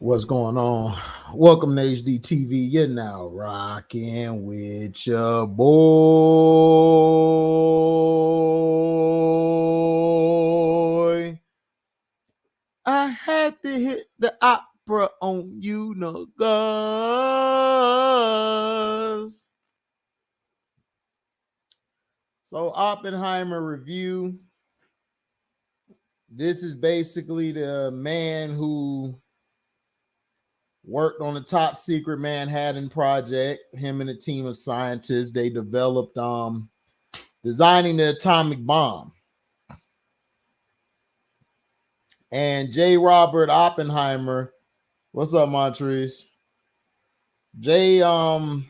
What's going on? Welcome to HDiiTV. You're now rocking with your boy. I had to hit the opera on you, no guys. So Oppenheimer review. This is basically the man who worked on the top secret Manhattan project. Him and a team of scientists, they developed designing the atomic bomb. And J. Robert Oppenheimer, what's up, Montrese? J. Robert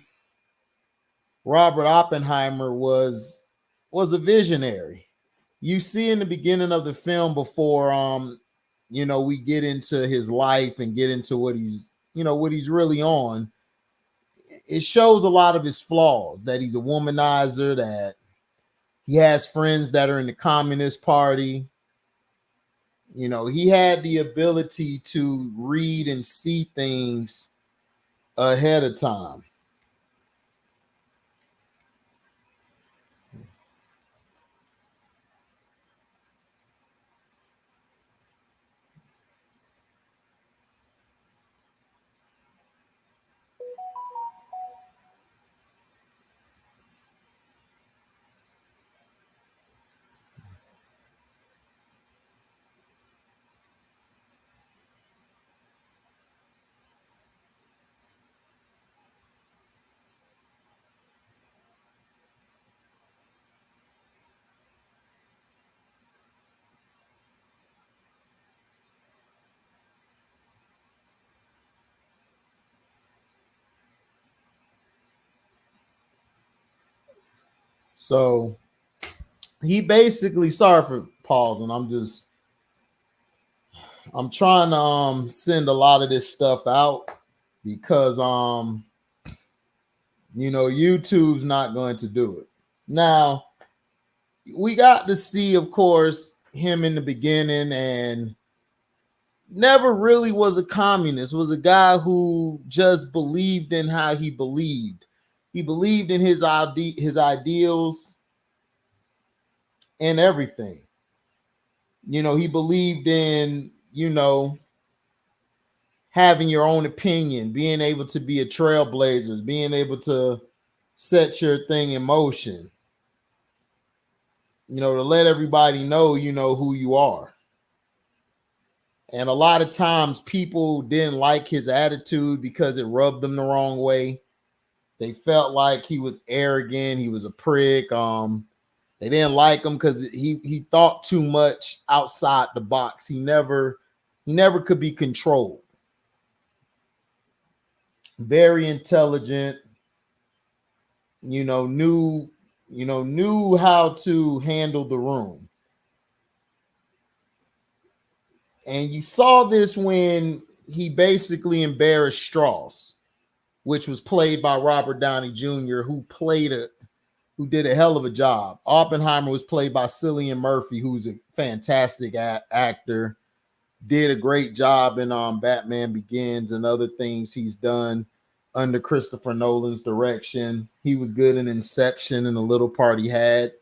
Oppenheimer was a visionary. You see in the beginning of the film before we get into his life and get into what he's really on. It shows a lot of his flaws, that he's a womanizer, that he has friends that are in the Communist Party. He had the ability to read and see things ahead of time. So he basically, sorry for pausing, I'm trying to send a lot of this stuff out because YouTube's not going to do it. Now, we got to see, of course, him in the beginning, and never really was a communist, was a guy who just believed in how he believed. He believed in his ideals and everything. He believed in, having your own opinion, being able to be a trailblazer, being able to set your thing in motion, to let everybody know, who you are. And a lot of times people didn't like his attitude because it rubbed them the wrong way. They felt like he was arrogant. He was a prick. They didn't like him because he thought too much outside the box. He never could be controlled. Very intelligent, knew how to handle the room. And you saw this when he basically embarrassed Strauss, which was played by Robert Downey Jr., who did a hell of a job. Oppenheimer was played by Cillian Murphy, who's a fantastic actor. Did a great job in Batman Begins and other things he's done under Christopher Nolan's direction. He was good in Inception and The Little Part He Had.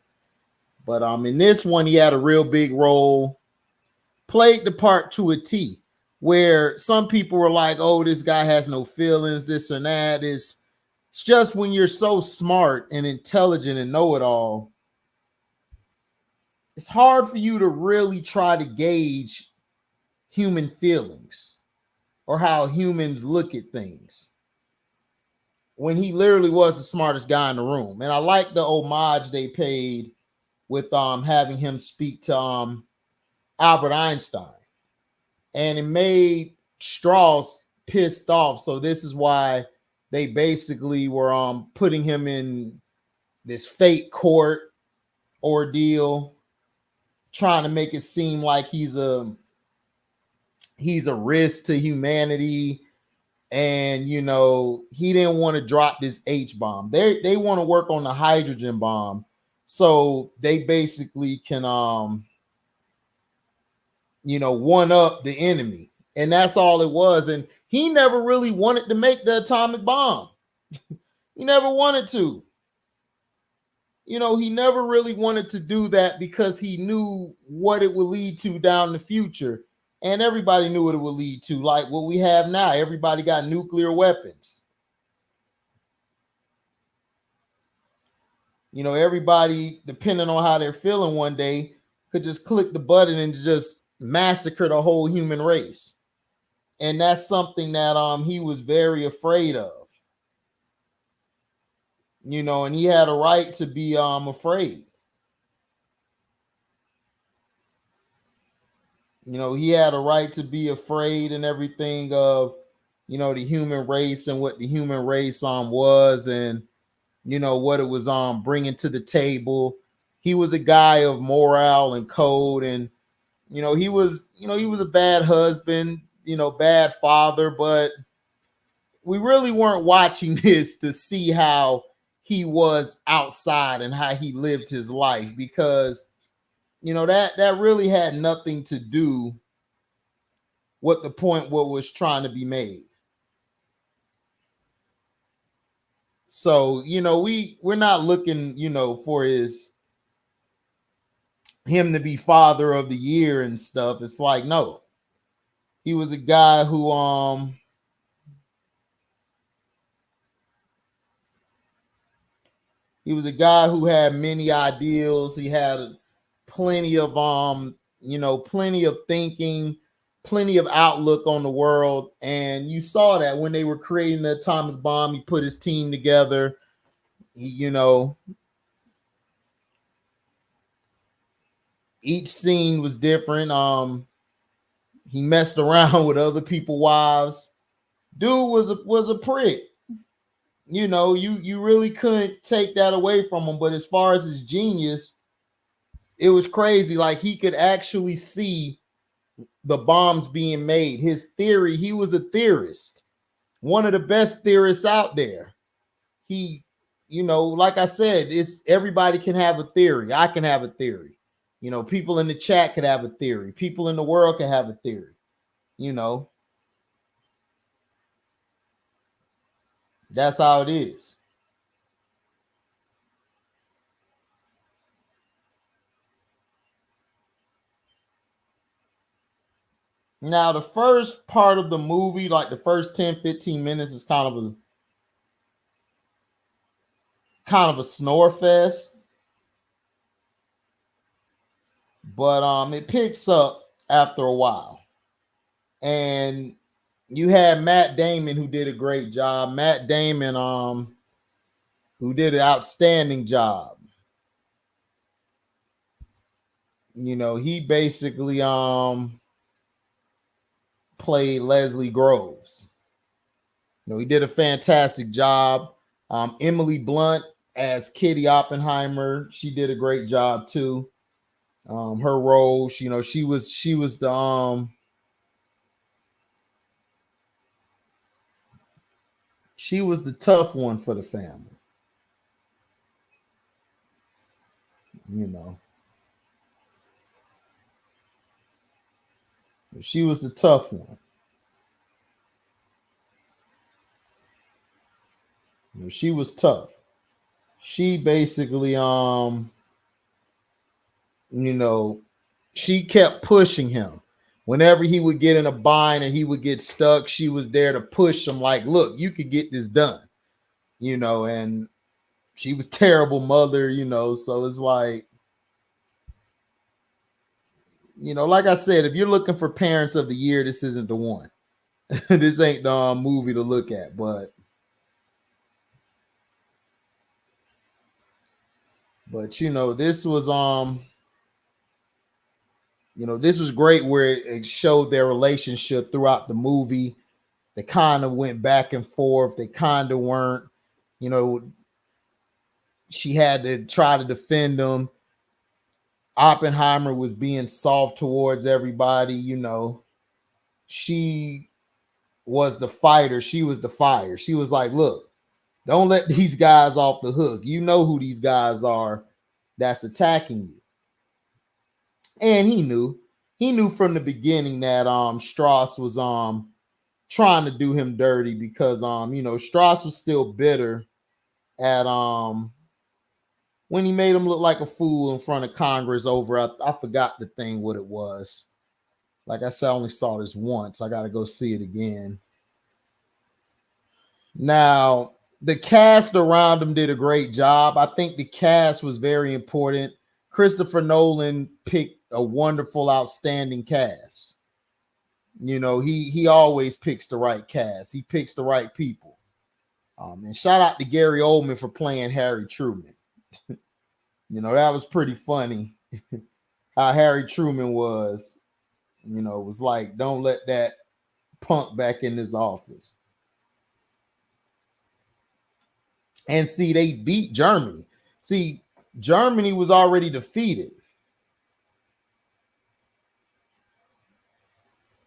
But in this one, he had a real big role. Played the part to a T, where some people were like, oh, this guy has no feelings, this and that. It's just when you're so smart and intelligent and know-it-all, it's hard for you to really try to gauge human feelings or how humans look at things, when he literally was the smartest guy in the room. And I like the homage they paid with having him speak to Albert Einstein. And it made Strauss pissed off. So this is why they basically were putting him in this fake court ordeal, trying to make it seem like he's a risk to humanity. And he didn't want to drop this H bomb. They want to work on the hydrogen bomb, so they basically can one up the enemy. And that's all it was. And he never really wanted to make the atomic bomb. He never wanted to. He never really wanted to do that because he knew what it would lead to down the future. And everybody knew what it would lead to, like what we have now. Everybody got nuclear weapons. Everybody, depending on how they're feeling one day, could just click the button and just massacre the whole human race. And that's something that he was very afraid of. And he had a right to be afraid. He had a right to be afraid and everything of, the human race and what the human race was, and what it was bringing to the table. He was a guy of morale and code, and he was a bad husband, bad father, but we really weren't watching this to see how he was outside and how he lived his life, because that really had nothing to do with the point what was trying to be made. So we're not looking for him to be father of the year and stuff. It's like, no, he was a guy who had many ideals. He had plenty of plenty of thinking, plenty of outlook on the world. And you saw that when they were creating the atomic bomb. He put his team together. Each scene was different. He messed around with other people's wives. Dude was a prick. You really couldn't take that away from him. But as far as his genius, it was crazy. Like, he could actually see the bombs being made. His theory, he was a theorist, one of the best theorists out there. He, like I said, it's everybody can have a theory. I can have a theory. People in the chat could have a theory. People in the world can have a theory. That's how it is. Now, the first part of the movie, like the first 10-15 minutes, is kind of a snore fest. But it picks up after a while. And you had Matt Damon, who did a great job. Matt Damon, who did an outstanding job. He basically played Leslie Groves. He did a fantastic job. Emily Blunt as Kitty Oppenheimer, she did a great job too. Her role, she was the she was the tough one for the family. She was the tough one. She was tough. She basically she kept pushing him. Whenever he would get in a bind and he would get stuck, she was there to push him, like, look, you could get this done. And she was terrible mother, so it's like, like I said, if you're looking for parents of the year, this isn't the one. This ain't the movie to look at. But this was this was great, where it showed their relationship throughout the movie. They kind of went back and forth. They kind of weren't, she had to try to defend them. Oppenheimer was being soft towards everybody. She was the fighter. She was the fire. She was like, look, don't let these guys off the hook. You know who these guys are that's attacking you. And he knew from the beginning that Strauss was trying to do him dirty because Strauss was still bitter at when he made him look like a fool in front of Congress over I forgot the thing what it was. Like I said, I only saw this once. I got to go see it again. Now, the cast around him did a great job. I think the cast was very important. Christopher Nolan picked a wonderful, outstanding cast. He always picks the right cast. He picks the right people. And shout out to Gary Oldman for playing Harry Truman. That was pretty funny. How Harry Truman was, was like, don't let that punk back in his office. And see, they beat Germany. See, Germany was already defeated.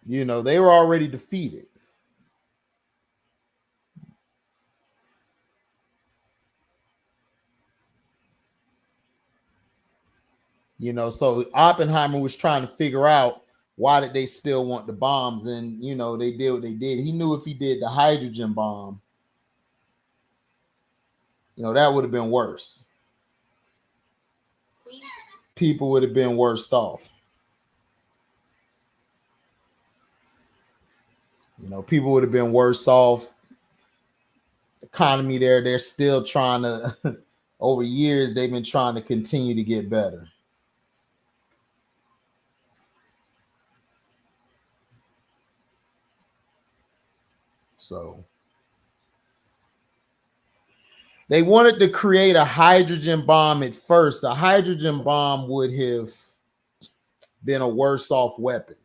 They were already defeated. So Oppenheimer was trying to figure out why did they still want the bombs, and they did what they did. He knew if he did the hydrogen bomb, that would have been worse. People would have been worse off. People would have been worse off. Economy there, they're still trying to, over years, they've been trying to continue to get better. So they wanted to create a hydrogen bomb at first. The hydrogen bomb would have been a worse off weapon.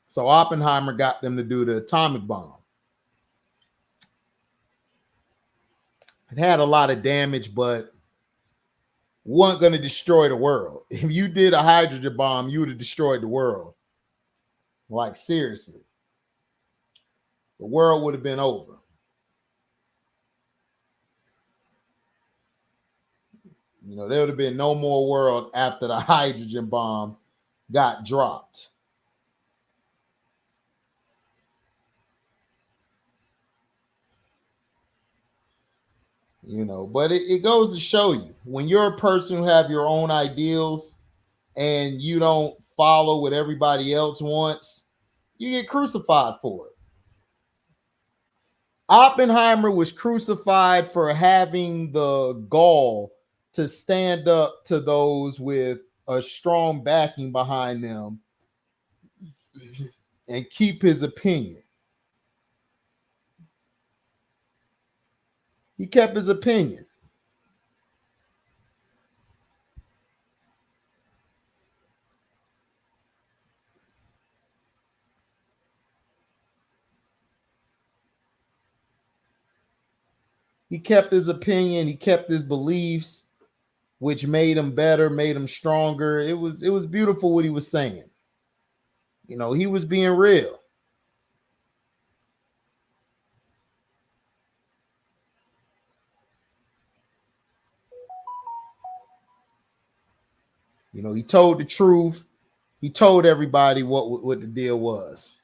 So Oppenheimer got them to do the atomic bomb. It had a lot of damage, but wasn't going to destroy the world. If you did a hydrogen bomb, you would have destroyed the world. Like, seriously. The world would have been over. There would have been no more world after the hydrogen bomb got dropped. But it goes to show you, when you're a person who have your own ideals and you don't follow what everybody else wants, you get crucified for it. Oppenheimer was crucified for having the gall to stand up to those with a strong backing behind them and keep his opinion. He kept his opinion. He kept his opinion. He kept his beliefs, which made him better, made him stronger. It was beautiful what he was saying. He was being real. He told the truth. He told everybody what the deal was.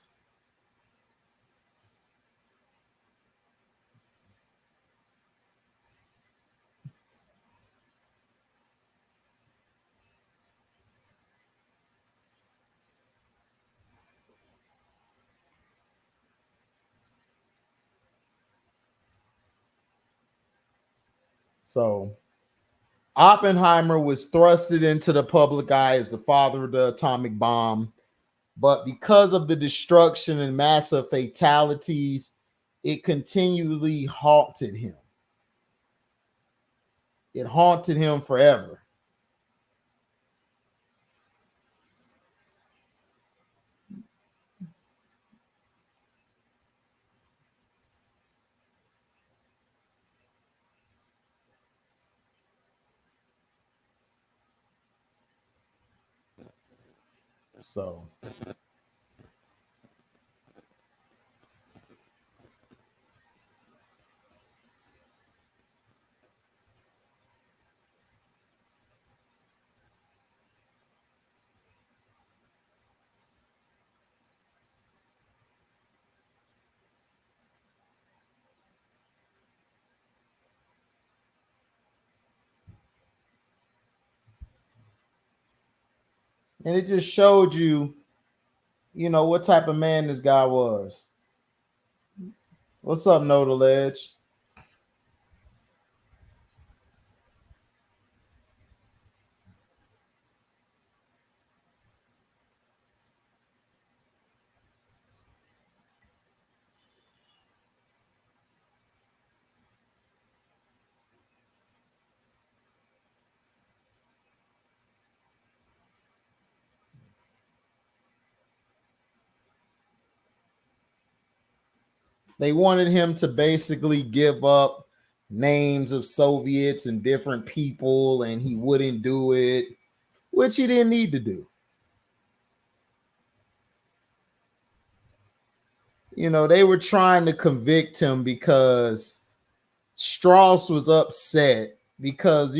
So Oppenheimer was thrusted into the public eye as the father of the atomic bomb. But because of the destruction and massive fatalities, it continually haunted him. It haunted him forever. So And it just showed you, what type of man this guy was. What's up, No the Ledge? They wanted him to basically give up names of Soviets and different people, and he wouldn't do it, which he didn't need to do. They were trying to convict him because Strauss was upset because,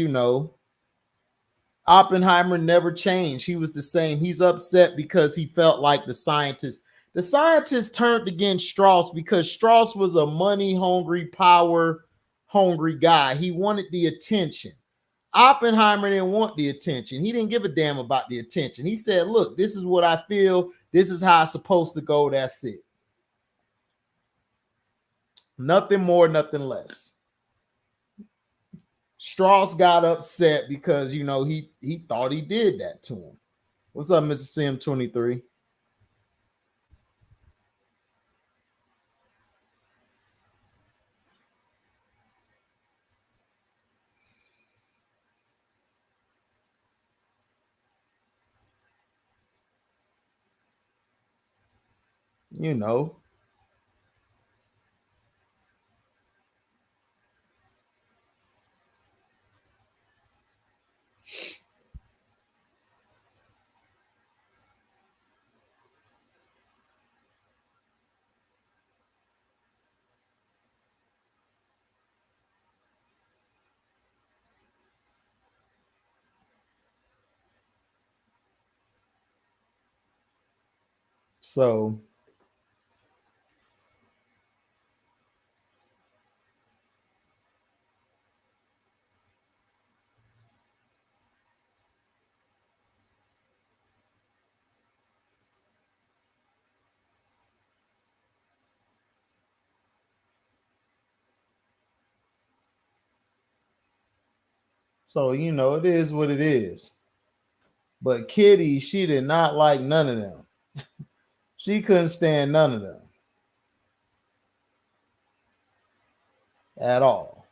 Oppenheimer never changed. He was the same. He's upset because he felt like the scientists turned against Strauss because Strauss was a money hungry, power hungry guy. He wanted the attention. Oppenheimer didn't want the attention. He didn't give a damn about the attention. He said, look, this is what I feel. This is how it's supposed to go. That's it. Nothing more, nothing less. Strauss got upset because, he thought he did that to him. What's up, Mr. Sim23? you know. So, it is what it is. But Kitty, she did not like none of them. She couldn't stand none of them at all.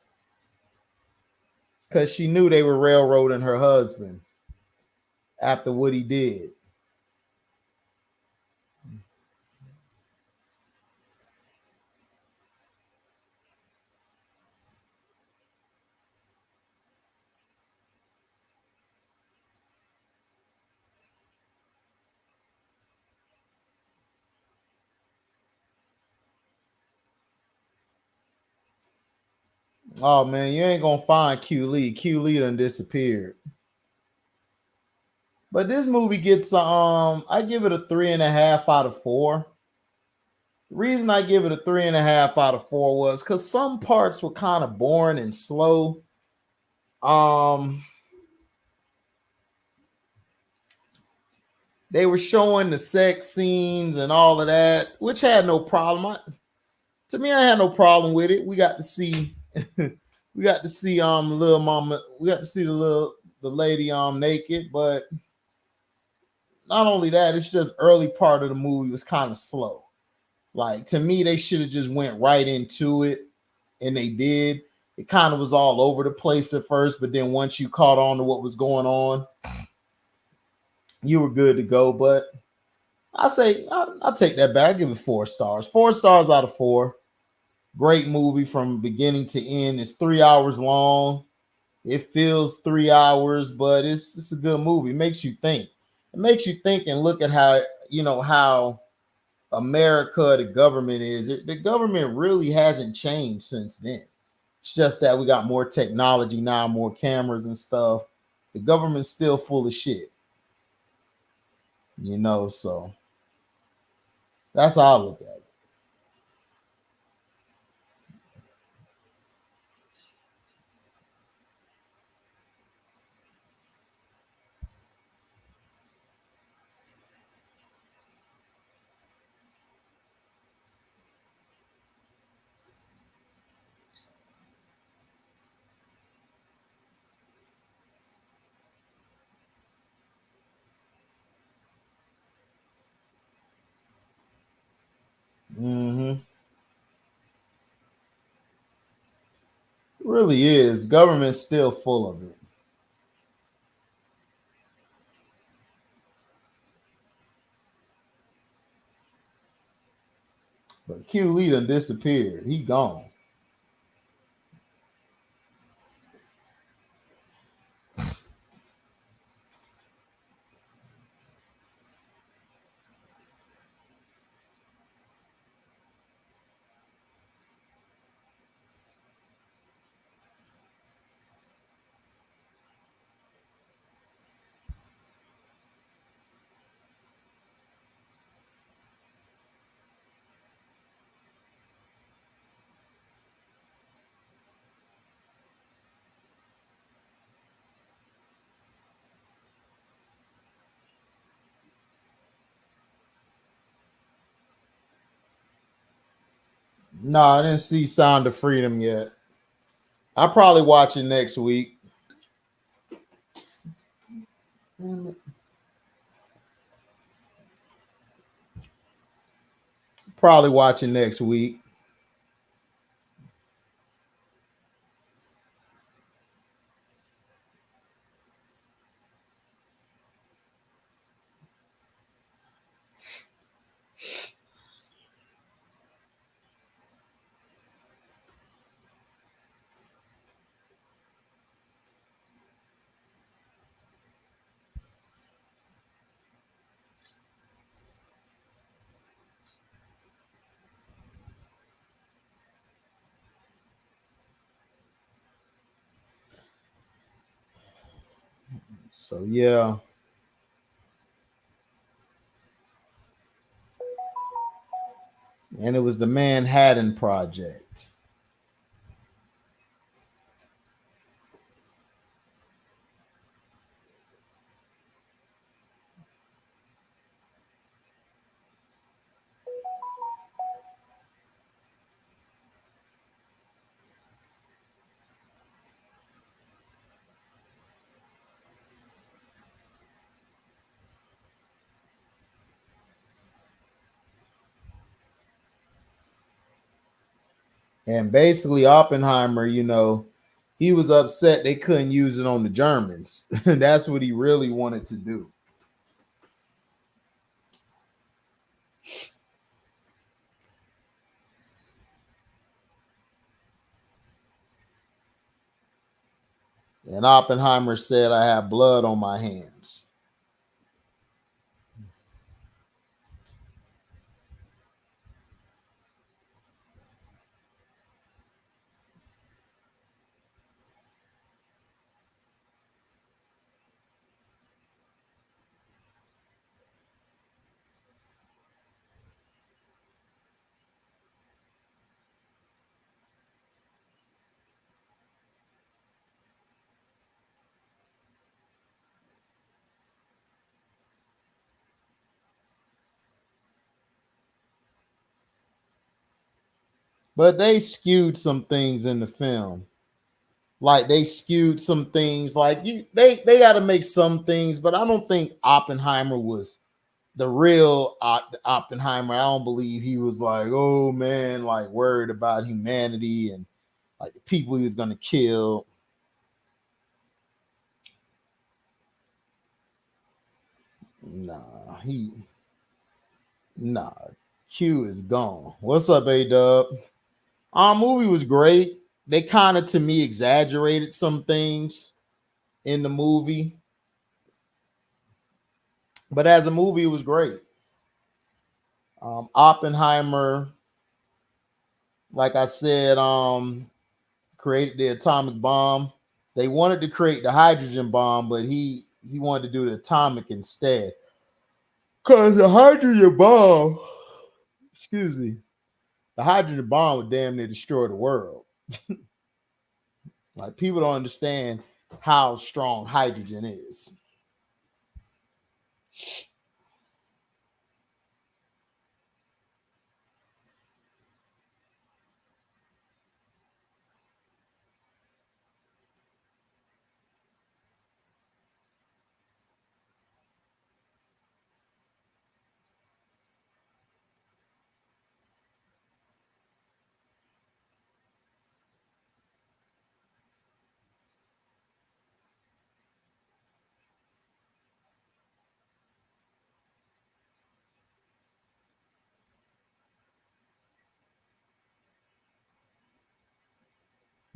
Because she knew they were railroading her husband after what he did. Oh man, you ain't gonna find Q Lee. Q Lee done disappeared. But this movie gets I give it a 3.5 out of 4. The reason I give it a 3.5 out of 4 was because some parts were kind of boring and slow. Um, they were showing the sex scenes and all of that, which had no problem. To me, I had no problem with it. We got to see, we got to see little mama, we got to see the lady naked, but not only that, it's just early part of the movie was kind of slow. Like to me, they should have just went right into it, and they did. It kind of was all over the place at first, but then once you caught on to what was going on, you were good to go. But I say I'll take that back. I give it 4 stars. 4 stars out of 4. Great movie from beginning to end. It's 3 hours long. It feels 3 hours, but it's a good movie. It makes you think. It makes you think and look at how America, the government is. The government really hasn't changed since then. It's just that we got more technology now, more cameras and stuff. The government's still full of shit, so that's how I look at it. really is. Government's still full of it. But Q Lee done disappeared. He gone. No, I didn't see Sound of Freedom yet. I'll probably watch it next week. Probably watch it next week. So yeah. And it was the Manhattan Project. And basically, Oppenheimer, he was upset they couldn't use it on the Germans. That's what he really wanted to do. And Oppenheimer said, I have blood on my hands. But they skewed some things in the film. Like they skewed some things. Like they got to make some things, but I don't think Oppenheimer was the real Oppenheimer. I don't believe he was like, oh man, like worried about humanity and like the people he was gonna kill. Nah. Q is gone. What's up, A-Dub? Our movie was great. They kind of to me exaggerated some things in the movie, but as a movie, it was great. Oppenheimer, like I said, created the atomic bomb. They wanted to create the hydrogen bomb, but he wanted to do the atomic instead. Because the hydrogen bomb, excuse me, the hydrogen bomb would damn near destroy the world. Like people don't understand how strong hydrogen is.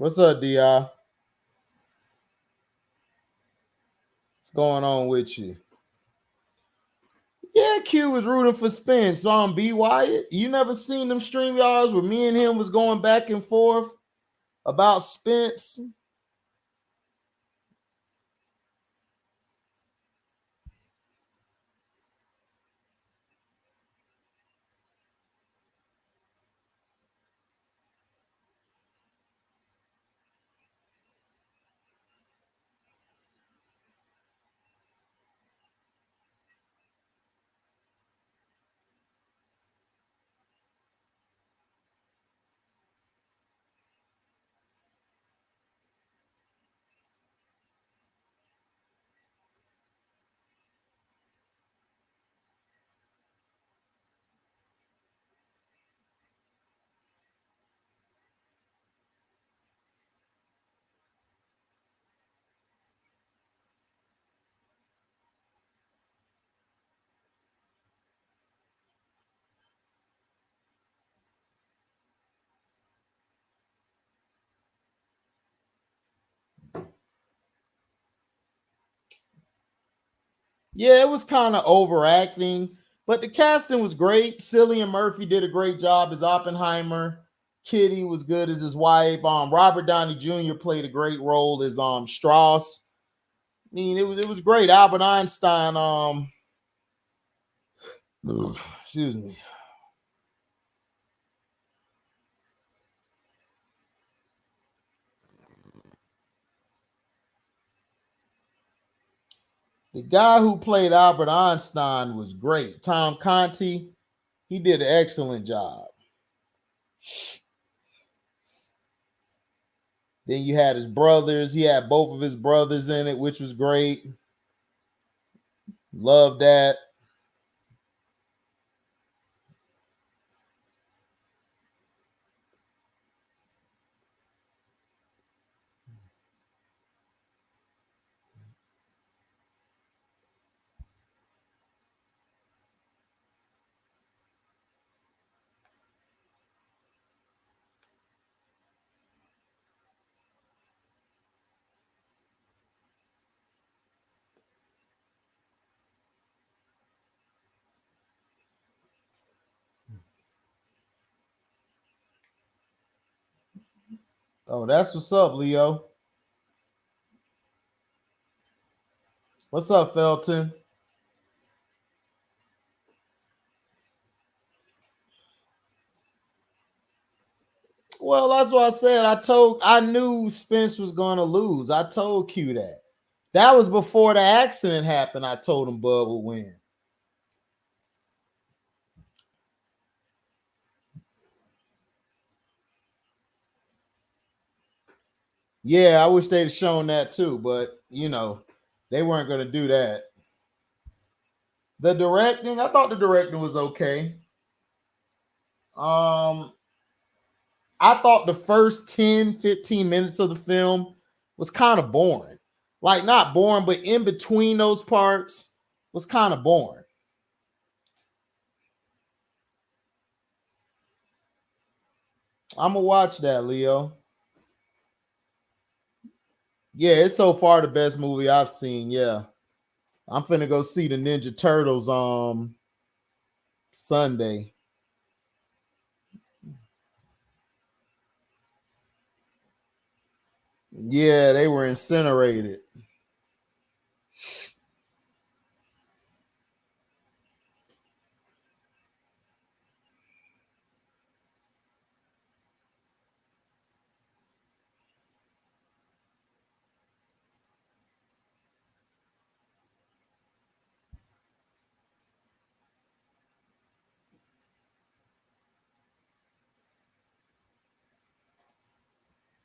What's up, Di? What's going on with you? Yeah, Q was rooting for Spence. B Wyatt. You never seen them stream yards where me and him was going back and forth about Spence? Yeah, it was kind of overacting, but the casting was great. Cillian Murphy did a great job as Oppenheimer. Kitty was good as his wife. Robert Downey Jr. played a great role as Strauss. I mean, it was great. Albert Einstein. Excuse me. The guy who played Albert Einstein was great. Tom Conti. He did an excellent job. Then you had his brothers. He had both of his brothers in it, which was great. Love that. Oh, that's what's up, Leo. What's up, Felton? Well, that's what I said. I knew Spence was gonna lose. I told Q that. That was before the accident happened. I told him Bud would win. Yeah, I wish they'd have shown that too, but they weren't gonna do that. The directing, I thought the directing was okay. Um, I thought the first 10, 15 minutes of the film was kind of boring. Like not boring, but in between those parts was kind of boring. I'm gonna watch that, Leo. Yeah, it's so far the best movie I've seen. Yeah. I'm finna go see the Ninja Turtles Sunday. Yeah, they were incinerated.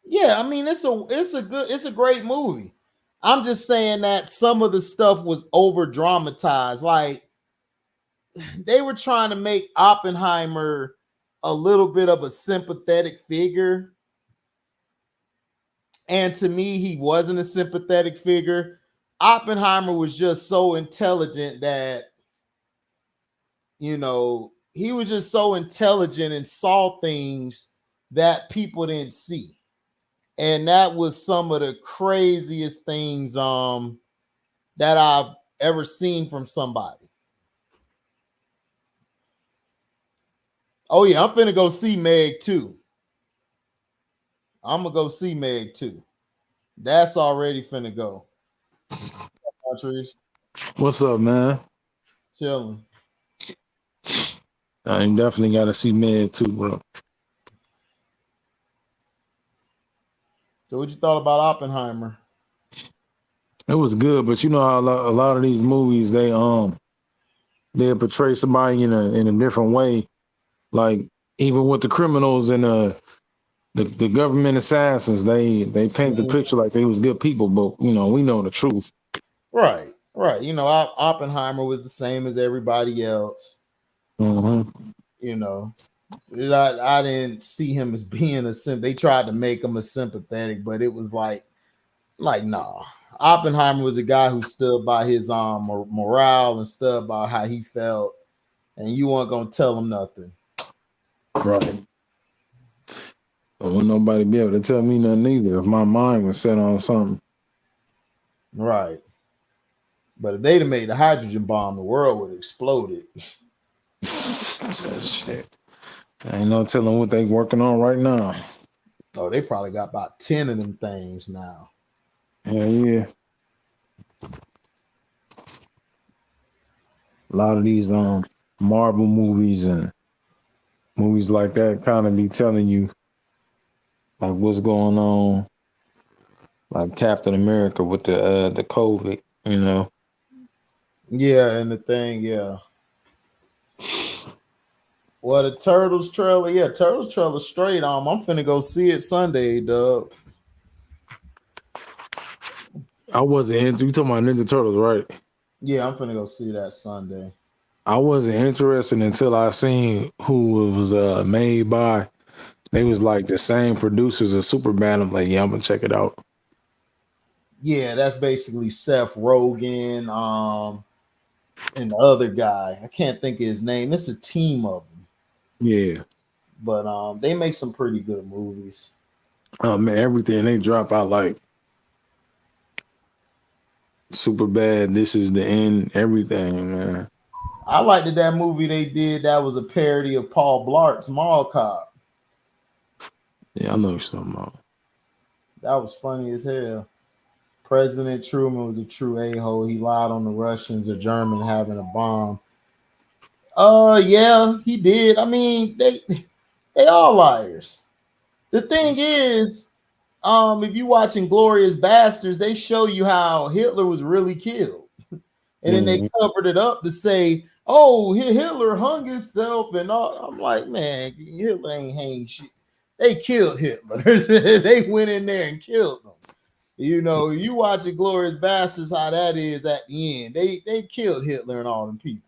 Yeah, I mean it's a great movie. I'm just saying that some of the stuff was over dramatized. Like they were trying to make Oppenheimer a little bit of a sympathetic figure. And to me, he wasn't a sympathetic figure. Oppenheimer was just so intelligent that, he was just so intelligent and saw things that people didn't see. And that was some of the craziest things that I've ever seen from somebody. Oh yeah, I'm finna go see Meg too. I'm gonna go see Meg too. That's already finna go. What's up, man? Chilling. I definitely got to see Meg too, bro. So what you thought about Oppenheimer? It was good, but you know how a lot of these movies they portray somebody in a different way. Like even with the criminals and the government assassins, they paint the picture like they was good people, but you know we know the truth. Right, right. You know, Oppenheimer was the same as everybody else. Mm-hmm. You know, I didn't see him as being they tried to make him a sympathetic, but it was like nah. Oppenheimer was a guy who stood by his morale and stood by how he felt, and you weren't gonna tell him nothing. Right. But wouldn't nobody be able to tell me nothing either if my mind was set on something. Right. But if they'd have made the hydrogen bomb, the world would have exploded. Shit. Ain't no telling what they working on right now. Oh, they probably got about 10 of them things now. Hell yeah. A lot of these Marvel movies and movies like that kind of be telling you like what's going on, like Captain America with the COVID, you know. Yeah, and the thing, yeah. Well, the Turtles trailer, Turtles trailer straight on. I'm finna go see it Sunday, dub. I wasn't into you talking about Ninja Turtles, right? Yeah, I'm finna go see that Sunday. I wasn't interested until I seen who it was made by. They was like the same producers of Superbad. I'm like, yeah, I'm gonna check it out. Yeah, that's basically Seth Rogen, and the other guy. I can't think of his name. It's a team of them. Yeah. But they make some pretty good movies. Man, everything they drop out like Superbad, This Is the End, everything, man. I liked that movie they did that was a parody of Paul Blart's Mall Cop. Yeah, I know what you're talking about. That was funny as hell. President Truman was a true a-hole. He lied on the Russians or German having a bomb. Yeah, he did. I mean, they all liars. The thing is, if you watching Glorious Bastards, they show you how Hitler was really killed. And then they covered it up to say, oh, Hitler hung himself and all. I'm like, man, Hitler ain't hang shit. They killed Hitler. They went in there and killed him. You know, you watch Glorious Bastards, how that is at the end. They killed Hitler and all them people.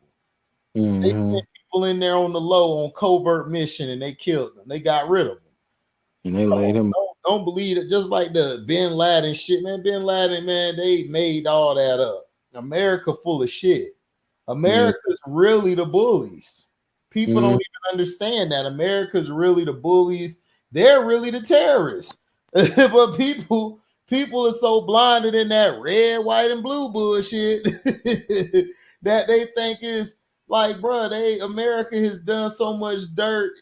They sent people in there on the low on covert mission and they killed them. They got rid of them. And they laid him. Don't believe it. Just like the Bin Laden shit, man. Bin Laden, man, they made all that up. America full of shit. America's really the bullies. People don't even understand that. America's really the bullies. They're really the terrorists. But people are so blinded in that red, white, and blue bullshit that they think is like, bro, America has done so much dirt.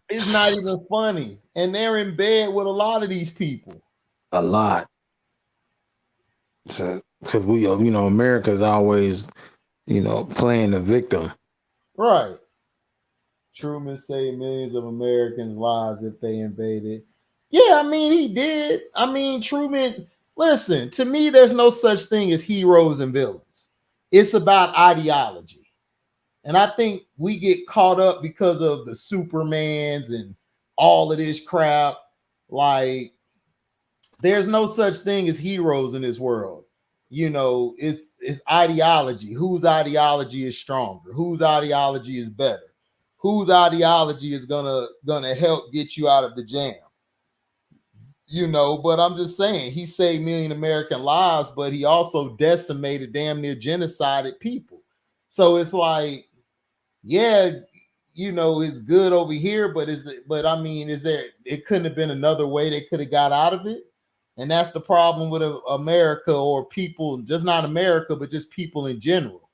It's not even funny. And they're in bed with a lot of these people. A lot. So, because we, you know, America's always, you know, playing the victim. Right. Truman saved millions of Americans' lives if they invaded. Yeah, I mean, he did. I mean, Truman, listen, to me, there's no such thing as heroes and villains. It's about ideology. And I think we get caught up because of the Supermans and all of this crap. Like, there's no such thing as heroes in this world. You know, it's ideology. Whose ideology is stronger? Whose ideology is better? Whose ideology is gonna help get you out of the jam? You know, but I'm just saying, he saved million American lives, but he also decimated damn near genocided people. So it's like, yeah, you know, it's good over here, but I mean, is there, it couldn't have been another way they could have got out of it. And that's the problem with America, or people, just not America, but just people in general.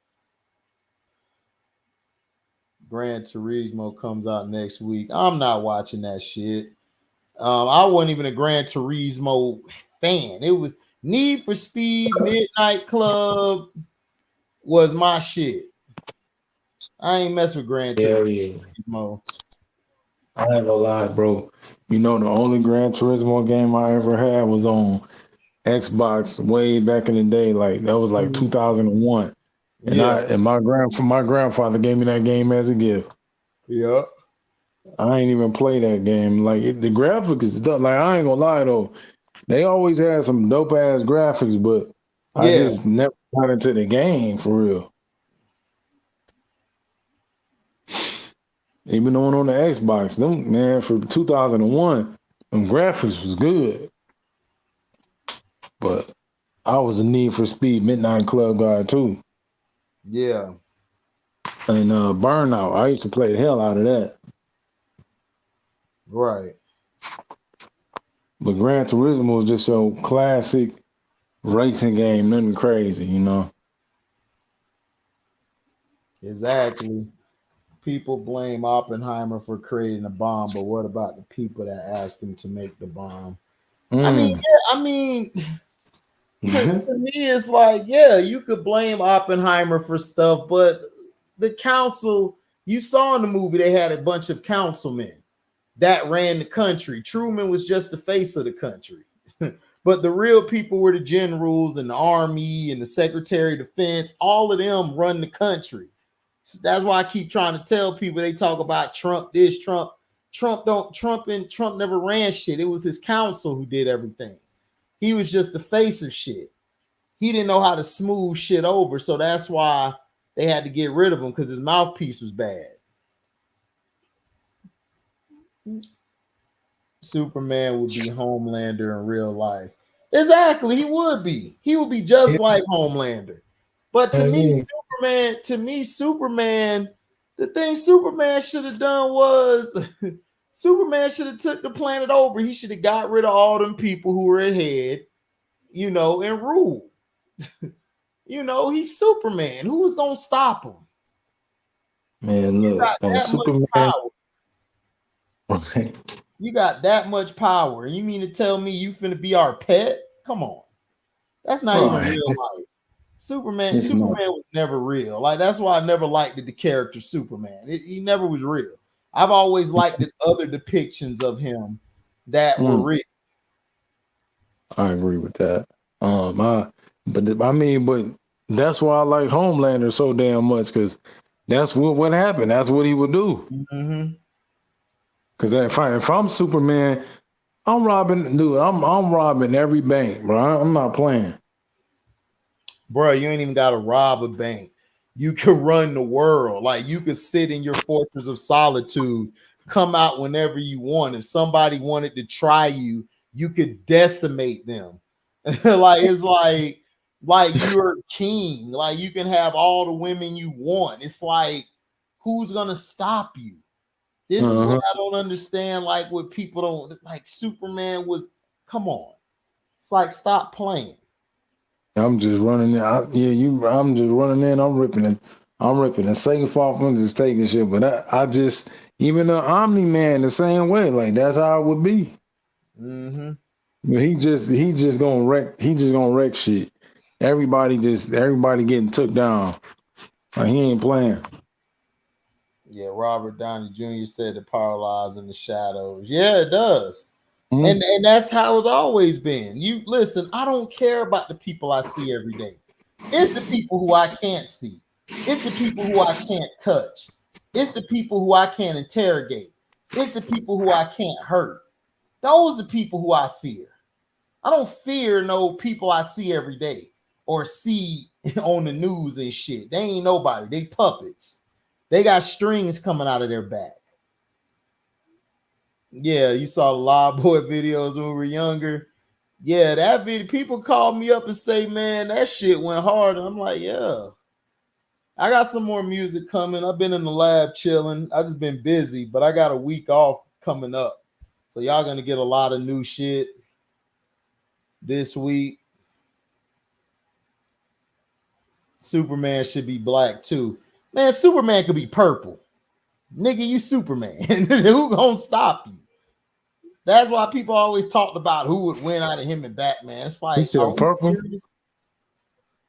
Gran Turismo comes out next week. I'm not watching that shit. I wasn't even a Gran Turismo fan. It was Need for Speed, Midnight Club was my shit. I ain't mess with Gran Turismo. I ain't gonna lie, bro. You know, the only Gran Turismo game I ever had was on Xbox way back in the day. Like that was like 2001. And my grandfather gave me that game as a gift. Yeah. I ain't even play that game. Like the graphics is done. Like I ain't gonna lie though, they always had some dope ass graphics, but I just never got into the game for real. Even on the Xbox, them man for 2001, them graphics was good. But I was a Need for Speed Midnight Club guy too. Yeah. And Burnout, I used to play the hell out of that. Right. But Gran Turismo was just your classic racing game, nothing crazy, you know. Exactly. People blame Oppenheimer for creating a bomb, but what about the people that asked him to make the bomb? I mean, to me, it's like, yeah, you could blame Oppenheimer for stuff, but the council, you saw in the movie, they had a bunch of councilmen that ran the country. Truman was just the face of the country. But the real people were the generals and the army and the Secretary of Defense. All of them run the country. So that's why I keep trying to tell people, they talk about Trump this, Trump never ran shit. It was his council who did everything. He was just the face of shit. He didn't know how to smooth shit over. So that's why they had to get rid of him, because his mouthpiece was bad. Superman would be Homelander in real life. Exactly, he would be. He would be just like Homelander. But to me, Superman, the thing Superman should have done was Superman should have took the planet over. He should have got rid of all them people who were ahead, you know, and ruled. You know, he's Superman. Who was gonna stop him? Man, look, Superman. Okay. You got that much power, and you mean to tell me you finna be our pet? Come on, that's not even real life. Superman was never real. Like, that's why I never liked the character Superman. He never was real. I've always liked the other depictions of him that were real. I agree with that. But that's why I like Homelander so damn much, because that's what happened. That's what he would do. Because if I'm Superman, I'm robbing every bank, bro. I'm not playing. Bro, you ain't even got to rob a bank. You could run the world. Like, you could sit in your fortress of solitude, come out whenever you want. If somebody wanted to try you, you could decimate them. Like, it's like you're king. Like, you can have all the women you want. It's like, who's gonna stop you? This is what I don't understand. Like, what people don't like. Superman was, come on. It's like, stop playing. I'm just running in. I'm just running in. I'm ripping the safe off and just taking shit. But I just, even the Omni-Man the same way. Like, that's how it would be. But he just gonna wreck. He just gonna wreck shit. Everybody getting took down. Like, he ain't playing. Yeah, Robert Downey Jr. said it paralyzes in the shadows. Yeah, it does. And that's how it's always been. You listen, I don't care about the people I see every day. It's the people who I can't see. It's the people who I can't touch. It's the people who I can't interrogate. It's the people who I can't hurt. Those are the people who I fear. I don't fear no people I see every day or see on the news and shit. They ain't nobody. They puppets. They got strings coming out of their back. Yeah, you saw the Live Boy videos when we were younger. Yeah, that video, people call me up and say, man, that shit went hard. And I'm like, yeah. I got some more music coming. I've been in the lab chilling. I just been busy, but I got a week off coming up. So y'all gonna get a lot of new shit this week. Superman should be black too. Man, Superman could be purple. Nigga, you Superman. Who gonna stop you? That's why people always talked about who would win out of him and Batman. It's like, He said purple.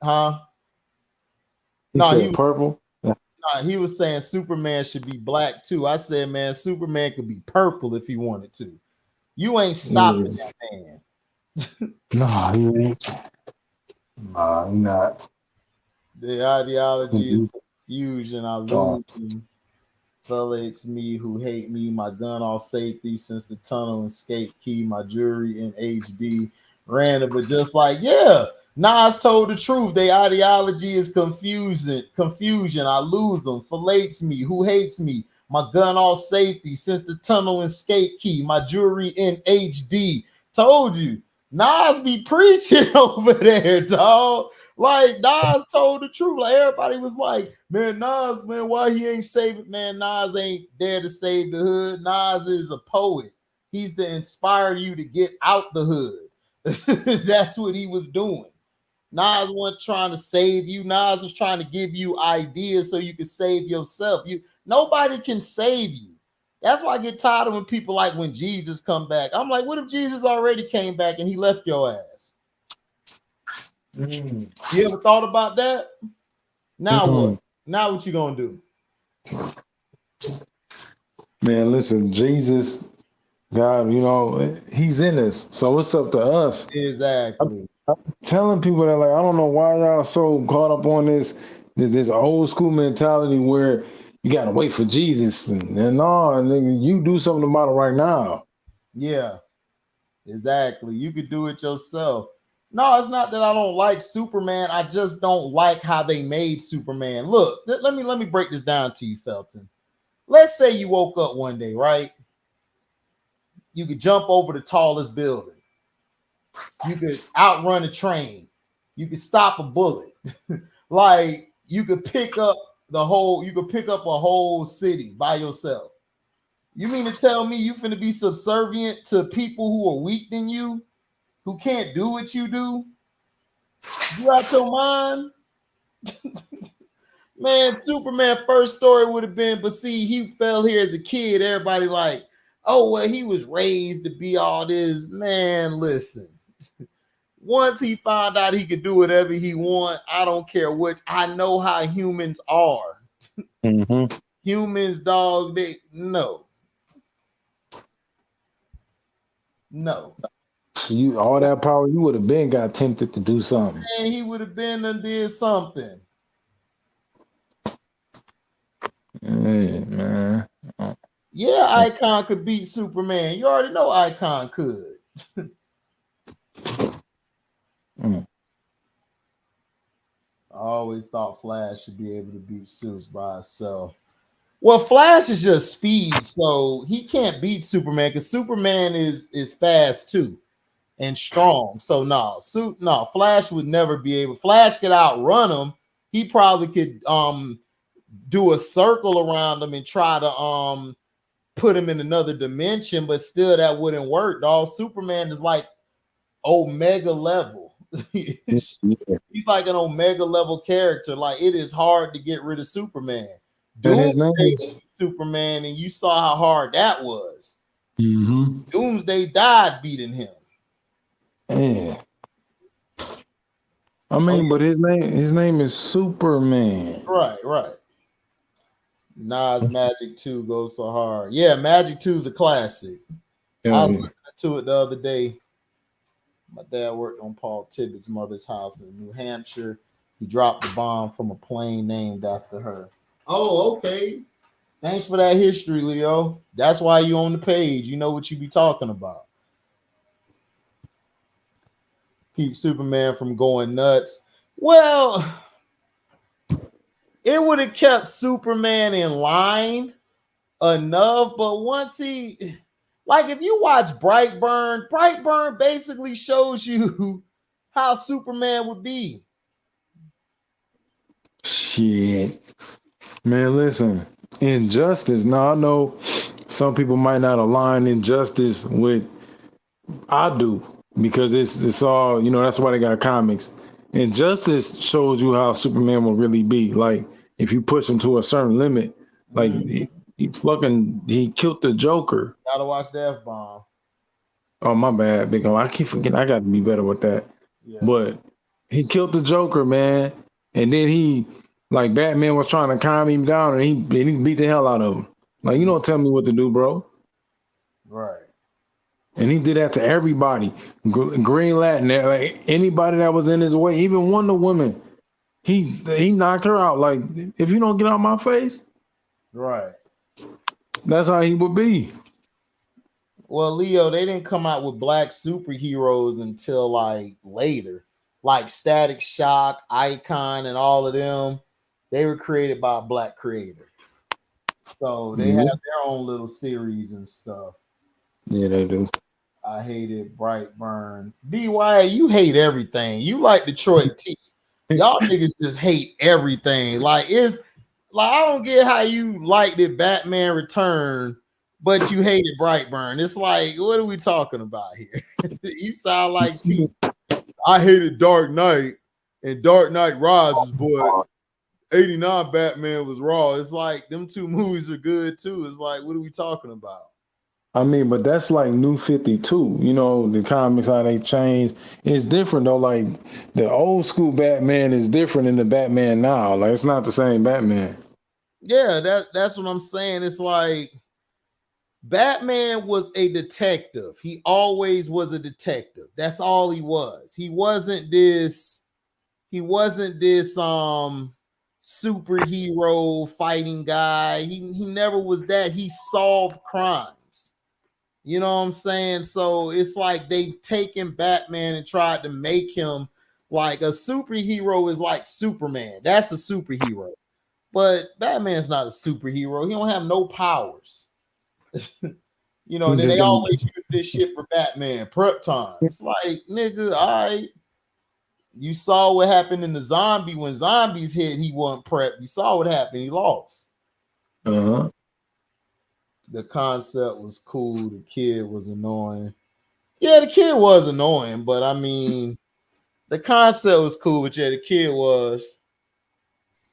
Huh? He said purple. He was saying Superman should be black too. I said, man, Superman could be purple if he wanted to. You ain't stopping that man. No, he ain't. Nah, he not. The ideology is confusion. I lose him. Felix, me who hate me, my gun off safety since the tunnel escape key, my jury in HD random, but just like, yeah, Nas told the truth. Their ideology is confusion. I lose them. Fillets me, who hates me, my gun off safety since the tunnel escape key, my jury in HD. Told you, Nas be preaching over there, dog. Like, Nas told the truth. Like, everybody was like, man, Nas, man, why he ain't saving? Man, Nas ain't there to save the hood. Nas is a poet. He's to inspire you to get out the hood. That's what he was doing. Nas wasn't trying to save you. Nas was trying to give you ideas so you could save yourself. Nobody can save you. That's why I get tired of when people like when Jesus come back. I'm like, what if Jesus already came back and he left your ass? You ever thought about that? Now what? Now what you gonna do? Man, listen, Jesus, God, you know, he's in us. So it's up to us. Exactly. I'm telling people that, like, I don't know why y'all so caught up on this old school mentality where you gotta wait for Jesus. And no, nigga, you do something about it right now. Yeah, exactly. You could do it yourself. No, it's not that I don't like Superman. I just don't like how they made Superman. Look, let me break this down to you, Felton. Let's say you woke up one day, right? You could jump over the tallest building. You could outrun a train. You could stop a bullet. Like, you could pick up a whole city by yourself. You mean to tell me you finna be subservient to people who are weak than you? Who can't do what you do? You out your mind? Man, Superman first story would have been, but see, he fell here as a kid. Everybody like, oh, well, he was raised to be all this. Man, listen. Once he found out he could do whatever he want, I don't care what. I know how humans are. Humans, dog, no. You all that power, you would have been got tempted to do something. Man, he would have been and did something. Hey, man. Yeah, Icon could beat Superman. You already know Icon could. I always thought Flash should be able to beat Zeus by himself. Well, Flash is just speed, so he can't beat Superman because Superman is fast too and strong. So no, Flash would never be able. Flash could outrun him. He probably could do a circle around him and try to put him in another dimension, but still that wouldn't work. Dog, Superman is like Omega level. He's like an Omega level character. Like, it is hard to get rid of Superman. Doomsday Superman, and you saw how hard that was. Doomsday died beating him. Yeah. I mean, but his name is Superman. Right. Nas Magic 2 goes so hard. Yeah, Magic 2 is a classic. I was listening to it the other day. My dad worked on Paul Tibbett's mother's house in New Hampshire. He dropped the bomb from a plane named after her. Oh, okay. Thanks for that history, Leo. That's why you on the page. You know what you be talking about. Keep Superman from going nuts. Well, it would have kept Superman in line enough, but once he, like, if you watch Brightburn basically shows you how Superman would be. Shit. Man, listen. Injustice. Now I know some people might not align injustice with I do because it's all that's why they got comics. Injustice shows you how Superman will really be. Like if you push him to a certain limit, like he killed the Joker. Gotta watch the F-bomb. Oh my bad, big O. I keep forgetting. I got to be better with that. Yeah. But he killed the Joker, man, and then like Batman was trying to calm him down, and he beat the hell out of him. Like you don't tell me what to do, bro. Right. And he did that to everybody. Green Lantern, like anybody that was in his way, even Wonder Woman. He knocked her out. Like if you don't get out my face, right. That's how he would be. Well, Leo, they didn't come out with black superheroes until like later. Like Static Shock, Icon, and all of them, they were created by a black creator. So they have their own little series and stuff. Yeah, they do. I hated Brightburn. BY, you hate everything. You like Detroit T. Y'all niggas just hate everything. Like it's like I don't get how you liked it Batman Return, but you hated Brightburn. It's like, what are we talking about here? You sound like T. I hated Dark Knight and Dark Knight Rises, but 89 Batman was raw. It's like them two movies are good too. It's like, what are we talking about? I mean, but that's like New 52. You know, the comics, how they changed. It's different though. Like the old school Batman is different than the Batman now. Like it's not the same Batman. Yeah, that's what I'm saying. It's like Batman was a detective. He always was a detective. That's all he was. He wasn't this superhero fighting guy. He never was that. He solved crimes. You know what I'm saying? So it's like they've taken Batman and tried to make him like a superhero is like Superman. That's a superhero. But Batman's not a superhero. He don't have no powers. You know, and then they always use this shit for Batman. Prep time. It's like, nigga, all right. You saw what happened in the zombie. When zombies hit, he wasn't prepped. You saw what happened. He lost. Uh-huh. The concept was cool. The kid was annoying. Yeah, the kid was annoying, but I mean, the concept was cool, but yeah, the kid was.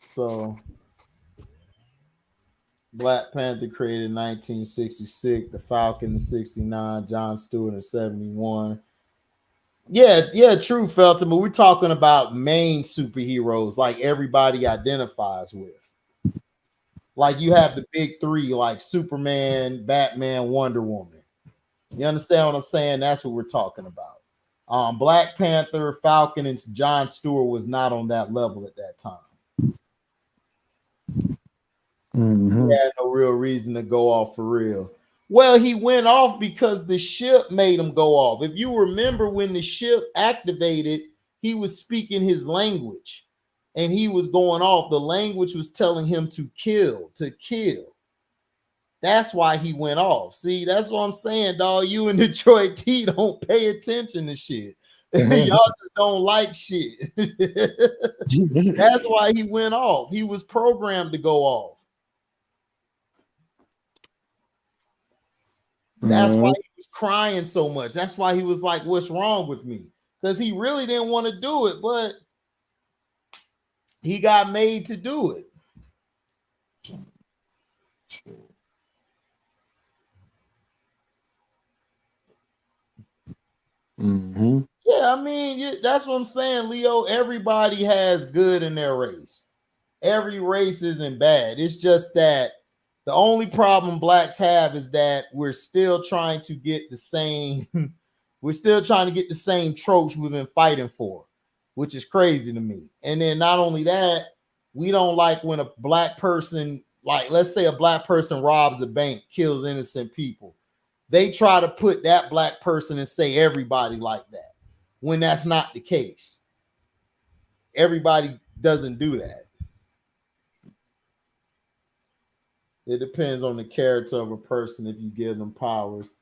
So, Black Panther created in 1966, The Falcon in 69, John Stewart in 71. Yeah, true, Felton, but we're talking about main superheroes like everybody identifies with. Like you have the big three, like Superman, Batman, Wonder Woman. You understand what I'm saying? That's what we're talking about. Black Panther, Falcon, and John Stewart was not on that level at that time. Mm-hmm. He had no real reason to go off for real. Well, he went off because the ship made him go off. If you remember when the ship activated, he was speaking his language and he was going off. The language was telling him to kill, to kill. That's why he went off. See, that's what I'm saying, dog. You and Detroit T don't pay attention to shit. Y'all just don't like shit. That's why he went off. He was programmed to go off. That's why he was crying so much. That's why he was like, what's wrong with me? Because he really didn't want to do it, but he got made to do it. Mm-hmm. Yeah, I mean, that's what I'm saying, Leo. Everybody has good in their race. Every race isn't bad. It's just that the only problem blacks have is that we're still trying to get the same tropes we've been fighting for, which is crazy to me. And then not only that, we don't like when a black person, like let's say a black person robs a bank, kills innocent people. They try to put that black person and say everybody like that, when that's not the case. Everybody doesn't do that. It depends on the character of a person if you give them powers.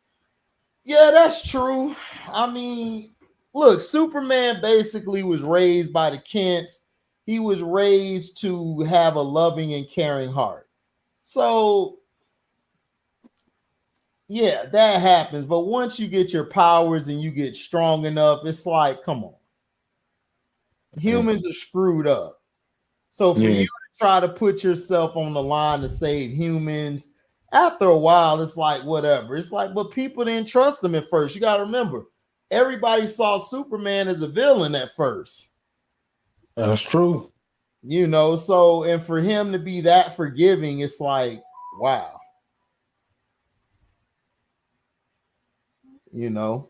Yeah, that's true. I mean, look, Superman basically was raised by the Kents. he was raised to have a loving and caring heart. So yeah, that happens. But once you get your powers and you get strong enough, it's like, come on. Humans are screwed up. So for you to try to put yourself on the line to save humans, after a while, it's like whatever. It's like, but people didn't trust him at first. You got to remember, everybody saw Superman as a villain at first. That's true. You know, so and for him to be that forgiving, it's like, wow. You know.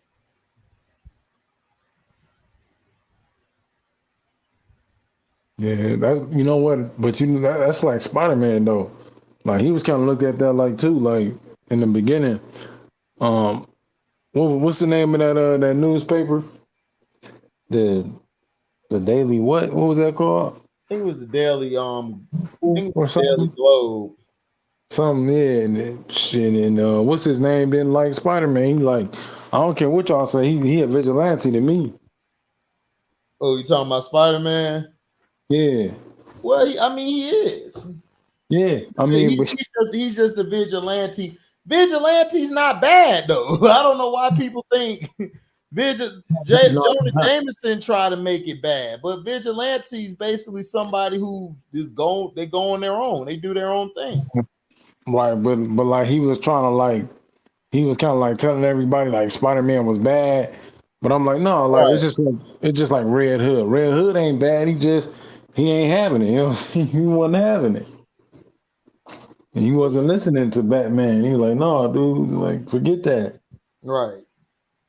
Yeah, that's you know what, but that's like Spider-Man though. Like he was kind of looked at that like too, like in the beginning. What's the name of that newspaper? The Daily what? What was that called? I think it was the Daily Or Daily something? Globe. Something, yeah, and shit. And what's his name? Didn't like Spider-Man. He like, I don't care what y'all say. He a vigilante to me. Oh, you talking about Spider-Man? Yeah, Well, I mean, he is. yeah. I mean, but He's just a vigilante. Vigilante's not bad though. I don't know why people think Jonah Jameson tried to make it bad, but vigilante is basically somebody who is they go on their own. They do their own thing. right, but like he was trying to like he was kind of like telling everybody like Spider-Man was bad, but I'm like no, like Right. it's just like Red Hood. Red Hood ain't bad. He ain't having it. You know, he wasn't having it. And he wasn't listening to Batman. He was like, no, dude, like forget that. Right.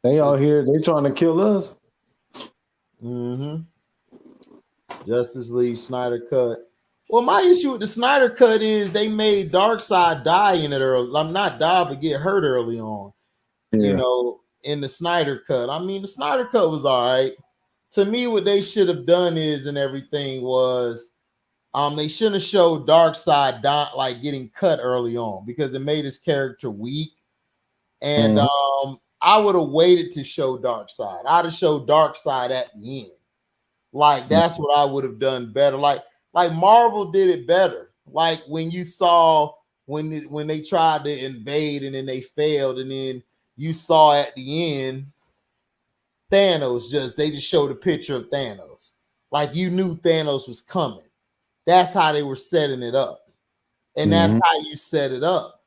They out here, they trying to kill us. Mm-hmm. Justice League Snyder Cut. Well, my issue with the Snyder Cut is they made Darkseid die in it early. I'm not die, but get hurt early on. Yeah. You know, in the Snyder Cut. I mean, the Snyder Cut was all right. To me, what they should have done is and everything was they shouldn't have showed Darkseid like getting cut early on because it made his character weak. And I would have waited to show Darkseid. I'd have showed Darkseid at the end. Like that's what I would have done better. Like Marvel did it better. Like when you saw when they tried to invade and then they failed, and then you saw at the end Thanos they just showed a picture of Thanos. Like you knew Thanos was coming. That's how they were setting it up. And that's how you set it up.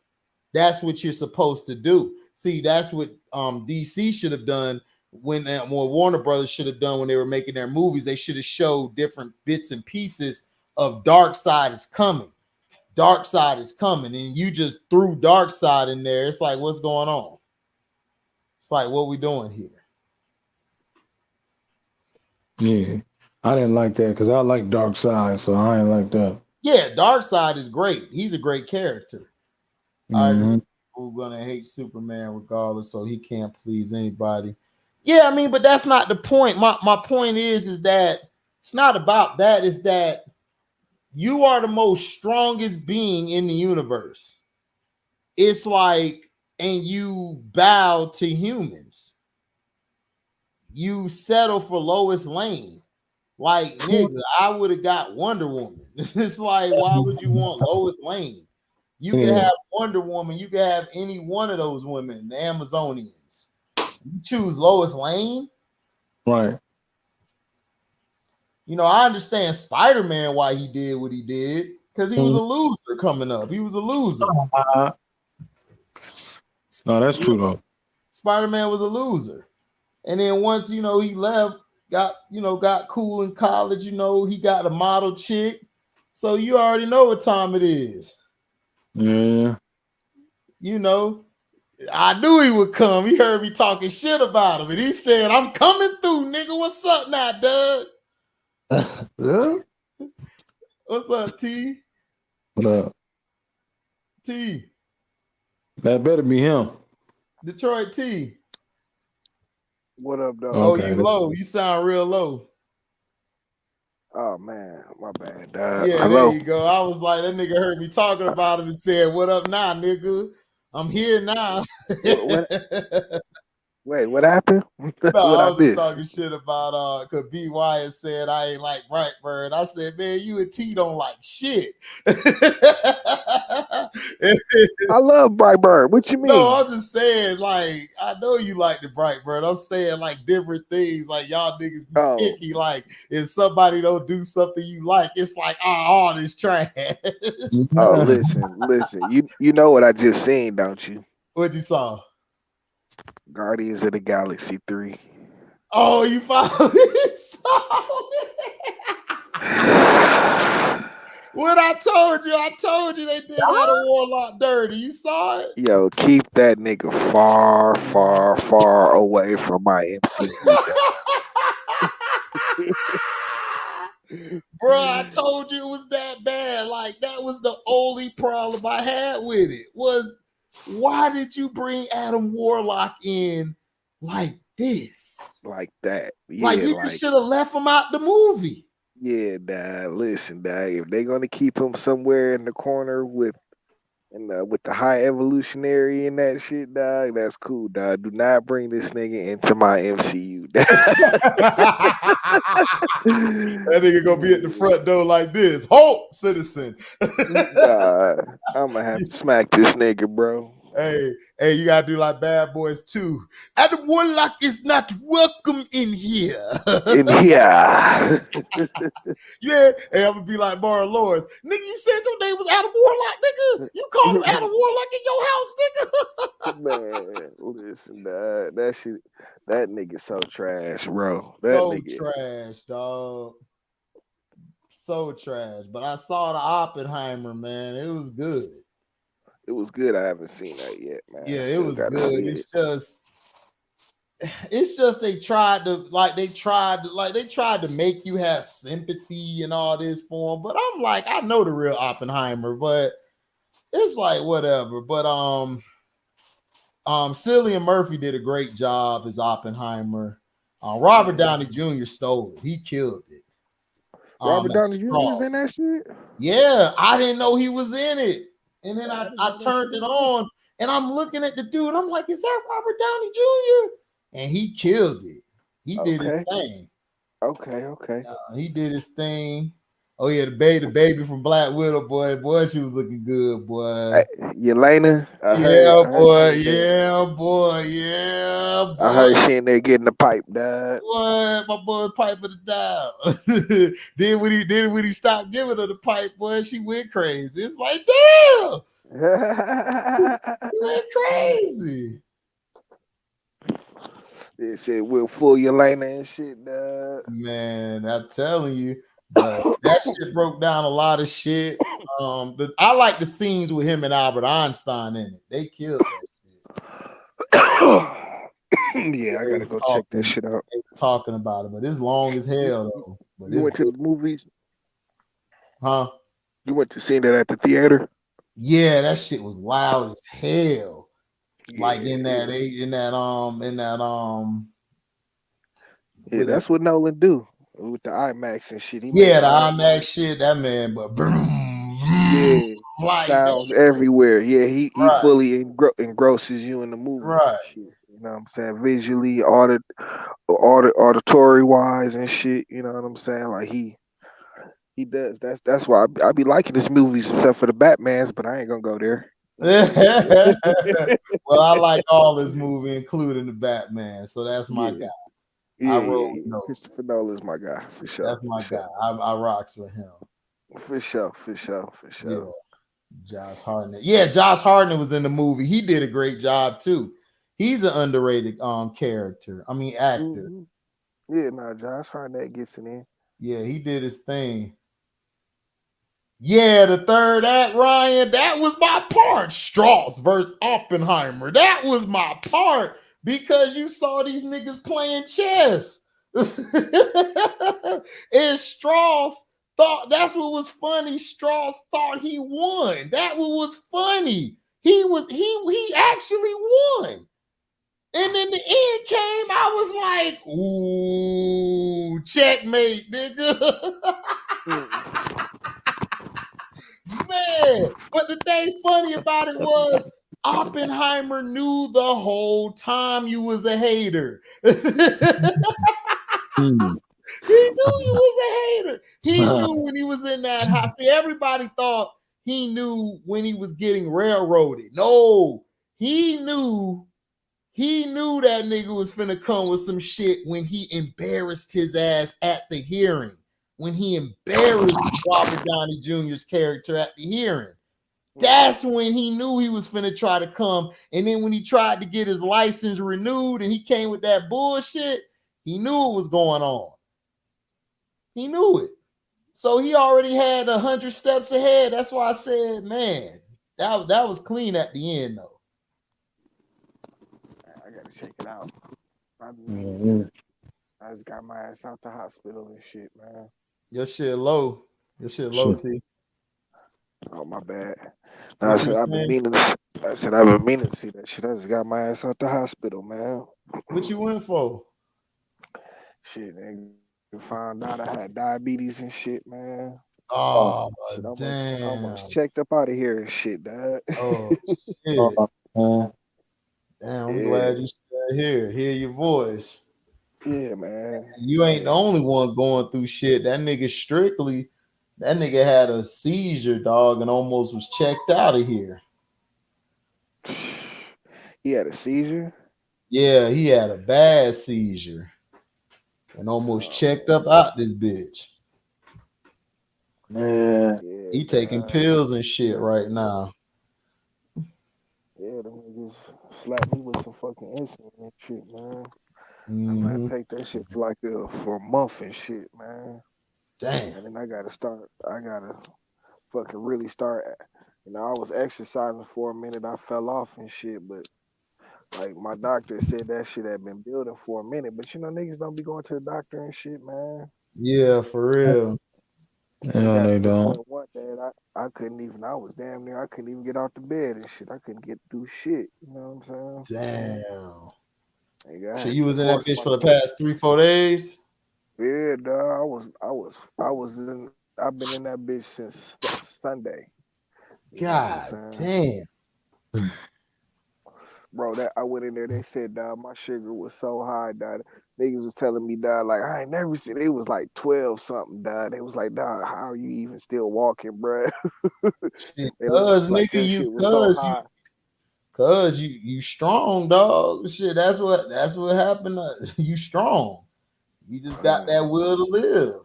That's what you're supposed to do. See, that's what DC should have done when Warner Brothers should have done when they were making their movies. They should have showed different bits and pieces of Darkseid is coming. Darkseid is coming. And you just threw Darkseid in there. It's like, what's going on? It's like, what we doing here? Yeah. I didn't like that because I like Darkseid, so I ain't like that. Yeah, Darkseid is great. He's a great character. We're gonna hate Superman regardless, so he can't please anybody. Yeah, I mean, but that's not the point. My point is that it's not about that. It's that you are the most strongest being in the universe. It's like, and you bow to humans. You settle for Lois Lane. Like, nigga, I would have got Wonder Woman. It's like, why would you want Lois Lane? You can have Wonder Woman. You can have any one of those women, the Amazonians. You choose Lois Lane? Right. You know, I understand Spider-Man why he did what he did, because he was a loser coming up. He was a loser. No, that's true, though. Spider-Man was a loser. And then once, he left, got cool in college, he got a model chick. So you already know what time it is. Yeah. I knew he would come. He heard me talking shit about him. And he said, I'm coming through, nigga. What's up now, Doug? What's up, T? What up? T. That better be him. Detroit T. What up, dog? Okay. You low. You sound real low. Oh, man. My bad, dog. Yeah, Hello? there you go. I was like, that nigga heard me talking about him and said, what up now, nigga? I'm here now. Wait, what happened? No, What I I was just missed? talking shit about cause B Wyatt said I ain't like Brightburn. I said, man, you and T don't like shit. I love Brightburn. What you No, mean? I'm just saying, like, I know you like the Brightburn. I'm saying like different things, like y'all niggas be Oh, picky. Like, if somebody don't do something you like, it's like, all this trash. oh, listen. You know what I just seen, don't you? What you saw? Guardians of the Galaxy 3. Oh, you finally saw it. What I told you they did Adam Warlock dirty. You saw it? Yo, keep that nigga far, far, far away from my MCU. Bro, I told you it was that bad. Like, that was the only problem I had with it. Was why did you bring Adam Warlock in like this? Like that. Like, Yeah, you just should have left him out the movie. yeah, dad. Listen, dad. If they're gonna keep him somewhere in the corner with the high evolutionary and that shit, dog, that's cool, dog. Do not bring this nigga into my MCU. That nigga gonna be at the front door like this. Halt, citizen. Nah, I'm gonna have to smack this nigga, bro. Hey, you gotta do like Bad Boys 2. Adam Warlock is not welcome in here. And yeah, Yeah, and I'm gonna be like Marlon Lawrence. Nigga, you said your name was Adam Warlock, nigga. You called him Adam Warlock in your house, nigga. man, listen, dog. That nigga so trash, bro. That So nigga. trash, dog. So trash. But I saw the Oppenheimer, man. It was good. It was good. I haven't seen that yet, man. Yeah, I it still was gotta good. see It's just they tried to make you have sympathy and all this for him. But I'm like, I know the real Oppenheimer, but it's like whatever. But Cillian Murphy did a great job as Oppenheimer. Robert Downey Jr. stole it. He killed it. Robert As Downey Jr. was in Strauss. that shit. Yeah, I didn't know he was in it. And then I turned it on and I'm looking at the dude. I'm like, is that Robert Downey Jr.? And he killed it. He did his thing. Okay. He did his thing. Oh yeah, the baby from Black Widow, boy, she was looking good, boy. Yelena, Yeah, boy. I heard she in there getting the pipe, dog. Boy, my boy piping it down. then when he stopped giving her the pipe, boy, she went crazy. It's like, damn, she went crazy. They said we'll fool Yelena and shit, dog. Man, I'm telling you, but that shit broke down a lot of shit. I like the scenes with him and Albert Einstein in it. They killed that shit. Yeah, I gotta go check that shit out. They were talking about it, but it's long as hell though. But you went to the movies? Huh? You went to see that at the theater? Yeah, that shit was loud as hell. Yeah, like in that. Yeah, that's what Nolan do with the IMAX and shit. The IMAX shit. That man, but yeah, like sounds everywhere. Yeah, he fully engrosses you in the movie. Right. Shit, you know what I'm saying? Visually, auditory wise and shit. You know what I'm saying? Like he does. That's why I be liking his movies except for the Batmans, but I ain't gonna go there. Well, I like all his movies, including the Batman. So that's my guy. Yeah. Christopher Nolan's my guy for sure. That's my guy. I rocks with him. For sure. Yeah. Josh Hartnett. Yeah, Josh Hartnett was in the movie. He did a great job too. He's an underrated character. I mean actor. Mm-hmm. Yeah, no, Josh Hartnett gets it in. Yeah, he did his thing. Yeah, the third act, Ryan, that was my part. Strauss versus Oppenheimer. That was my part because you saw these niggas playing chess. And Strauss thought that's what was funny. Strauss thought he won. That was funny. He actually won. And then the end came, I was like, ooh, checkmate, nigga. Man, but the thing funny about it was Oppenheimer knew the whole time you was a hater. Mm. He knew he was a hater. He knew when he was in that house. See, everybody thought he knew when he was getting railroaded. No, he knew that nigga was finna come with some shit when he embarrassed his ass at the hearing. When he embarrassed Robert Downey Jr.'s character at the hearing. That's when he knew he was finna try to come. And then when he tried to get his license renewed and he came with that bullshit, he knew what was going on. He knew it. So he already had 100 steps ahead. That's why I said, man, that was clean at the end, though. I gotta check it out. Mm-hmm. I just got my ass out the hospital and shit, man. Your shit low. T. Oh, my bad. What I you said I've been meaning to see that shit. I just got my ass out the hospital, man. What you went for? Shit, nigga. Found out I had diabetes and shit, man. Oh, Shit, damn. almost checked up out of here and shit, dad. Oh, shit. Damn, I'm glad you still here. Hear your voice. Yeah, man. You ain't the only one going through shit. That nigga had a seizure, dog, and almost was checked out of here. He had a seizure? Yeah, he had a bad seizure and almost checked up out this bitch. Man, he taking pills and shit right now. Yeah, them niggas slapped me with some fucking insulin and shit, man. I'm gonna take that shit for like for a month and shit, man. Damn. And then I gotta fucking really start. You know, I was exercising for a minute. I fell off and shit, but like my doctor said that shit had been building for a minute. But you know, niggas don't be going to the doctor and shit, man. Yeah, for real. Yeah, they don't. One day I couldn't even. I was damn near. I couldn't even get out the bed and shit. I couldn't get through shit. You know what I'm saying? Damn. Nigga, so you was in that bitch for the past 3-4 days? Yeah, dog. I've been in that bitch since Sunday. God damn. Bro, that I went in there, they said, dog, my sugar was so high, dog. Niggas was telling me, dog, like, I ain't never seen it was like 12 something, dog. They was like, dog, how are you even still walking, bro? Cause nigga, cause you strong, dog. Shit, that's what happened. You strong. You just got that will to live.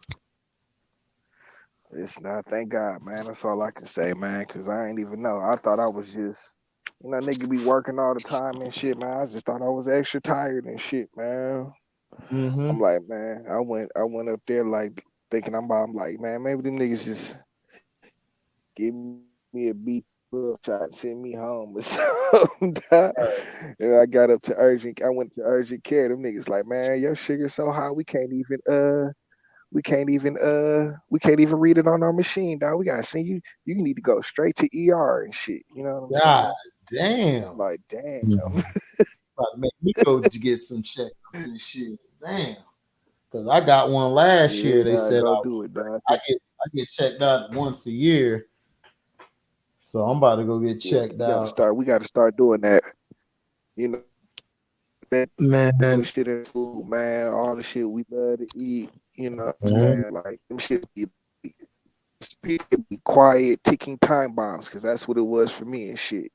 It's not, thank God, man. That's all I can say, man. Cause I ain't even know. I thought I was just, you know, nigga be working all the time and shit, man. I just thought I was extra tired and shit, man. I'm like, man, I went up there like thinking I'm like, man, maybe them niggas just give me a beat shot and send me home or something. And I got up to I went to urgent care. Them niggas like, man, your sugar's so high we can't even read it on our machine, dog. We gotta send you. You need to go straight to ER and shit. You know what I'm saying? Damn. Like, damn. Like, make me go to get some checkups and shit. Damn. Cause I got one last year. They said I get checked out once a year. So I'm about to go get checked out. We gotta start doing that. You know, that man, shit in food, man. All the shit we love to eat. You know, man, like them shit be quiet, ticking time bombs, because that's what it was for me and shit.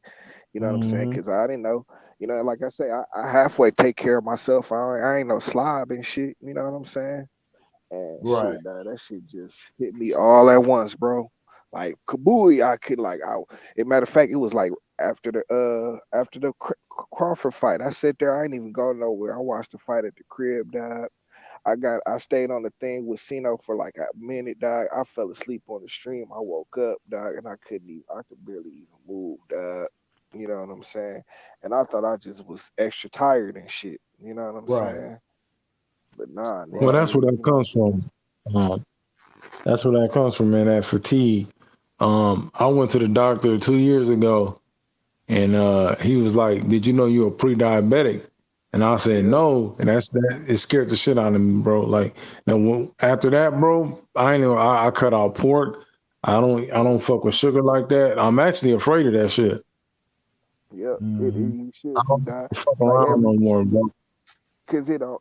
You know what I'm saying? Because I didn't know. You know, like I say, I halfway take care of myself. I ain't no slob and shit. You know what I'm saying? And shit, that shit just hit me all at once, bro. Like kabooey, I could like. Matter of fact, it was like after the Crawford fight. I sat there. I ain't even go nowhere. I watched the fight at the crib, dog. I stayed on the thing with Sino for like a minute, dog. I fell asleep on the stream. I woke up, dog, and I could barely even move, dog. You know what I'm saying? And I thought I just was extra tired and shit. You know what I'm saying? But nah, nigga. Well, that's where that comes from. That's where that comes from, man. That fatigue. I went to the doctor 2 years ago, and he was like, "Did you know you're a pre-diabetic?" And I said, "No," and it scared the shit out of me, bro. Like, after that, bro, I cut out pork. I don't fuck with sugar like that. I'm actually afraid of that shit. Yep, Mhm. you I should be, don't dog. fuck Like around no more, bro. cause it don't,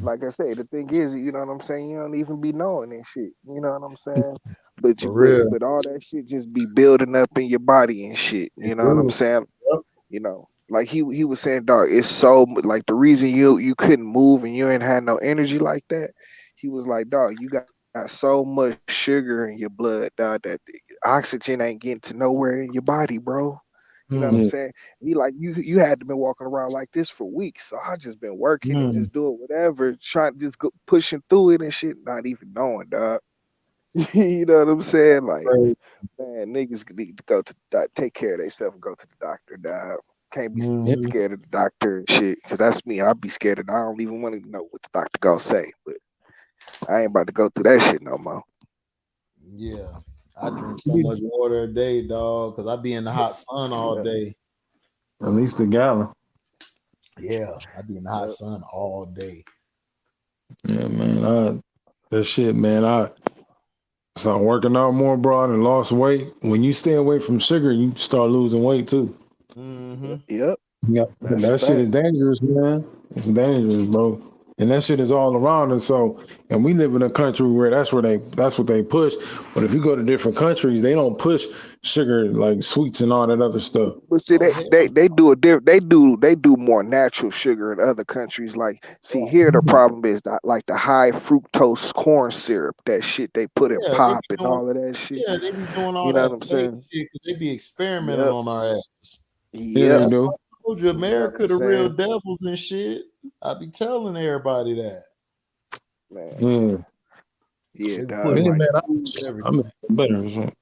like I say, the thing is, you know what I'm saying. You don't even be knowing that shit. You know what I'm saying. But For real. but all that shit just be building up in your body and shit. It You know what I'm do. saying. Yep. You know, like he was saying, dog, it's like the reason you couldn't move and you ain't had no energy like that. He was like, dog, you got so much sugar in your blood, dog, that the oxygen ain't getting to nowhere in your body, bro. You know what I'm Mm. Yeah. saying? He like you had to been walking around like this for weeks. So I just been working and Mm. just doing whatever, trying to just go pushing through it and shit, not even knowing, dog. You know what I'm saying? Like, Crazy. man, niggas need to go to take care of themselves and go to the doctor, dog. Can't be Yeah. Mhm. scared of the doctor and shit. Cause that's me. I'll be scared and I don't even want to know what the doctor gonna say. But I ain't about to go through that shit no more. Yeah. I drink so much water a day, dog, because I be in the hot sun all Yep, day. At least a gallon. Yeah, I be in the hot yep. sun all day. Yeah, man. That shit, man. I started working out more, bro, and lost weight. When you stay away from sugar, you start losing weight too. Mm-hmm. Yep. Yeah, That's a that shit fact. is dangerous, man. It's dangerous, bro. And that shit is all around us. So, and we live in a country where that's what they push. But if you go to different countries, they don't push sugar like sweets and all that other stuff. But see, Oh hell they do a they do more natural sugar in other countries. Like, see, no. here the problem is that like the high fructose corn syrup, that shit they put in Yeah, they pop be and doing all of that shit. yeah, they be doing all You know that what I'm fake saying? shit because they be experimenting Yep, on our ass. Yeah, yep. they That's why do. I told you You know what America I'm the real saying, devils and shit. I be telling everybody that. man? Yeah. Yeah, They be dog. putting Man, in Like, man, food, I'm everything. better.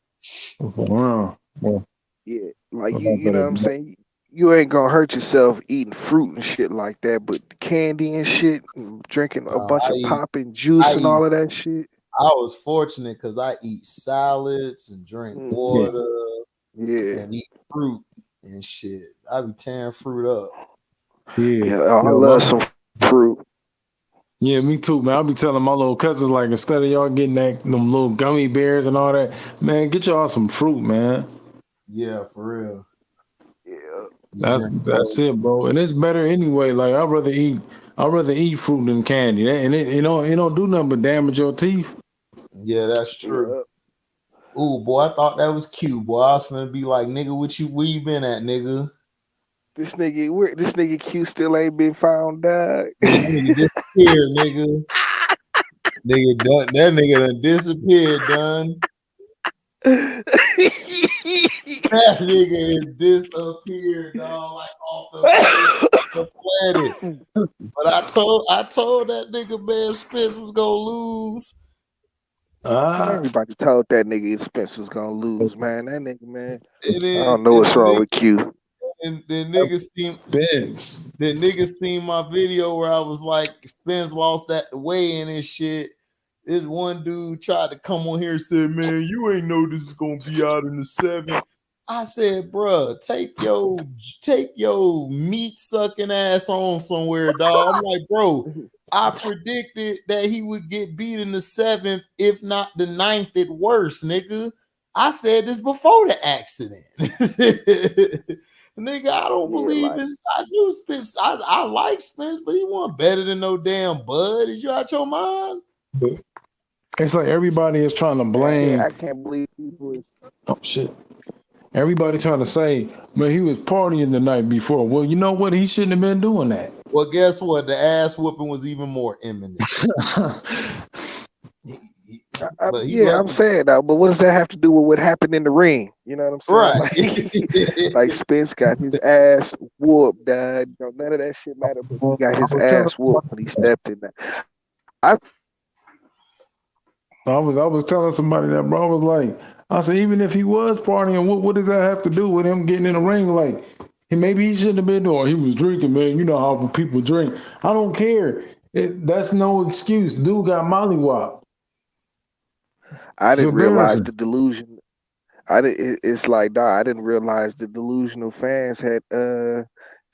Around. Well, yeah, like I'm you know better. what I'm saying. You ain't gonna hurt yourself eating fruit and shit like that, but candy and shit, and drinking a Uh, bunch I of eat pop and I juice and eat all of that shit. I was fortunate because I eat salads and drink Hmm. Yeah. water Yeah, and eat fruit and shit. I be tearing fruit up. Yeah. yeah. I Yo, love some fruit. yeah, me too, man. I'll be telling my little cousins like instead of y'all getting them little gummy bears and all that, man, get y'all some fruit, man. Yeah, for real. Yeah. You drink That's water. it, bro. And it's better anyway. Like I'd rather eat fruit than candy. And it don't do nothing but damage your teeth. Yeah, that's true. Yeah. Ooh, boy, I thought that was cute, boy. I was finna be like, nigga, where you been at, nigga? This nigga Q still ain't been found, dog. Nigga, that nigga disappeared, nigga. That nigga done disappeared, done. That nigga is disappeared, dog, like off the face of the planet. But I told that nigga man Spence was gonna lose. Ah, Everybody told that nigga Spence was gonna lose, man. That nigga, man. And I then don't know and what's the wrong nigga with Q. and the nigga seen Spence. the nigga seen my video where I was like Spence lost that weigh in and shit. This one dude tried to come on here and said, man, you ain't know this is gonna be out in the 7. I said, bruh, take your meat sucking ass on somewhere, dog. I'm like, bro, I predicted that he would get beat in the 7th, if not the 9th at worst, nigga. I said this before the accident. Nigga, I don't Yeah, believe like, this. I do Spence. I like Spence, but he wasn't better than no damn Bud. Is you out your mind? It's like everybody is trying to blame. I can't believe people is. Oh shit. Everybody trying to say, man, he was partying the night before. Well, you know what? He shouldn't have been doing that. Well, guess what? The ass whooping was even more imminent. He- but he Yeah, I'm lucky, saying that, but what does that have to do with what happened in the ring? You know what I'm saying? right? Like Spence got his ass whooped, dad. You know, none of that shit matter, but he got I his was telling ass whooped when he stepped in there. I I was telling somebody that, bro. I was like, I said, even if he was partying, what does that have to do with him getting in the ring? Like, maybe he shouldn't have been doing. He was drinking, man. You know how when people drink. I don't care. That's no excuse. Dude got mollywopped. I It's didn't realize embarrassing. the delusion. It's like, dog, I didn't realize the delusional fans had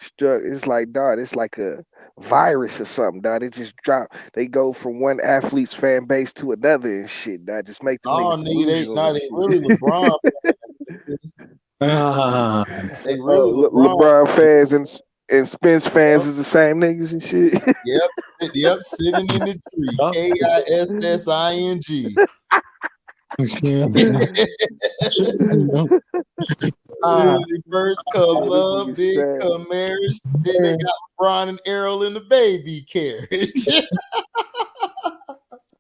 struck. It's like, dog, it's like a virus or something, dog. They just drop. They go from one athlete's fan base to another and shit, dog. Just make them Oh, niggas nigga, they delusional not and even shit. really LeBron. Ah, They really LeBron fans and Spence fans Yep. is the same niggas and shit. Yep, sitting in the tree. KISSING. First come love, then come marriage, then they got LeBron and Errol in the baby carriage.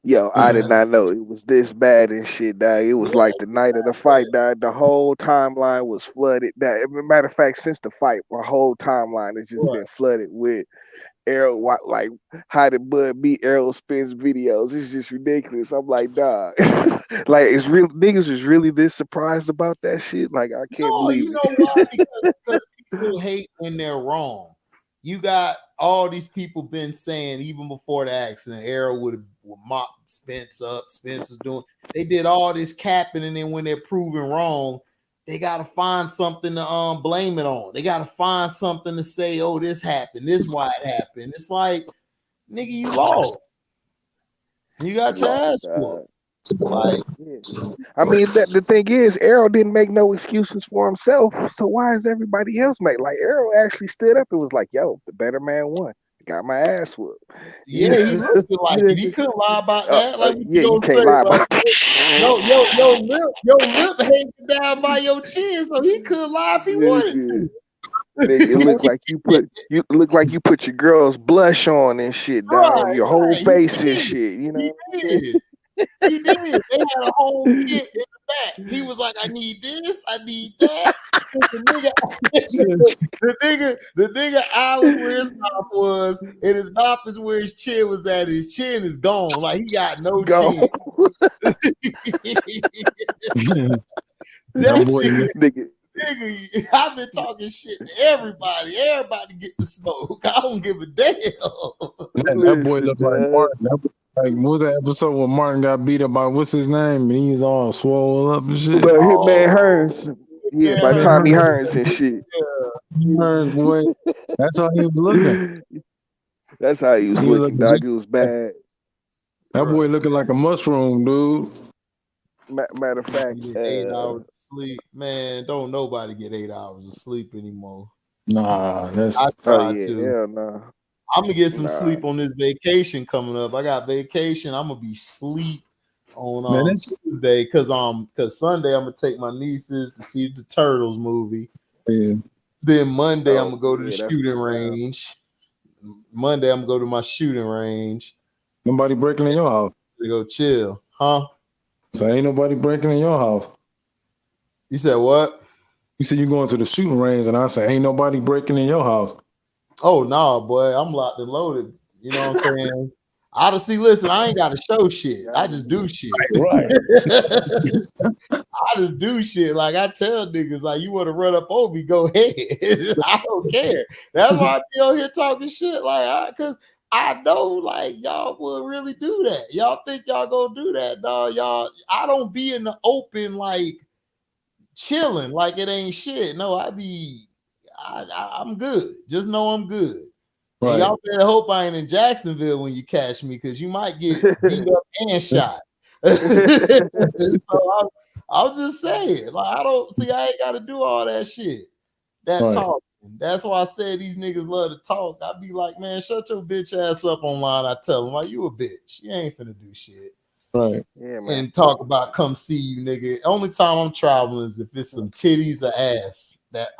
Yo, I did not know it was this bad and shit, dog. It was like the night of the fight, dog. The whole timeline was flooded. Dog. Matter of fact, since the fight, my whole timeline has just been flooded with Errol, like how did Bud beat Errol Spence videos. It's just ridiculous. I'm like, dog, like it's real. Niggas was really this surprised about that shit. Like I can't believe you know why? Because people hate when they're wrong. You got all these people been saying even before the accident, Errol would mop Spence up. Spence was doing. They did all this capping, and then when they're proven wrong, they got to find something to blame it on. They got to find something to say, oh, this happened. This why it happened. It's like, nigga, you lost. You got your ass whooped. Like, I mean, the thing is, Errol didn't make no excuses for himself. So why is everybody else make? Like Errol actually stood up and was like, "Yo, the better man won. Got my ass whooped." Yeah, he looked like it. He couldn't lie about that. Like, you can't lie about your lip hanging down by your chin, so he could lie if he wanted to. It looked like you put your girl's blush on and shit, dog. Your whole face and shit. You know. He did. They had a whole kit in the back. He was like, I need this, I need that. The nigga eye was where his mouth was, and his mouth is where his chin was at. His chin is gone. Like he got no chin. Nigga, I've been talking shit to everybody. Everybody get the smoke. I don't give a damn. That boy looked like Martin. Like, what was that episode when Martin got beat up by what's his name? And he's all swollen up and shit. But Hitman Hearns. Yeah, by Tommy Hearns and shit. Hearns, boy. That's how he was looking. That's how he was looking, dog. It was bad. That boy looking like a mushroom, dude. Matter of fact, 8 hours of sleep. Man, don't nobody get 8 hours of sleep anymore. Nah, that's I try to. Hell no. I'm gonna get some sleep on this vacation coming up. I got vacation. I'm gonna be sleep on Tuesday because Sunday I'm gonna take my nieces to see the Turtles movie. Yeah. Then Monday I'm gonna go to the shooting range. Monday I'm gonna go to my shooting range. Nobody breaking in your house. To go chill, huh? So ain't nobody breaking in your house. You said what? You said you going to the shooting range, and I said ain't nobody breaking in your house. Oh no, boy, I'm locked and loaded. You know what I'm saying? Listen, I ain't got to show shit. I just do shit. Right. I just do shit. Like I tell niggas, like you want to run up on me, go ahead. I don't care. That's why I be on here talking shit. Like, cause I know, like y'all will really do that. Y'all think y'all gonna do that, dog? Y'all, I don't be in the open like chilling, like it ain't shit. No, I'm good. Just know I'm good. Right. And y'all better hope I ain't in Jacksonville when you catch me, because you might get beat up and shot. So I'm just saying, like I ain't got to do all that shit. That talking. That's why I said these niggas love to talk. I be like, man, shut your bitch ass up online. I tell them, like, you a bitch. You ain't finna do shit. Right. Yeah, man. And talk about come see you, nigga. Only time I'm traveling is if it's some titties or ass that's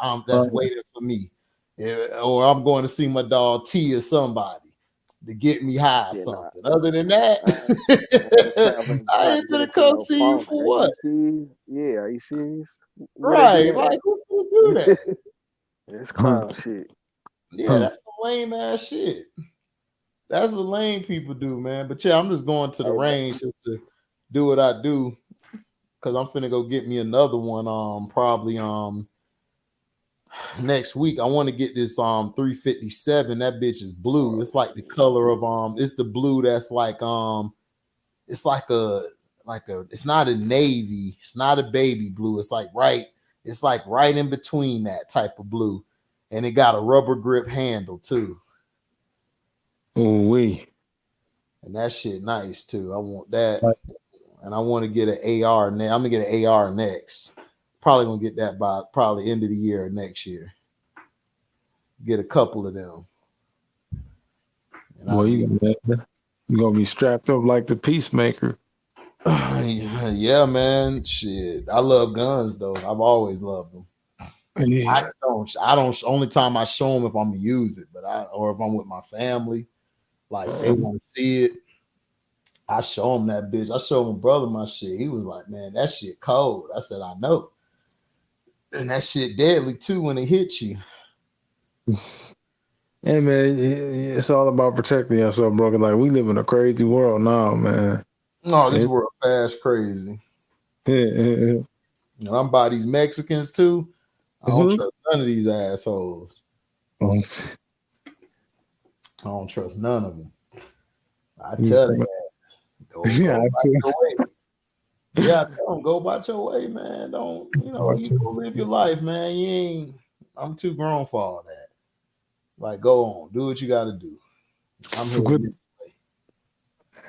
waiting for me. Yeah, or I'm going to see my dog T or somebody to get me high or something. Other than that, I ain't gonna come see you for what? Yeah, are you serious? Right, like who can do that? It's clown shit. Yeah, that's some lame ass shit. That's what lame people do, man. But yeah, I'm just going to the range just to do what I do, because I'm finna go get me another one. Probably next week. I want to get this 357. That bitch is blue. It's like the color of it's the blue that's like it's like a it's not a navy, it's not a baby blue. It's like right in between that type of blue, and it got a rubber grip handle too. Oh wee. And that shit nice too. I want that. And I want to get an AR. I'm gonna get an AR next. Probably gonna get that by probably end of the year or next year. Get a couple of them. Boy, you gonna be strapped up like the Peacemaker. Yeah, man. Shit. I love guns though. I've always loved them. Yeah. I don't only time I show them if I'm gonna use it, or if I'm with my family, like they want to see it. I show them that bitch. I showed my brother my shit. He was like, man, that shit cold. I said, I know. And that shit deadly too when it hits you. Hey man, it's all about protecting yourself, bro. Like we live in a crazy world now, man. No, this world fast crazy. And I'm by these Mexicans too. I don't trust none of these assholes. I don't trust none of them. I tell them, go about your way. Yeah, don't go about your way, man. Don't, you go live your life, man. I'm too grown for all that. Like, go on, do what you got to do. I'm here this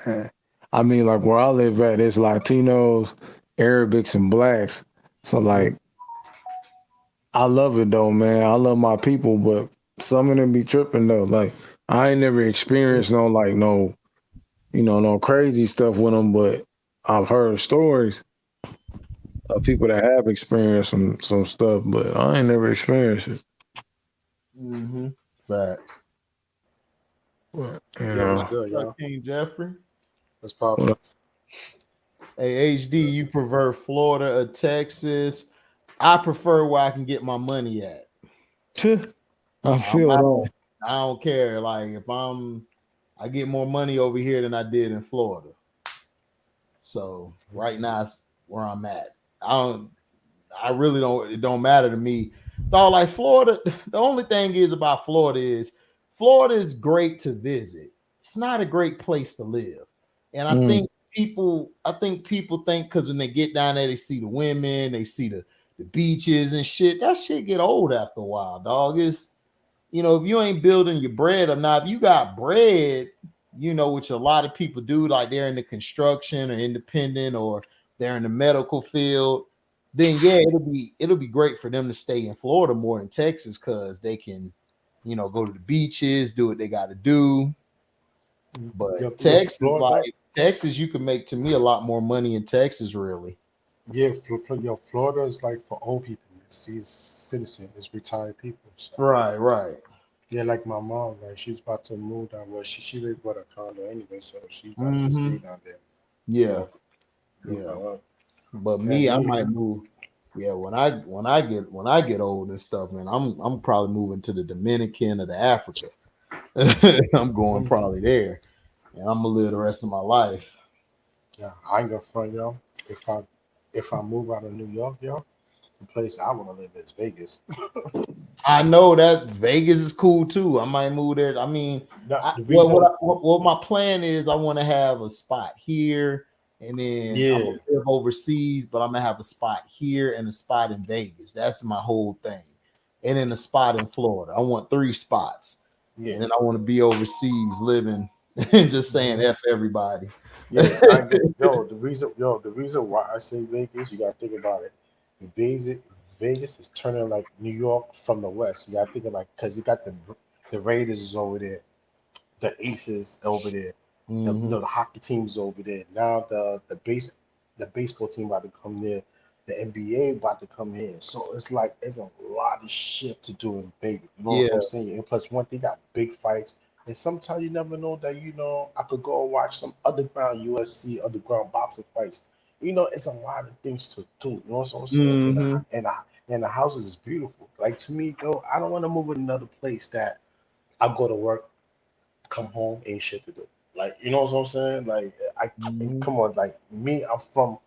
way. I mean, like where I live at, it's Latinos, Arabics, and blacks. So like, I love it though, man. I love my people, but some of them be tripping though. Like, I ain't never experienced no crazy stuff with them, but I've heard stories of people that have experienced some stuff, but I ain't never experienced it. Facts. Well, what's good, y'all? King Jeffrey. Let's pop up. Hey, HD, you prefer Florida or Texas? I prefer where I can get my money at. I feel that. I don't care. Like if I get more money over here than I did in Florida. So right now it's where I'm at. It don't matter to me. Though like Florida, the only thing is about Florida is great to visit. It's not a great place to live. And I think people think because when they get down there, they see the women, they see the beaches and shit. That shit get old after a while, dog. It's, if you ain't building your bread or not, if you got bread, which a lot of people do, like they're in the construction or independent or they're in the medical field, then yeah, it'll be great for them to stay in Florida more than Texas because they can, go to the beaches, do what they got to do. But Texas, you can make to me a lot more money in Texas, really. Yeah, Florida is like for old people. It's citizen, it's retired people. So. Right. Yeah, like my mom, like she's about to move down. Well, she lives with a condo anyway, so she's about to stay down there. Yeah. But me, I might move. Yeah, when I get old and stuff, man, I'm probably moving to the Dominican or the Africa. I'm going probably there, and I'm gonna live the rest of my life. Yeah, I ain't gonna front y'all. If I move out of New York, y'all, the place I want to live is Vegas. I know that Vegas is cool too. I might move there. I mean, what my plan is, I want to have a spot here, and then I'm gonna live overseas, but I'm gonna have a spot here and a spot in Vegas. That's my whole thing, and then a spot in Florida. I want 3 spots, and then I want to be overseas living and just saying F everybody. Yeah, the reason why I say Vegas, you gotta think about it. Vegas is turning like New York from the West. You gotta think about, because you got the Raiders is over there, the Aces over there, the hockey teams over there. Now the baseball team about to come there, the NBA about to come here. So it's like there's a lot of shit to do in Vegas. You know what I'm saying? And plus, one thing, got big fights. And sometimes you never know that, I could go and watch some underground UFC, underground boxing fights. It's a lot of things to do. You know what I'm saying? And the houses is beautiful. Like, to me, though, I don't want to move in another place that I go to work, come home, ain't shit to do. Like, you know what I'm saying? Like, come on, like me, I'm from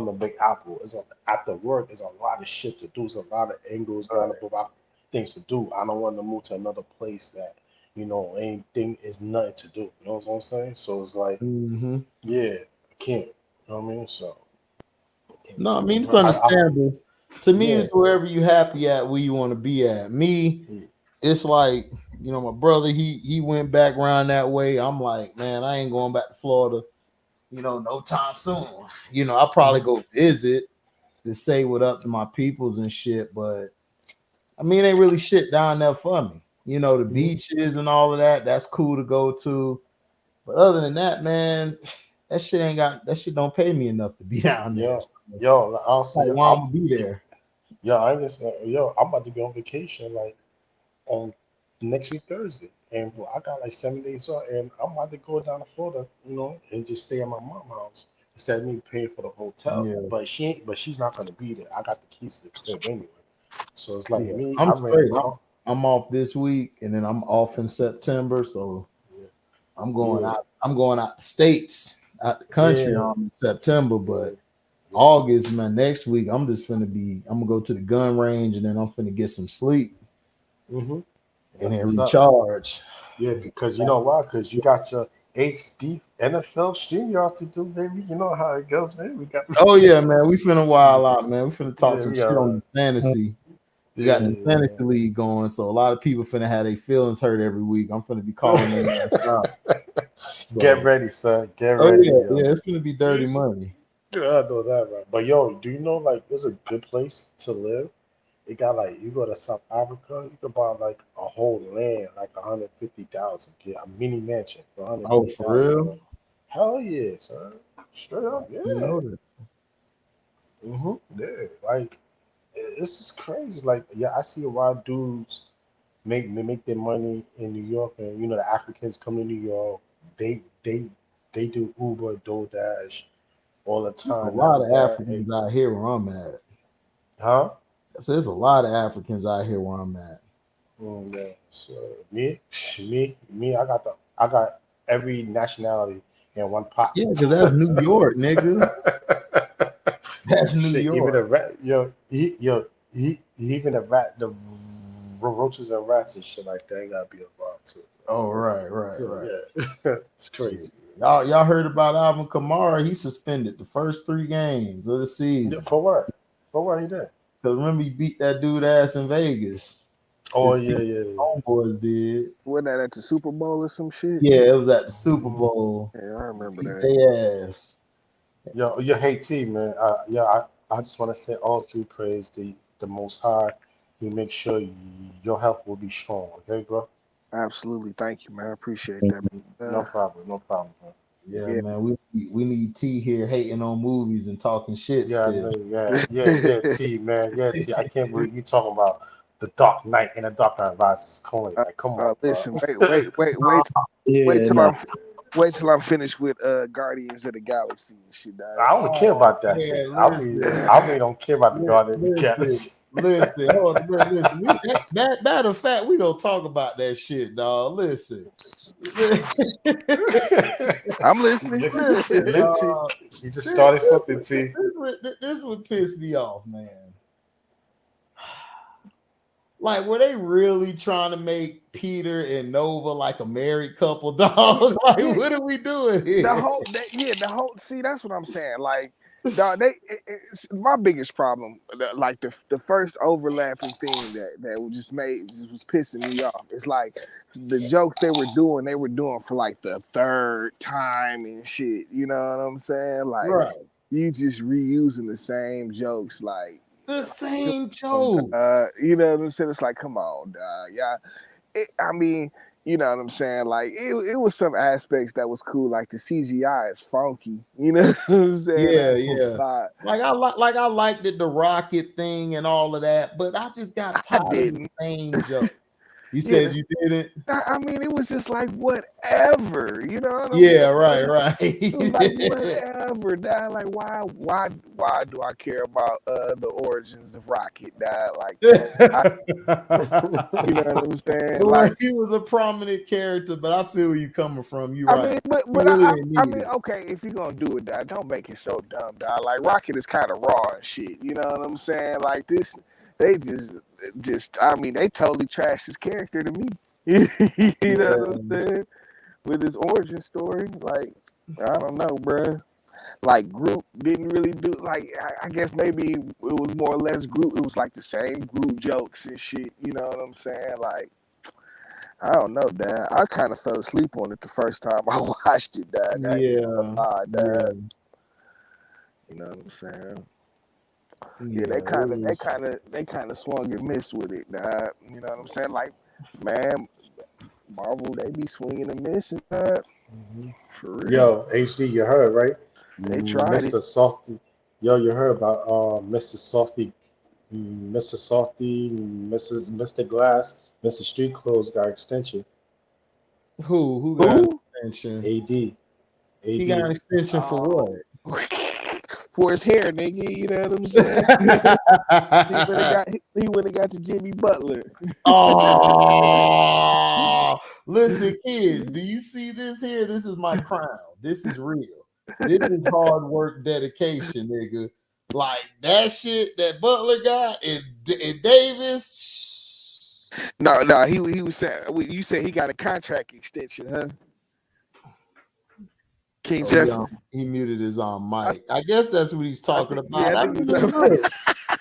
the Big Apple. After work, there's a lot of shit to do. There's a lot of angles, a lot of things to do. I don't want to move to another place that, anything is nothing to do. You know what I'm saying? So it's like, yeah, I can't. You know what I mean? So. No, I mean, it's understandable. To me, it's wherever you happy at, where you want to be at. Me, it's like, my brother, he went back around that way. I'm like, man, I ain't going back to Florida, no time soon. I'll probably go visit to say what up to my peoples and shit, but I mean, ain't really shit down there for me. You know, the beaches and all of that, that's cool to go to. But other than that, man, that shit don't pay me enough to be down there. Yo, honestly, why I'm gonna be there. I'm about to be on vacation like on next week Thursday, and I got like 7 days off, and I'm about to go down to Florida, and just stay at my mom's house instead of me paying for the hotel. Yeah. But she's not gonna be there. I got the keys to the crib anyway, so it's like me. I'm straight. I'm off this week, and then I'm off in September, so I'm going out. I'm going out the states, out the country in September, but August, man, next week, I'm gonna go to the gun range, and then I'm finna get some sleep. And then recharge. Yeah, because you know why? Because you got your HD NFL StreamYard to do, baby. You know how it goes, man. We got. Oh yeah, man. We finna wild out, man. We finna talk some shit on the fantasy. We got the fantasy league going, so a lot of people finna have their feelings hurt every week. I'm finna be calling them. So, get ready, son. Get ready. Yeah, it's gonna be dirty money. I know that, right? But yo, do you know like there's a good place to live? It got like you go to South Africa, you can buy like a whole land, like 150,000, get a mini mansion for 150,000. Oh, for real? Hell yeah, son. Straight up, yeah. You know that. Yeah, like this is crazy. Like, yeah, I see a lot of dudes make their money in New York, and the Africans come to New York. They do Uber, DoorDash all the time. There's a lot of Africans out here where I'm at. Huh? So there's a lot of Africans out here where I'm at. Yeah. So me, I got every nationality in one pot. Yeah, because that's New York, nigga. That's New York. Even the rat, even the roaches and rats and shit like that gotta be involved too. Oh, right. Yeah, it's crazy. Y'all heard about Alvin Kamara? He suspended the first 3 games of the season. Yeah, for what? For what he did? Because remember he beat that dude ass in Vegas. Oh yeah. Homeboys did. Wasn't that at the Super Bowl or some shit? Yeah, it was at the Super Bowl. Yeah, I remember that. Their ass. Yo, hey T, man. I just want to say all due praise the Most High. You make sure your health will be strong. Okay, bro. Absolutely, thank you, man. I appreciate that. No problem, bro. Yeah, man. We need T here hating on movies and talking shit. Yeah, T, man. Yeah, T. I can't believe you talking about The Dark Knight and The Dark Knight Rises. Like, come on. Listen, wait till I'm finished with Guardians of the Galaxy and shit. Dog. I don't care about that shit. I really don't care about the Guardians of the Galaxy. Listen. Matter of fact, we gonna talk about that shit, dog. Listen. I'm listening. You just started something, T. This would piss me off, man. Like, were they really trying to make Peter and Nova like a married couple, dog? Like, what are we doing here? The whole. See, that's what I'm saying. Like, dog, it's my biggest problem. Like the first overlapping thing that was pissing me off. It's like the jokes they were doing for like the 3rd time and shit. You know what I'm saying? Like, you just reusing the same jokes, like. The same joke. You know what I'm saying? It's like, come on, dog. Yeah. I mean, you know what I'm saying? Like, it was some aspects that was cool. Like the CGI is funky. You know what I'm saying? Yeah. Like I liked it, the rocket thing and all of that, but I just got tired of the same joke. You said you didn't? I mean, it was just like whatever, you know what I'm saying? Right. It was like whatever, dad. Like why do I care about the origins of Rocket, dad? Like, you know what I'm saying? Like, he was a prominent character, but I feel where you coming from. You right. I mean, okay, if you're gonna do it, dad, don't make it so dumb, dad. Like, Rocket is kind of raw and shit. You know what I'm saying? Like this. They I mean, they totally trashed his character to me. You know what I'm saying? With his origin story, like, I don't know, bruh. Like, Groot didn't really do, like, I guess maybe it was more or less Groot. It was like the same Groot jokes and shit. You know what I'm saying? Like, I don't know, Dad. I kind of fell asleep on it the first time I watched it, Dad. Yeah. Dad. You know what I'm saying? Yeah, they kind of swung and missed with it, dog. You know what I'm saying? Like, man, Marvel, they be swinging and missing, dog. For real. Yo, HD, you heard, right? They tried Mr. it. Softy. Yo, you heard about Mr. Softy, Mr. Softy, Mr. Glass, Mr. Street Clothes got extension. Who got an extension? AD. He got an extension for what? For his hair, nigga. You know what I'm saying? he went and got to Jimmy Butler. Oh, listen, kids, do you see this here? This is my crown. This is real. This is hard work, dedication, nigga. Like that shit that Butler got and Davis. No, he was saying. You said he got a contract extension, huh? King Jeff. He muted his own mic. I guess that's what he's talking about. Yeah,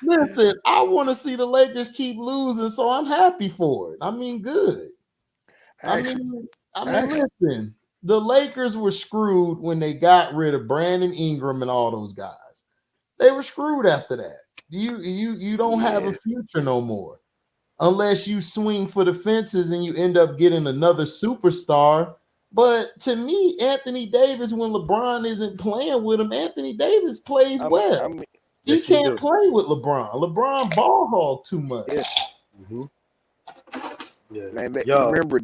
Listen, I want to see the Lakers keep losing, so I'm happy for it. I mean, good. Listen, the Lakers were screwed when they got rid of Brandon Ingram and all those guys. They were screwed after that. You don't have a future no more unless you swing for the fences and you end up getting another superstar. But to me, Anthony Davis, when LeBron isn't playing with him, Anthony Davis plays well. He can't play with LeBron. LeBron ball hog too much. Yeah. Yeah. Man, remember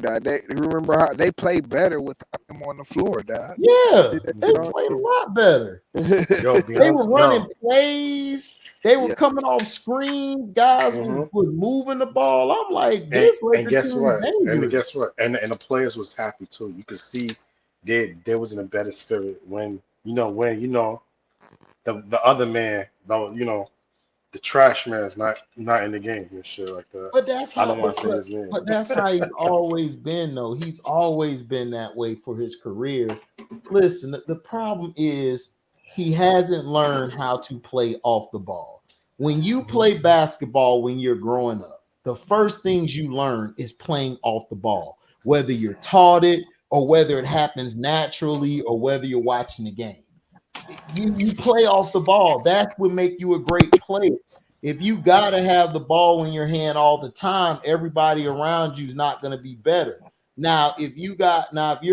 how they played better with him on the floor, dog. Yeah, they played a lot better. They were running plays. They were coming off screens. Guys was moving the ball. I'm like, this. And guess what? And the players was happy too. You could see they was in a better spirit when the other man, the trash man is not in the game and shit like that. But that's how I don't want to say his name. But that's how he's always been, though. He's always been that way for his career. Listen, the problem is he hasn't learned how to play off the ball. When you play basketball when you're growing up, the first things you learn is playing off the ball, whether you're taught it or whether it happens naturally or whether you're watching the game. You play off the ball. That's what make you a great player. If you gotta have the ball in your hand all the time, everybody around you is not going to be better. Now, if you're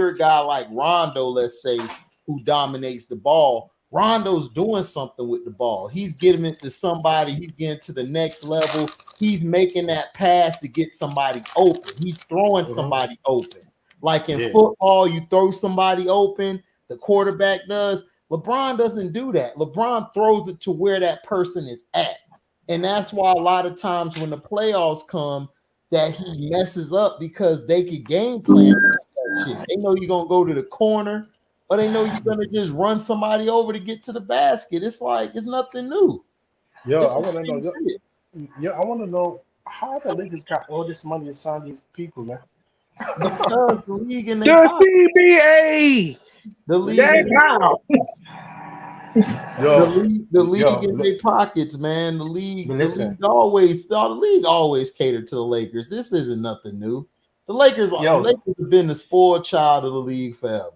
a guy like Rondo, let's say, who dominates the ball, Rondo's doing something with the ball. He's getting it to somebody. He's getting to the next level. He's making that pass to get somebody open. He's throwing somebody open. Like in football, you throw somebody open, the quarterback does. LeBron doesn't do that. LeBron throws it to where that person is at. And that's why a lot of times when the playoffs come, that he messes up because they could game plan that shit. They know you're going to go to the corner, or they know you're going to just run somebody over to get to the basket. It's like, it's nothing new. I want to know. I want to know how the Lakers got all this money to sign these people, man. Because the league and the CBA. The league, the league in their pockets, man. The league always catered to the Lakers. This isn't nothing new. The Lakers have been the spoiled child of the league forever.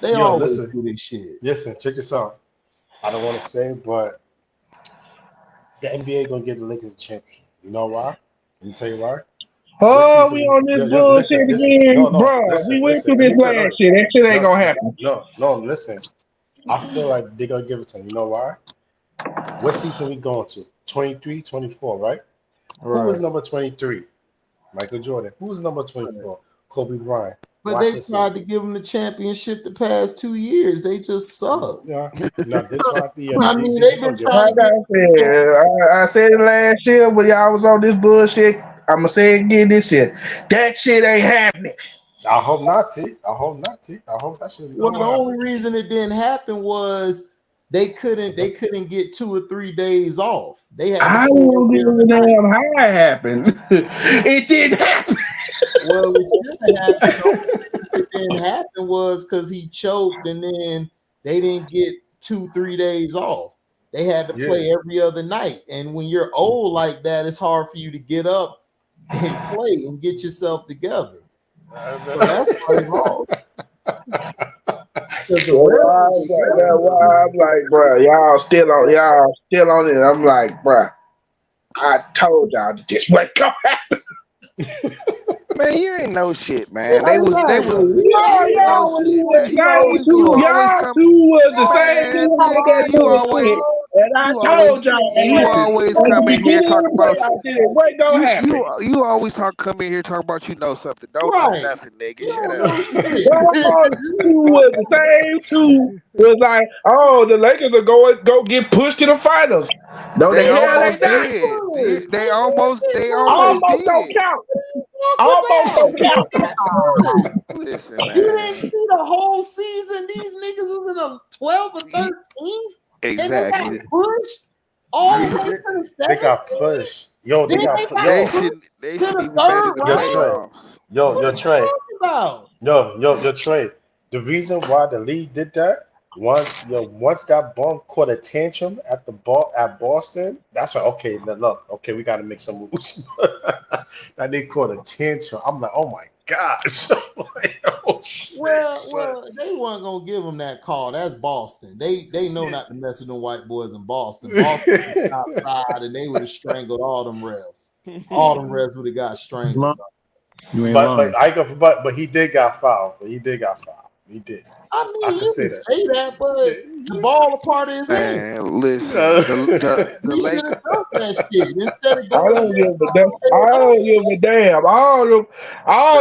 They always do this shit. Listen, check this out. I don't want to say, but the NBA gonna give the Lakers a championship. You know why? Let me tell you why. Oh, we on this bullshit again, bro. We went through this last shit. That shit ain't gonna happen. No, listen. I feel like they're gonna give it to him. You know why? What season we going to? 23, 24, right? Who was number 23? Michael Jordan. Who was number 24? Kobe Bryant. But they tried to give him the championship the past 2 years. They just suck. Yeah. No, this might be they've been trying I said it last year when y'all was on this bullshit. I'm gonna say it again this year. That shit ain't happening. I hope not, T. I hope that shit. Well, the only reason it didn't happen was they couldn't get 2 or 3 days off. They had. I don't give a damn how it happened. It didn't happen. Well, it didn't happen. It didn't happen was because he choked, and then they didn't get 2-3 days off. They had to play every other night, and when you're old like that, it's hard for you to get up and play and get yourself together. So that's why Because the That's why I'm like, bro, y'all still on it. I'm like, bro, I told y'all that this wasn't gonna happen. Man, you ain't no shit, man. They was Y'all no shit, man. You always y'all come, two was the same man, two had that man. bullshit. And I told y'all, and You listen, always at the come in here beginning of talking the about playoffs, it wasn't gonna happen. you always come in here talking about you know something. Don't know Right. nothing, nigga. You Shut don't up. know shit. Y'all two was the same two. Was like, oh, the Lakers are go get pushed to the finals. No, They the hell they almost not. did. They almost Almost don't did. count. Almost don't count. Listen, You didn't man. see the whole season. These niggas was in a 12 or 13, and they got Exactly. pushed all the way to the They 7th. got pushed. Yo, they Then got they pushed. got They Yo, pushed shouldn't to the even made it third to the yo, round. Trey. playoffs. Yo, What are you Trey. talking about? Yo, Trey. The reason why the league did that once that bum caught a tantrum at the ball at Boston. That's why. Okay, now look. Okay, we got to make some moves. That they caught a tantrum. I'm like, oh my gosh. I'm like, oh shit, son. Well, they weren't gonna give them that call. That's Boston. They know not to mess with them white boys in Boston. Boston was outside, and they would have strangled all them refs. All them refs would have got strangled. You ain't But lying. he did got fouled. He did got fouled. He did. I I mean, can you say can that. say that, but the ball a part of his hand. Man, listen. The He should have Lakers. done that shit instead of I going don't there. give a damn. I don't give a damn. All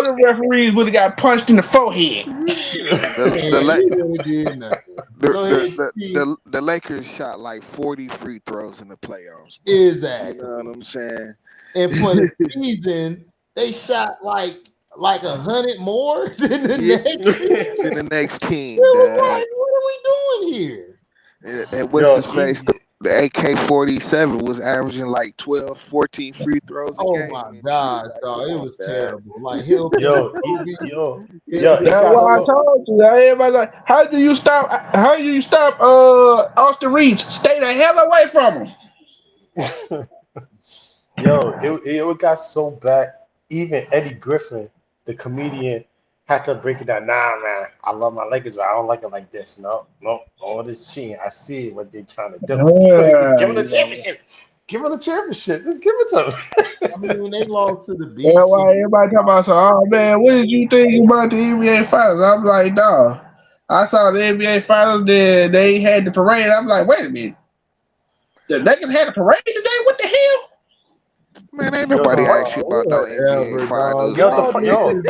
the referees would have got punched in the forehead. The Man, the, La- he really did nothing. Go ahead, Steve. the Lakers shot like 40 free throws in the playoffs. Exactly. You know what I'm saying? And for the season, they shot like 100 more than the Yeah. next team. To the next team, It was dog. like, what are we doing here? And what's Yo, his face? The AK-47 was averaging like 12, 14 free throws a Oh game. my And shit. gosh, Like, dog. come It on, was dog. terrible. Like Hill yo, Kobe. he That's got why I so. told you. Everybody like, how do you stop? Austin Reeves? Stay the hell away from him. Yo, it got so bad. Even Eddie Griffin, the comedian, had to break it down. Nah, man, I love my Lakers, but I don't like it like this. No, all this cheating. I see what they're trying to do. Just give him the championship. Give him the championship. Just give it to him. I mean, when they lost to the That's beach, why everybody talking about, so, oh man, what did you think about the NBA Finals? I'm like, dog. I saw the NBA Finals. They had the parade. I'm like, wait a minute. The Lakers had a parade today. What the hell? Man, ain't Yo, the nobody fight. asked you about no NBA whatever, dog. finals, Yo, Y'all nigga.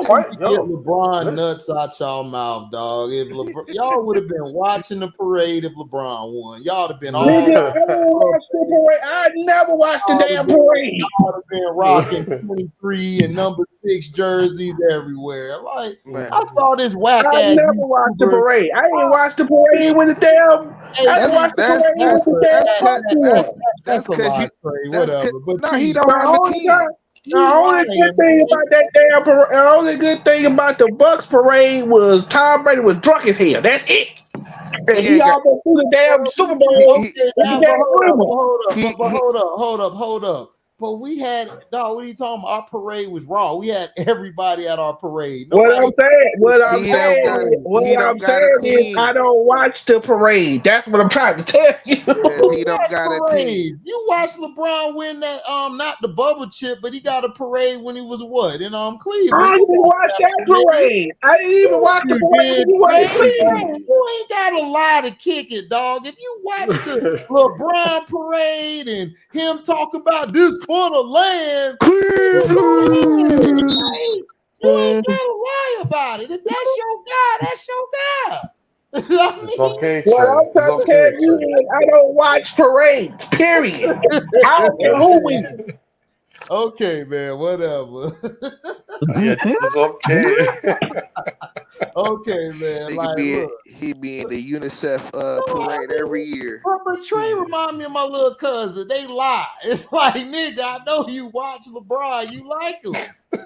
need to get Yo. LeBron nuts out y'all mouth, dog. If y'all would have been watching the parade if LeBron won, y'all would have been all. Nigga, I don't watch the parade. I never watched the damn parade. Y'all would have been rocking 23 and number 6 jerseys everywhere. Like Man, I saw this whack I ass. never watched the parade. I didn't watch the parade with the damn. I didn't watch the parade with the damn fucking one. That's a cause lie, you. Trey. That's Whatever. But no, he T, don't The have a only team. time, the only good thing about that damn parade, the only good thing about the Bucks parade was Tom Brady was drunk as hell. That's it. And He he ain't got. almost threw the damn Super He, Bowl he, Okay, in the now, damn river. he, hold up. But we had dog. What are you talking about? Our parade was raw. We had everybody at our parade. What Nobody. I'm he don't got it. He don't got a saying is I team. don't watch the parade. That's what I'm trying to tell you. Yes, he don't got a team. Parades. You watched LeBron win that not the bubble chip, but he got a parade when he was what in Cleveland. I You didn't watch that parade. I didn't even watch the parade when he was in Yes, you Cleveland. did. You ain't got a lie to kick it, dog. If you watch the LeBron parade and him talking about this for the land, you ain't got to lie about it. If that's your guy, that's your guy. I It's mean, okay, What Trey. I'm It's trying to tell okay, you Trey. is I don't watch parades, period. I don't care who wins. okay, man, whatever. Yeah, it's okay. Okay, man. Like, look. He be in the UNICEF parade every year. But Trey remind me of my little cousin. They lie. It's like, nigga, I know you watch LeBron. You like him.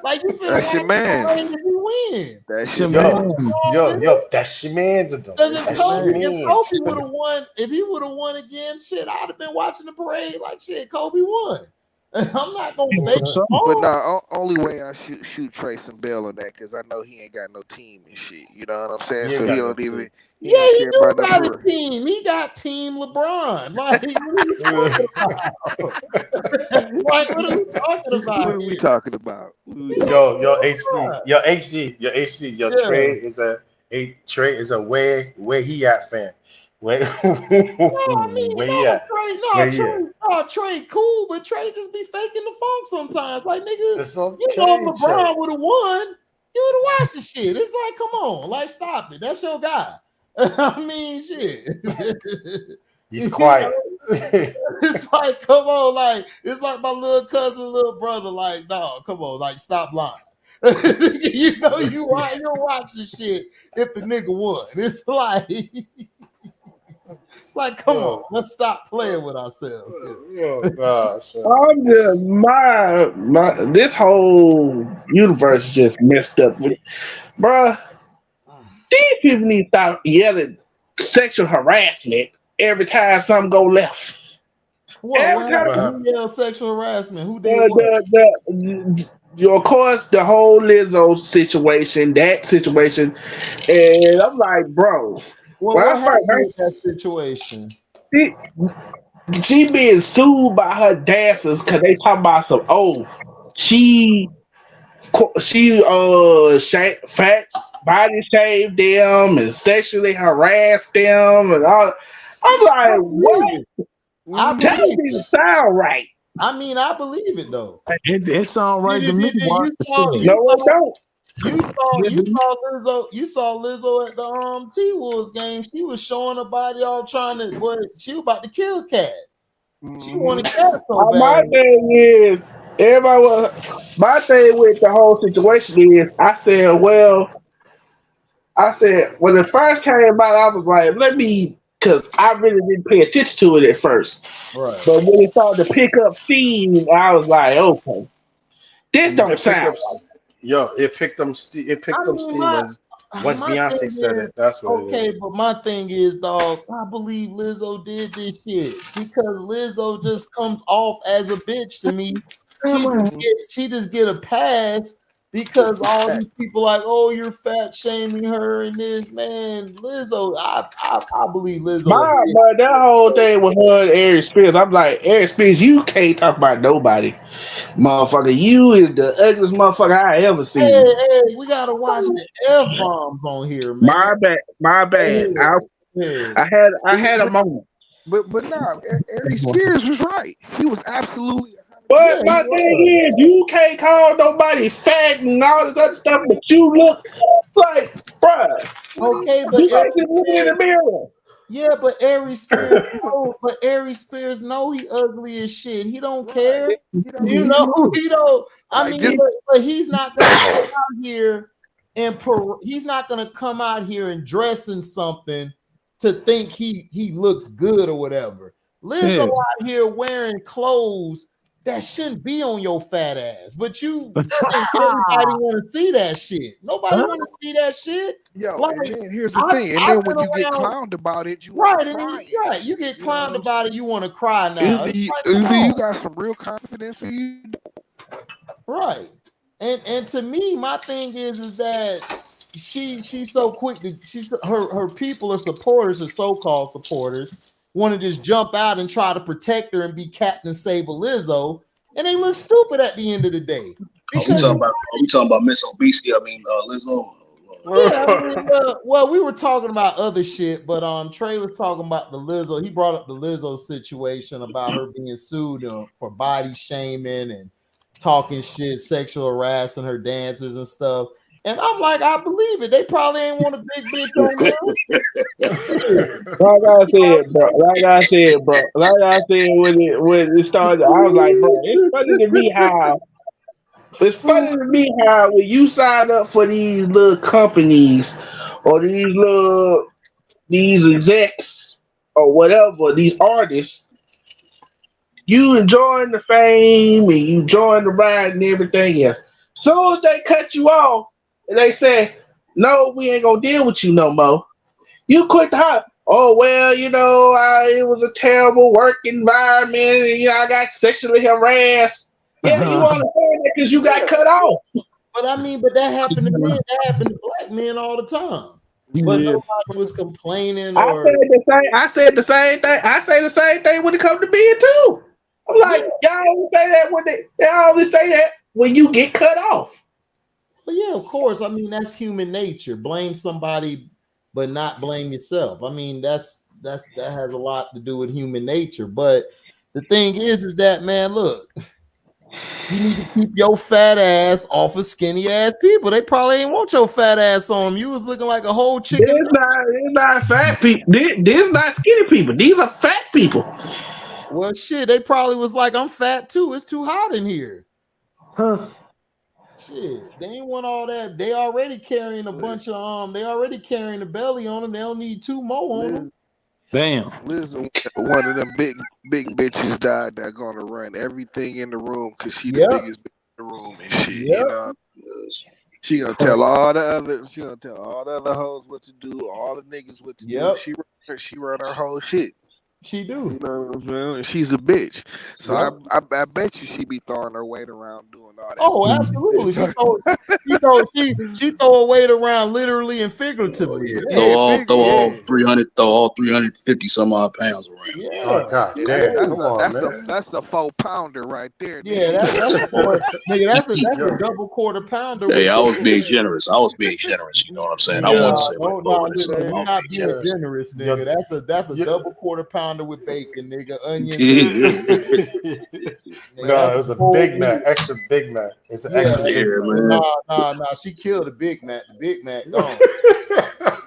Like, you feel That's like your man. if he win. That's Your your man. man. Yo, that's your man's though. Because if That's Kobe your man's. would have won, if he would have won again, shit, I'd have been watching the parade like shit. Kobe won. I'm not gonna For fake sure. But smoke. nah, only way I shoot Trey some bail on that because I know he ain't got no team and shit. You know what I'm saying? He ain't So he got no don't team. even he Yeah, don't he care do about no got a for. team. He got Team LeBron. Like, what are we talking about? It's like, what are we talking What about are we here? talking about? What are we He talking got Yo, about? Team LeBron. Yo, Yeah. Trey is a where he at fan. Where No, I mean, where he at? Where he at? Trey cool, but Trey just be faking the funk sometimes. Like, nigga, It's you know, okay, if Trey. LeBron would have won, you would have watched the shit. It's like, come on, like, stop it. That's your guy. I mean, shit. He's You know, quiet. it's like, come on, like, it's like my little cousin, little brother, like, dog, come on, like, stop lying. You know, you'll watch the shit if the nigga won. It's like, come on, let's stop playing with ourselves. Oh gosh. I'm just my this whole universe is just messed up with, bruh. These people need to stop yelling sexual harassment every time something go left. What Every time, happened? What Who happened? yelled sexual harassment? Who did what? of course, the whole Lizzo situation, that situation, and I'm like, bro, Well, when I what first happened with that situation? she, she being sued by her dancers because they talking about some she fat body shamed them and sexually harassed them and all. I'm I like, what? believe it. I That believe didn't it. sound right. I mean, I believe it though. It sound right to me. You What saw shit? No, it don't. You saw Lizzo at the T Wolves game. She was showing her body all trying to, boy, she was about to kill Cat. She Mm-hmm. wanted Cat so My bad. thing is, everybody was. My thing with the whole situation is, I said when it first came out, I was like, because I really didn't pay attention to it at first. Right. But when it started to pick up steam, I was like, okay, this don't It picked sound up. Yo, it I picked up mean, steam once my Beyonce thing said is, it. That's what it okay, is. but my thing is, dog, I believe Lizzo did this shit because Lizzo just comes off as a bitch to me. She just get a pass because all these people like, oh, you're fat shaming her and this, man. Lizzo, I believe Lizzo a bitch. but that whole thing with her and Aries Spears, I'm like, Aries Spears, you can't talk about nobody, motherfucker. You is the ugliest motherfucker I ever seen. Hey, we gotta watch the F bombs on here, man. My bad, my bad. Yeah, yeah. I had a moment. But nah, Ari Spears was right. He was absolutely But Yeah, he my was. thing is, you can't call nobody fat and all this other stuff, but you look like, bruh, Okay, but you can't Ari just look in the Spears, mirror. yeah, but Ari Spears, know he ugly as shit. He don't care. You know, he don't. I like mean, just but he's not gonna come out here and he's not gonna come out here and dress in something to think he looks good or whatever. Lizzo Yeah. out here wearing clothes that shouldn't be on your fat ass, but you think everybody want to see that shit. Nobody want to see that shit. yo, Like, and then here's the thing, and then I've been when you get around, clowned about it, you want right? to And then cry. right, you get You know what clowned I'm saying? about it, you want to cry now. It's like, come Either you on, got some real confidence or you right? And to me, my thing is that she's so quick to her people or supporters or so-called supporters want to just jump out and try to protect her and be Captain Sable Lizzo, and they look stupid at the end of the day because We talking about Miss Obesity? I mean, Lizzo. yeah, I mean, well, we were talking about other shit, but Trey was talking about the Lizzo. He brought up the Lizzo situation about her being sued for body shaming and talking shit, sexual harassing her dancers and stuff. And I'm like, I believe it. They probably ain't want a big bitch on them. Like I said, when it started, I was like, bro, it's funny to me how when you sign up for these little companies or these execs or whatever, these artists, you enjoying the fame and you enjoying the ride and everything else. Soon as they cut you off and they say, no, we ain't gonna deal with you no more. You quit the holler. oh well, it was a terrible work environment, and I got sexually harassed. Yeah, you understand that because you got cut off. But I mean, but that happened to men. That happened to black men all the time. But Yeah. nobody was complaining I or said the same thing. I say the same thing when it comes to men too. I'm like, y'all only say that when they only say that when you get cut off. But yeah, of course. I mean, that's human nature. Blame somebody, but not blame yourself. I mean, that has a lot to do with human nature. But the thing is that, man, look, you need to keep your fat ass off of skinny ass people. They probably ain't want your fat ass on them. You was looking like a whole chicken. It's not fat people. This not skinny people. These are fat people. Well, shit, they probably was like, I'm fat too. It's too hot in here. Huh. Shit, they ain't want all that. They already carrying a bunch of they already carrying a belly on them. They don't need two more on them. Damn. Listen, one of them big bitches died that gonna run everything in the room because she the biggest bitch in the room and shit. You know, she gonna tell all the other hoes what to do, all the niggas what to do. She run her whole shit. She do. You know what I'm saying? And she's a bitch. So I bet you she be throwing her weight around doing all that. Oh, absolutely. She throw her weight around literally and figuratively. Throw all 350 some odd pounds around. Yeah. Oh, God damn. That's a 4-pounder right there. Yeah, that's a double quarter pounder. Hey, I was being generous. You know what I'm saying? I want to say you're not being generous, nigga. That's a double quarter pounder with bacon, nigga. Onion. No, it was a Big Mac, extra Big Mac. It's an extra Big Mac. Nah. She killed the Big Mac. The Big Mac gone.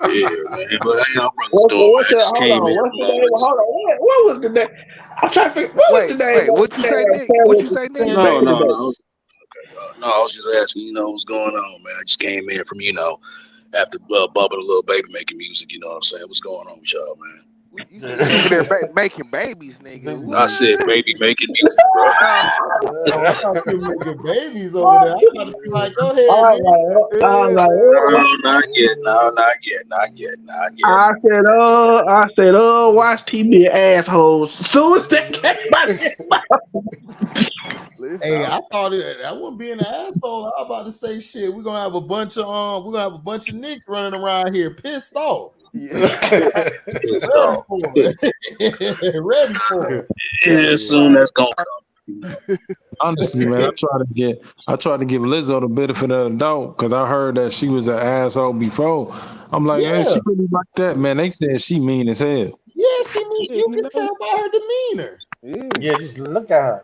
Yeah, man. But y'all brothers doing, man. Just came in. What was the name? I'm trying to figure. What was the name? Wait, what you say, Nick? What you say, Nick? No. I was just asking, what's going on, man. I just came in from, after bumping a little baby making music, you know what I'm saying? What's going on with y'all, man? You over there making babies, nigga. What? I said baby making music, bro. I thought you were making babies over there. I gotta be like, go ahead. Not yet. I said, watch TV assholes. Soon as that came out. Hey, I thought that wouldn't be an asshole. I was about to say shit. We're gonna have a bunch of nicks running around here pissed off. Pissed off. Ready for it. Yeah, soon that's gonna come. Honestly, man, I tried to give Lizzo the benefit of the doubt because I heard that she was an asshole before. I'm like, man, she really like that, man. They said she mean as hell. Yeah, she mean. You can tell by her demeanor. Yeah, just look at her.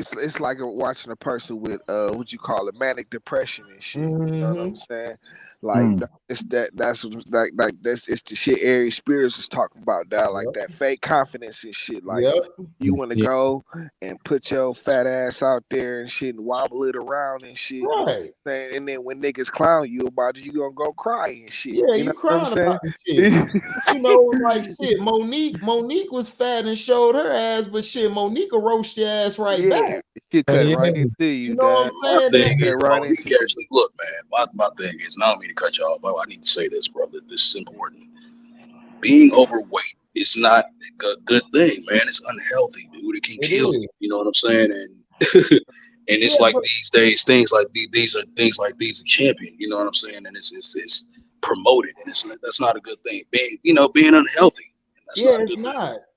It's like watching a person with what you call it, manic depression and shit. You know what I'm saying? Like it's that's the shit Aries Spears was talking about, that like that fake confidence and shit. Like you want to go and put your fat ass out there and shit and wobble it around and shit. Right. And then when niggas clown you about it, you gonna go cry and shit. Yeah, you know what I'm saying? Shit. Like shit. Monique was fat and showed her ass, but shit, Monique will roast your ass back. She cut right into you. You know what I'm saying? Look, man, my thing is, and I don't mean to cut you off, but I need to say this, brother. This is important. Being overweight is not a good thing, man. It's unhealthy, dude. It can kill you. You know what I'm saying? And and it's like these days, things like these are champion. You know what I'm saying? And it's promoted, and that's not a good thing. Being unhealthy.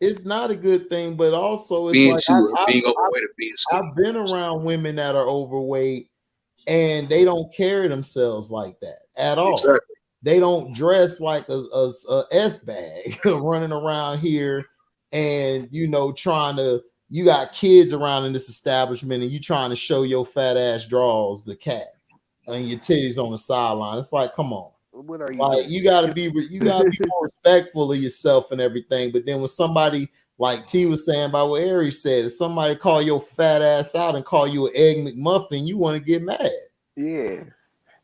It's not a good thing, but also it's being overweight or being skinny. I've been around women that are overweight and they don't carry themselves like that at all. Exactly. They don't dress like a S bag running around here and you got kids around in this establishment and you trying to show your fat ass draws the cat and your titties on the sideline. It's like, come on. What are you like doing? you gotta be more respectful of yourself and everything. But then when somebody like T was saying about what Aries said, if somebody call your fat ass out and call you an egg McMuffin, you want to get mad. Yeah.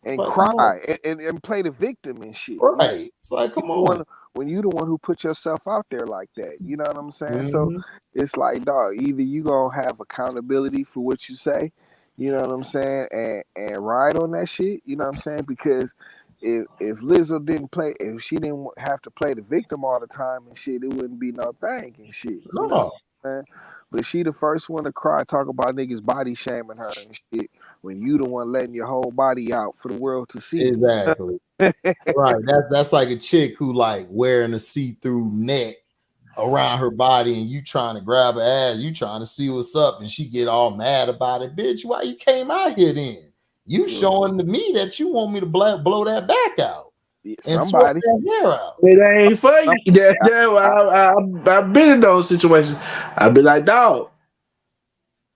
And like, cry and play the victim and shit. Right. It's like, come on. When you the one who put yourself out there like that, you know what I'm saying? So it's like, dog, either you gonna have accountability for what you say, you know what I'm saying, and ride on that shit, you know what I'm saying? Because if Lizzo didn't play, if she didn't have to play the victim all the time and shit, it wouldn't be no thing and shit. You know No, what I'm saying? But she the first one to cry, talk about niggas body shaming her and shit. When you the one letting your whole body out for the world to see. exactly. Right. That's like a chick who like wearing a see-through neck around her body, and you trying to grab her ass, you trying to see what's up, and she get all mad about it. Bitch, why you came out here then? You showing to me that you want me to blow that back out and sweat Somebody. that hair out. It ain't funny. I've been in those situations. I'd be like, dog,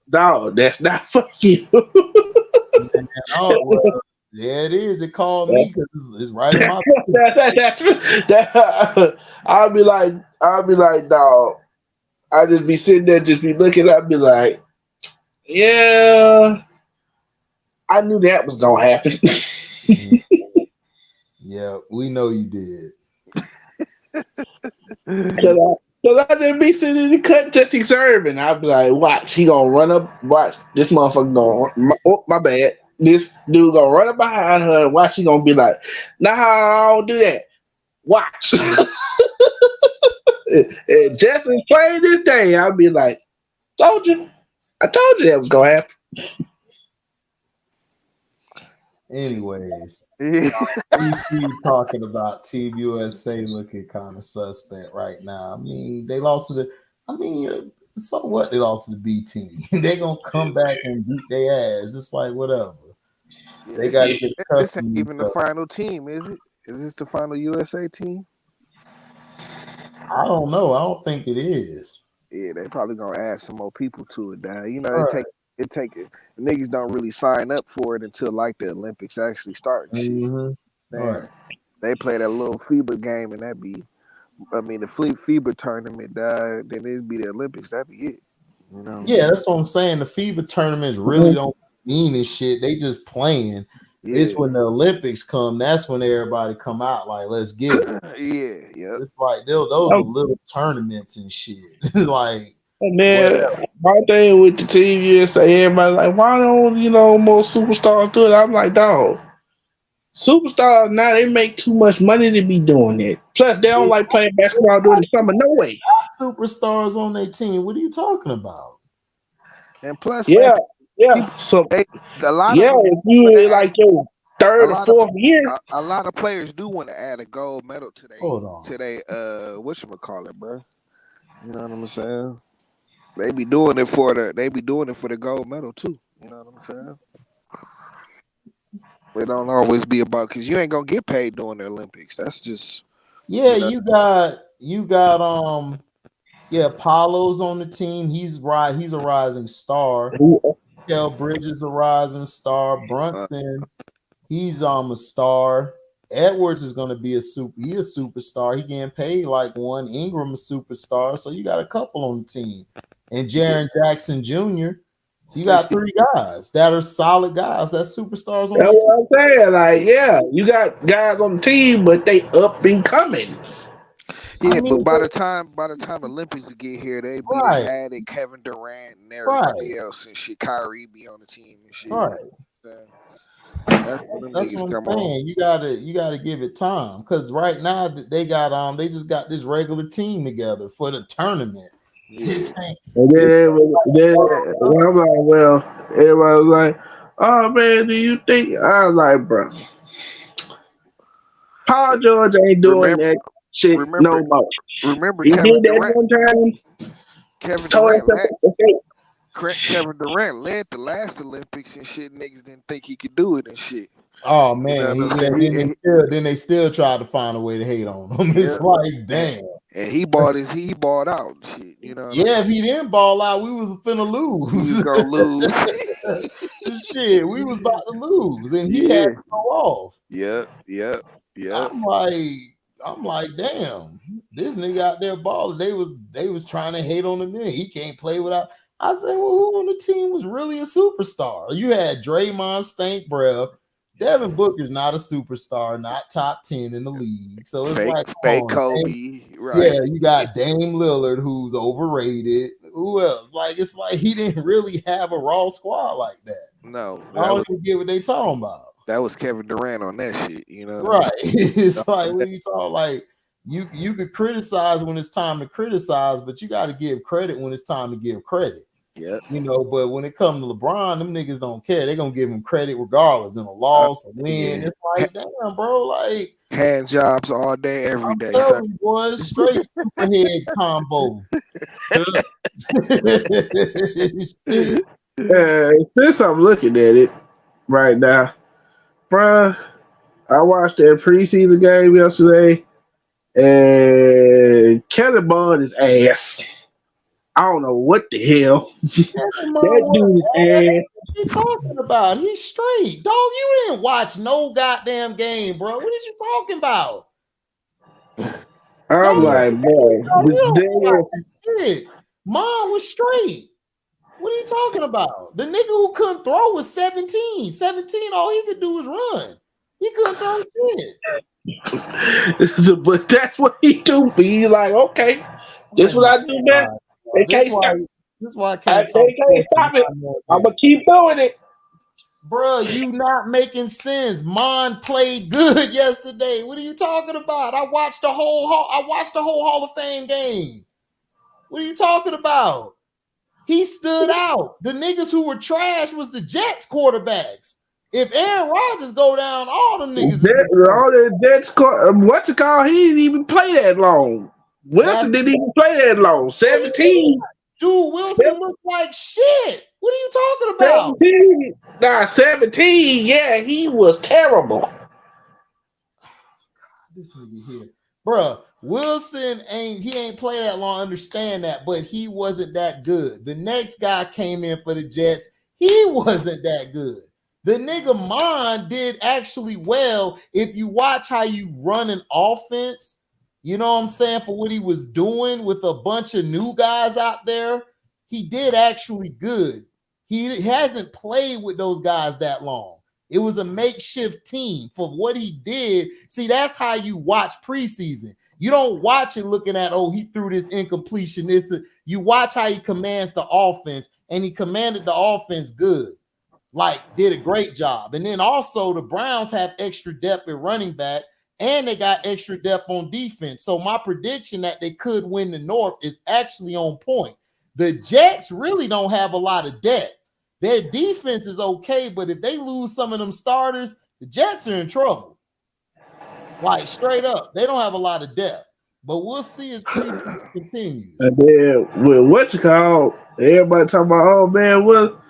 that's not for you. Man, oh, well, yeah, it is. It called me because it's right in my I'll be like, dog. I just be sitting there, just be looking. I'd be like, yeah, I knew that was gonna happen. Yeah, we know you did. Cause I just be sitting in the cut just observing. I'd be like, watch, he gonna run up. Watch, this motherfucker gonna. My bad. This dude gonna run up behind her. And watch, he gonna be like, nah, I don't do that. Watch. And just in plain this day, I'll be like, told you. I told you that was gonna happen. Anyways, we see talking about Team USA looking kind of suspect right now. I mean, they lost to the. So what? They lost to the B team. They gonna come back and beat their ass. It's like whatever. Yeah, They got to get this custom. ain't even the final team, is it? Is this the final USA team? I don't know. I don't think it is. Yeah, they probably gonna add some more people to it. You know, it take niggas don't really sign up for it until like the Olympics actually start and shit. Mm-hmm. Right. They play that little FIBA game and that be, I mean, the FIBA tournament. Then it'd be the Olympics. That'd be it. You know? Yeah, that's what I'm saying. The FIBA tournaments really don't mean this shit. They just playing. Yeah. It's when the Olympics come. That's when everybody come out like, let's get it. Yeah. It's like those are little tournaments and shit. Like, and then my thing with the Team USA, everybody like, why don't more superstars do it? I'm like, dog, superstars now they make too much money to be doing it. Plus, they don't like playing basketball during the summer. No way. Superstars on their team. What are you talking about? And plus, yeah. So a lot of if you like your third or fourth year, a lot of players do want to add a gold medal to their whatchamacallit, bro. You know what I'm saying? They be doing it for the gold medal too. You know what I'm saying? It don't always be about because you ain't gonna get paid during the Olympics. That's just you got Apollo's on the team. He's a rising star. Kel Bridges a rising star. Brunson, he's a star. Edwards is gonna be a superstar. He getting paid like one. Ingram a superstar. So you got a couple on the team. And Jaren Jackson Jr. So you got three guys that are solid guys. That's superstars on the team. That's what I'm saying. Like, yeah, you got guys on the team, but they up and coming. Yeah, but by the time Olympics get here, they be added Kevin Durant and everybody else and shit. Kyrie be on the team and shit. Right. That's what I'm saying. You gotta give it time because right now they just got this regular team together for the tournament. Yeah. And then I'm like, well, everybody was like, oh man, do you think? I was like, bro, Paul George ain't doing that shit no more. Remember he Kevin did that Durant? one time. Kevin Durant led the last Olympics and shit. Niggas didn't think he could do it and shit. Oh man, then they still tried to find a way to hate on him. It's like, damn. And he balled out and shit. You know. Yeah, if he didn't ball out, we was finna lose. We was gonna lose. Shit, we was about to lose, and he had to go off. Yeah. I'm like, damn, this nigga out there balling. They was trying to hate on him. He can't play without. I said, well, who on the team was really a superstar? You had Draymond Stank Breath. Devin Booker's not a superstar, not top 10 in the league. So it's fake Kobe, right? Yeah, you got Dame Lillard, who's overrated. Who else? It's like he didn't really have a raw squad like that. No, I don't even get what they talking about. That was Kevin Durant on that shit. You know what Right. I'm saying? It's like when you talk like you could criticize when it's time to criticize, but you got to give credit when it's time to give credit. Yep. You know, but when it comes to LeBron, them niggas don't care. They're gonna give him credit regardless in a loss, a win. Yeah. It's like, damn, bro, like Hand jobs all day, every I'm day. telling you, boys, straight superhead combo. Since I'm looking at it right now, bruh, I watched that preseason game yesterday, and Kellen Bond is ass. I don't know what the hell. That dude is ass. What you talking about? He's straight. Dog, you didn't watch no goddamn game, bro. What are you talking about? I'm like, boy, shit. Mom was straight. What are you talking about? The nigga who couldn't throw was 17. 17, all he could do was run. He couldn't throw shit. But that's what he do. Be like, okay, this is what I do now. They can't stop. This is why I can't They can't stop it. I'm gonna keep doing it. Bro, you not making sense. Mon played good yesterday. What are you talking about? I watched the whole Hall of Fame game. What are you talking about? He stood out. The niggas who were trash was the Jets quarterbacks. If Aaron Rodgers go down, all them niggas. All the Jets. What you call? He didn't even play that long. Wilson didn't even play that long. 17. Dude, Wilson looked like shit. What are you talking about? 17. Nah, 17. Yeah, he was terrible. This nigga here. Bruh, Wilson ain't play that long, understand that, but he wasn't that good. The next guy came in for the Jets. He wasn't that good. The nigga Mon did actually well. If you watch how you run an offense, you know what I'm saying, for what he was doing with a bunch of new guys out there, he did actually good. He hasn't played with those guys that long. It was a makeshift team for what he did. See, that's how you watch preseason. You don't watch it looking at, oh, he threw this incompletion. You watch how he commands the offense, and he commanded the offense good. Like, did a great job. And then also the Browns have extra depth at running back, and they got extra depth on defense. So my prediction that they could win the North is actually on point. The Jets really don't have a lot of depth. Their defense is okay, but if they lose some of them starters, the Jets are in trouble. Like, straight up. They don't have a lot of depth. But we'll see as preseason continues. And then with what you call, everybody talking about, oh man, what?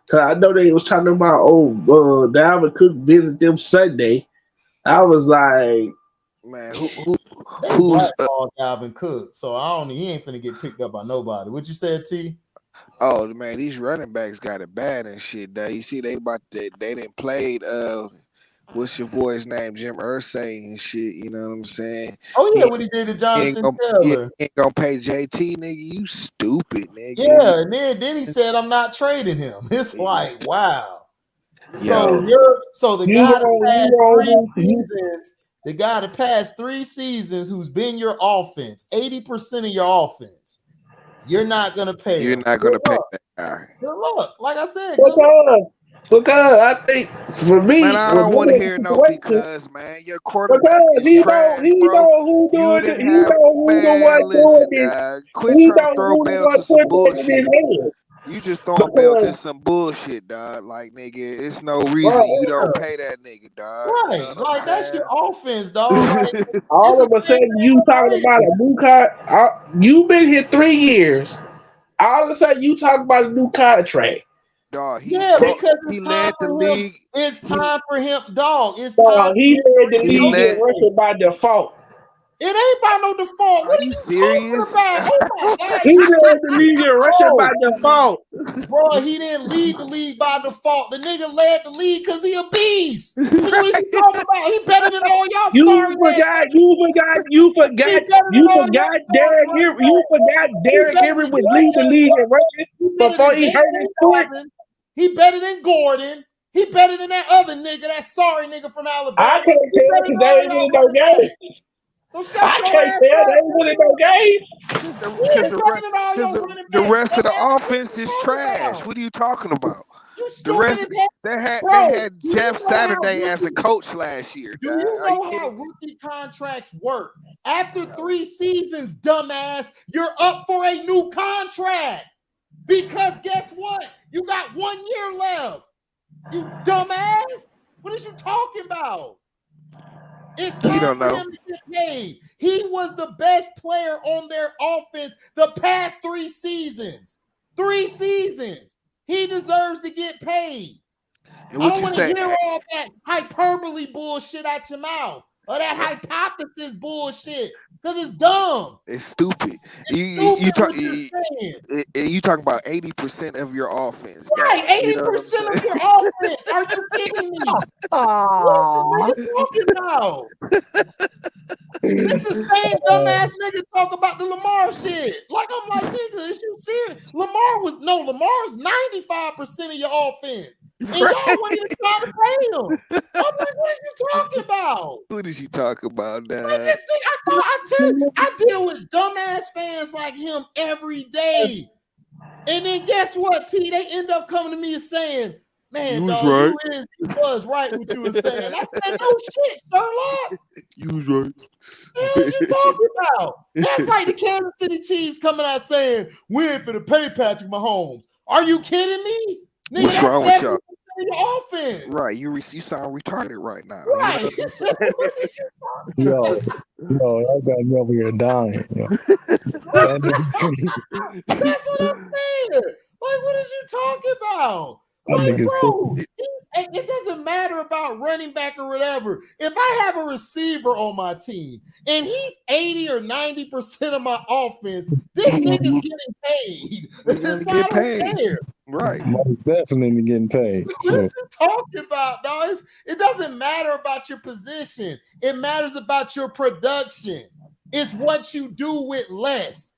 Cause I know they was talking about, Dalvin Cook visit them Sunday. I was like, man, who's Dalvin Cook? So he ain't finna get picked up by nobody. What you said, T? Oh man, these running backs got it bad and shit. You see, they didn't play. What's your boy's name? Jim Irsay and shit. You know what I'm saying? Oh yeah, what he did to Jonathan Taylor. He ain't gonna pay JT, nigga. You stupid, nigga. Yeah, and then he said, I'm not trading him. It's like, wow. So the guy that passed 3 seasons who's been your offense, 80% of your offense, you're not gonna pay. You're not gonna pay that guy. Good luck. Like I said, because I think for me, man, I don't want to hear no because, man, your quarterback is trash, bro. You didn't have, man, listen, quit trying to throw Bell to some bullshit. You just throwing Bell to some bullshit, dog. Like, nigga, it's no reason you don't pay that nigga, dog. Right, you know like that's your offense, dog. Like, all of a sudden, you talking about a new contract. You've been here 3 years. All of a sudden, you talk about a new contract. Dog, because he led the league. It's time for him, dog. It's time. He led the league in rushing by default. It ain't by no default. What are you serious? About? Oh my God. He led the league in rushing by default. Bro, he didn't lead the league by default. The nigga led the league because he a beast. What are you talking about? He better than all y'all. You forgot Derrick Henry would lead the league in rushing before he hurt his foot. He better than Gordon. He better than that other nigga, that sorry nigga from Alabama. I can't tell because they ain't winning no games. So I can't tell they ain't winning no games. Because the rest of the offense is trash. What are you talking about? You The stupid rest as hell. they Bro, had do you Jeff know Saturday how as a rookie- coach last year. Do dog. you Are you know how kidding me? rookie contracts work? After 3 seasons, dumbass, you're up for a new contract. Because guess what? You got 1 year left. You dumbass. What are you talking about? It's He time don't for know. him to get paid. He was the best player on their offense the past 3 seasons. 3 seasons. He deserves to get paid. And I what don't you want to say? hear all that hyperbole bullshit out your mouth or that hypothesis bullshit because it's dumb. It's stupid. You Stupid talk what you're saying. you talk about 80% of your offense. Right, dog. You know what I'm 80% of saying? your offense. Are you kidding me? What is this nigga talking about? This is the same dumbass nigga talk about the Lamar shit. Like, I'm like, nigga, is you serious? Lamar's 95% of your offense. And y'all wouldn't even try to pay him. I'm like, what are you talking about? What is you talking about, Like dog? this thing, I deal with dumbass fans like him every day. And then guess what, T? They end up coming to me and saying, man, You was dog, right. you was right what you were saying. I said, no shit, Sherlock. You was right. What are you talking about? That's like the Kansas City Chiefs coming out saying, we ain't finna pay Patrick Mahomes. Are you kidding me? Nigga, What's that's wrong with 70% y'all? of your offense. Right, you sound retarded right now. Right. You know? What is you talking Yo, I got me over here dying. Yo. That nigga's crazy. That's what I'm saying. Like, what is you talking about? That Like, nigga's bro, it doesn't matter about running back or whatever. If I have a receiver on my team and he's 80 or 90% of my offense, this nigga's getting paid. We're gonna So get I don't paid. care. Right. Most definitely getting paid. What are you talking about, dog? It doesn't matter about your position. It matters about your production. It's what you do with less.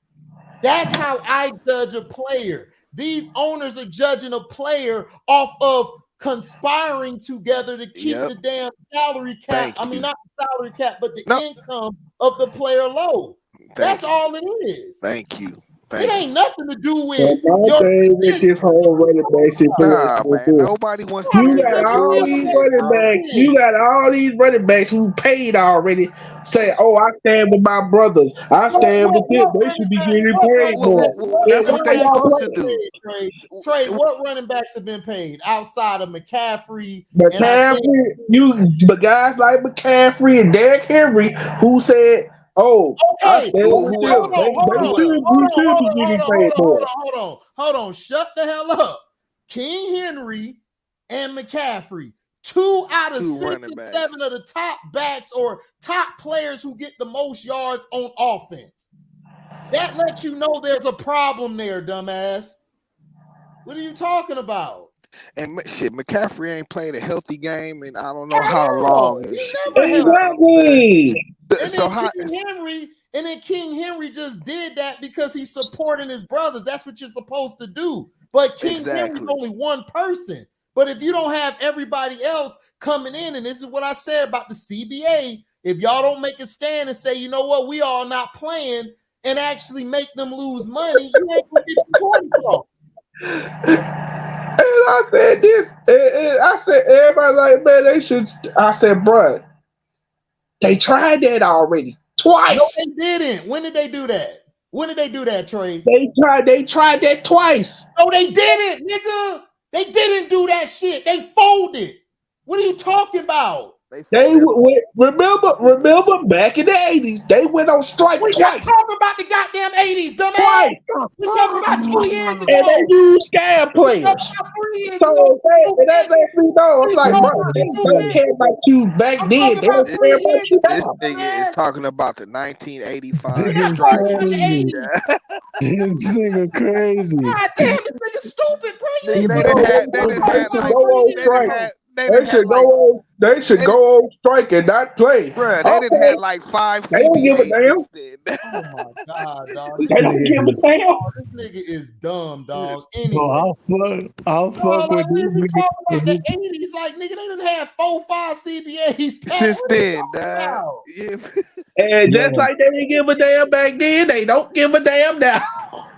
That's how I judge a player. These owners are judging a player off of conspiring together to keep the damn salary cap. Thank you. Not the salary cap, but the No. income of the player low. That's you. all it is. Thank you. It ain't nothing to do with My thing with this whole running back situation. Nah, man. Nobody wants to You hear got that all these bullshit, running bro. backs. You got all these running backs who paid already. Say, "Oh, I stand with my brothers. I stand with them. They should be getting paid more." That's what they supposed to do. Trey, what running backs have been paid outside of McCaffrey? But guys like McCaffrey and Derrick Henry, who said, "Oh, I stand with them. They should be getting paid more." Hold on. Shut the hell up. King Henry and McCaffrey, 2 out of 6 and 7 of the top backs or top players who get the most yards on offense. That lets you know there's a problem there, dumbass. What are you talking about? And shit, McCaffrey ain't played a healthy game in I don't know how long. Exactly. And then King Henry just did that because he's supporting his brothers. That's what you're supposed to do. But King Henry's only one person. But if you don't have everybody else coming in, and this is what I said about the CBA, if y'all don't make a stand and say, you know what, we all not playing, and actually make them lose money, you ain't gonna get your point across. And I said this, and I said, everybody like, man, they should. I said, bruh, they tried that already twice. No, they didn't. When did they do that? When did they do that, Trey? They tried that twice. No, they didn't, nigga. They didn't do that shit. They folded. What are you talking about? Remember back in the 80s, they went on strike twice. We not talking about the goddamn 80s, dumbass. Twice. We talking about 2 years ago. And they used scam players. So that lets me know. I'm like, bro, they don't care about you back then. They don't care about you This now. nigga is talking about the 1985 crazy. This nigga crazy. God damn, this nigga stupid, bro. They should go on strike and not play. Bruh, they didn't have like 5 CBAs. They don't give a damn. Oh my god, dog. They don't give a damn. This nigga is dumb, dog. Anyway, I'll fuck with this nigga. About the 80s, like nigga, they didn't have 4, 5 CBAs since then, dog. Yeah. And just like they didn't give a damn back then, they don't give a damn now.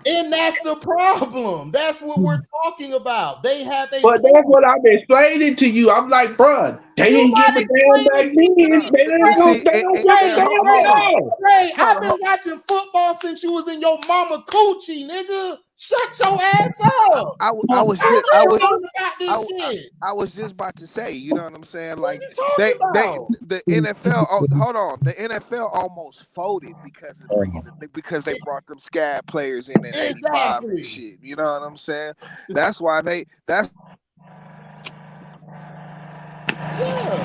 And that's the problem. That's what we're talking about. They have a But that's what I'm explaining to you. I'm like, bruh, they You didn't give not a damn back then. explaining They don't see, give a damn hold on. now. Ray, I've been watching football since you was in your mama coochie, nigga. Shut your ass up. I was I just I was about this shit. I was just about to say, you know what I'm saying? What Like you talking about? the NFL. Oh, hold on, the NFL almost folded because of because they brought them scab players in '85 and Exactly. shit. You know what I'm saying? That's why that's Yeah.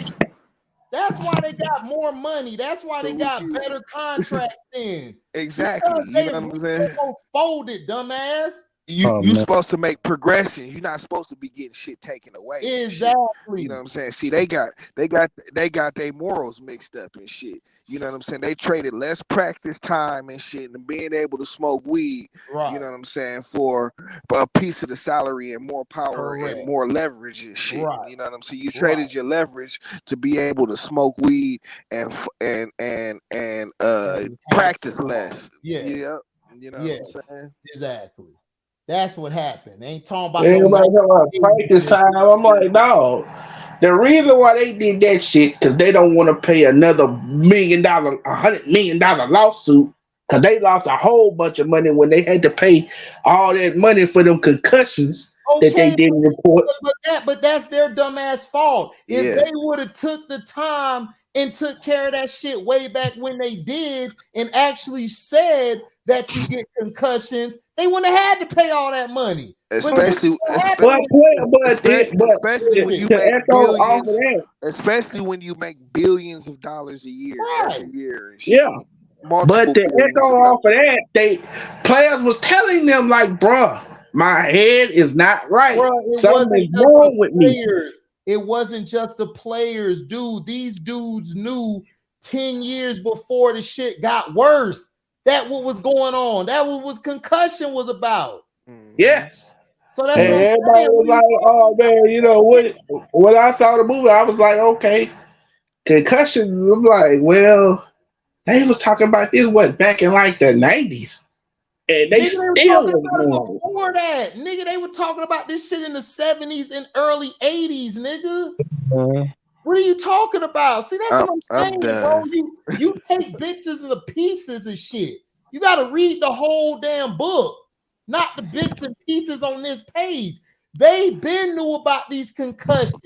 That's why they got more money. That's why they got better contracts in. exactly. You know what I'm saying? Folded, dumbass. You supposed to make progression. You're not supposed to be getting shit taken away. Exactly. You know what I'm saying? See, they got their morals mixed up and shit. You know what I'm saying? They traded less practice time and shit and being able to smoke weed. Right. You know what I'm saying? For a piece of the salary and more power and more leverage and shit. Right. You know what I'm saying? You traded your leverage to be able to smoke weed and practice less. Yeah. You know what I'm saying? Exactly. That's what happened. They ain't talking about everybody talking about practice time. I'm like, no. The reason why they did that shit because they don't want to pay another $100 million lawsuit because they lost a whole bunch of money when they had to pay all that money for them concussions that they didn't report. But that's their dumbass fault. If they would have took the time and took care of that shit way back when they did and actually said that you get concussions, they wouldn't have had to pay all that money. Especially when you make billions, especially when you make billions of dollars a year every year. And shit. Yeah. But to echo off of that, players was telling them like, bruh, my head is not right. Something's wrong with me. It wasn't just the players, dude. These dudes knew 10 years before the shit got worse. That what was going on. That what concussion was about. Yes. So that's and everybody was like, oh man, you know what? When I saw the movie, I was like, okay, concussion. I'm like, well, they was talking about this back in like the 90s. And they still was before that. Nigga, they were talking about this shit in the 70s and early 80s, nigga. What are you talking about? See, that's what I'm saying, bro. You take bits and pieces and shit. You got to read the whole damn book, not the bits and pieces on this page. They been knew about these concussions.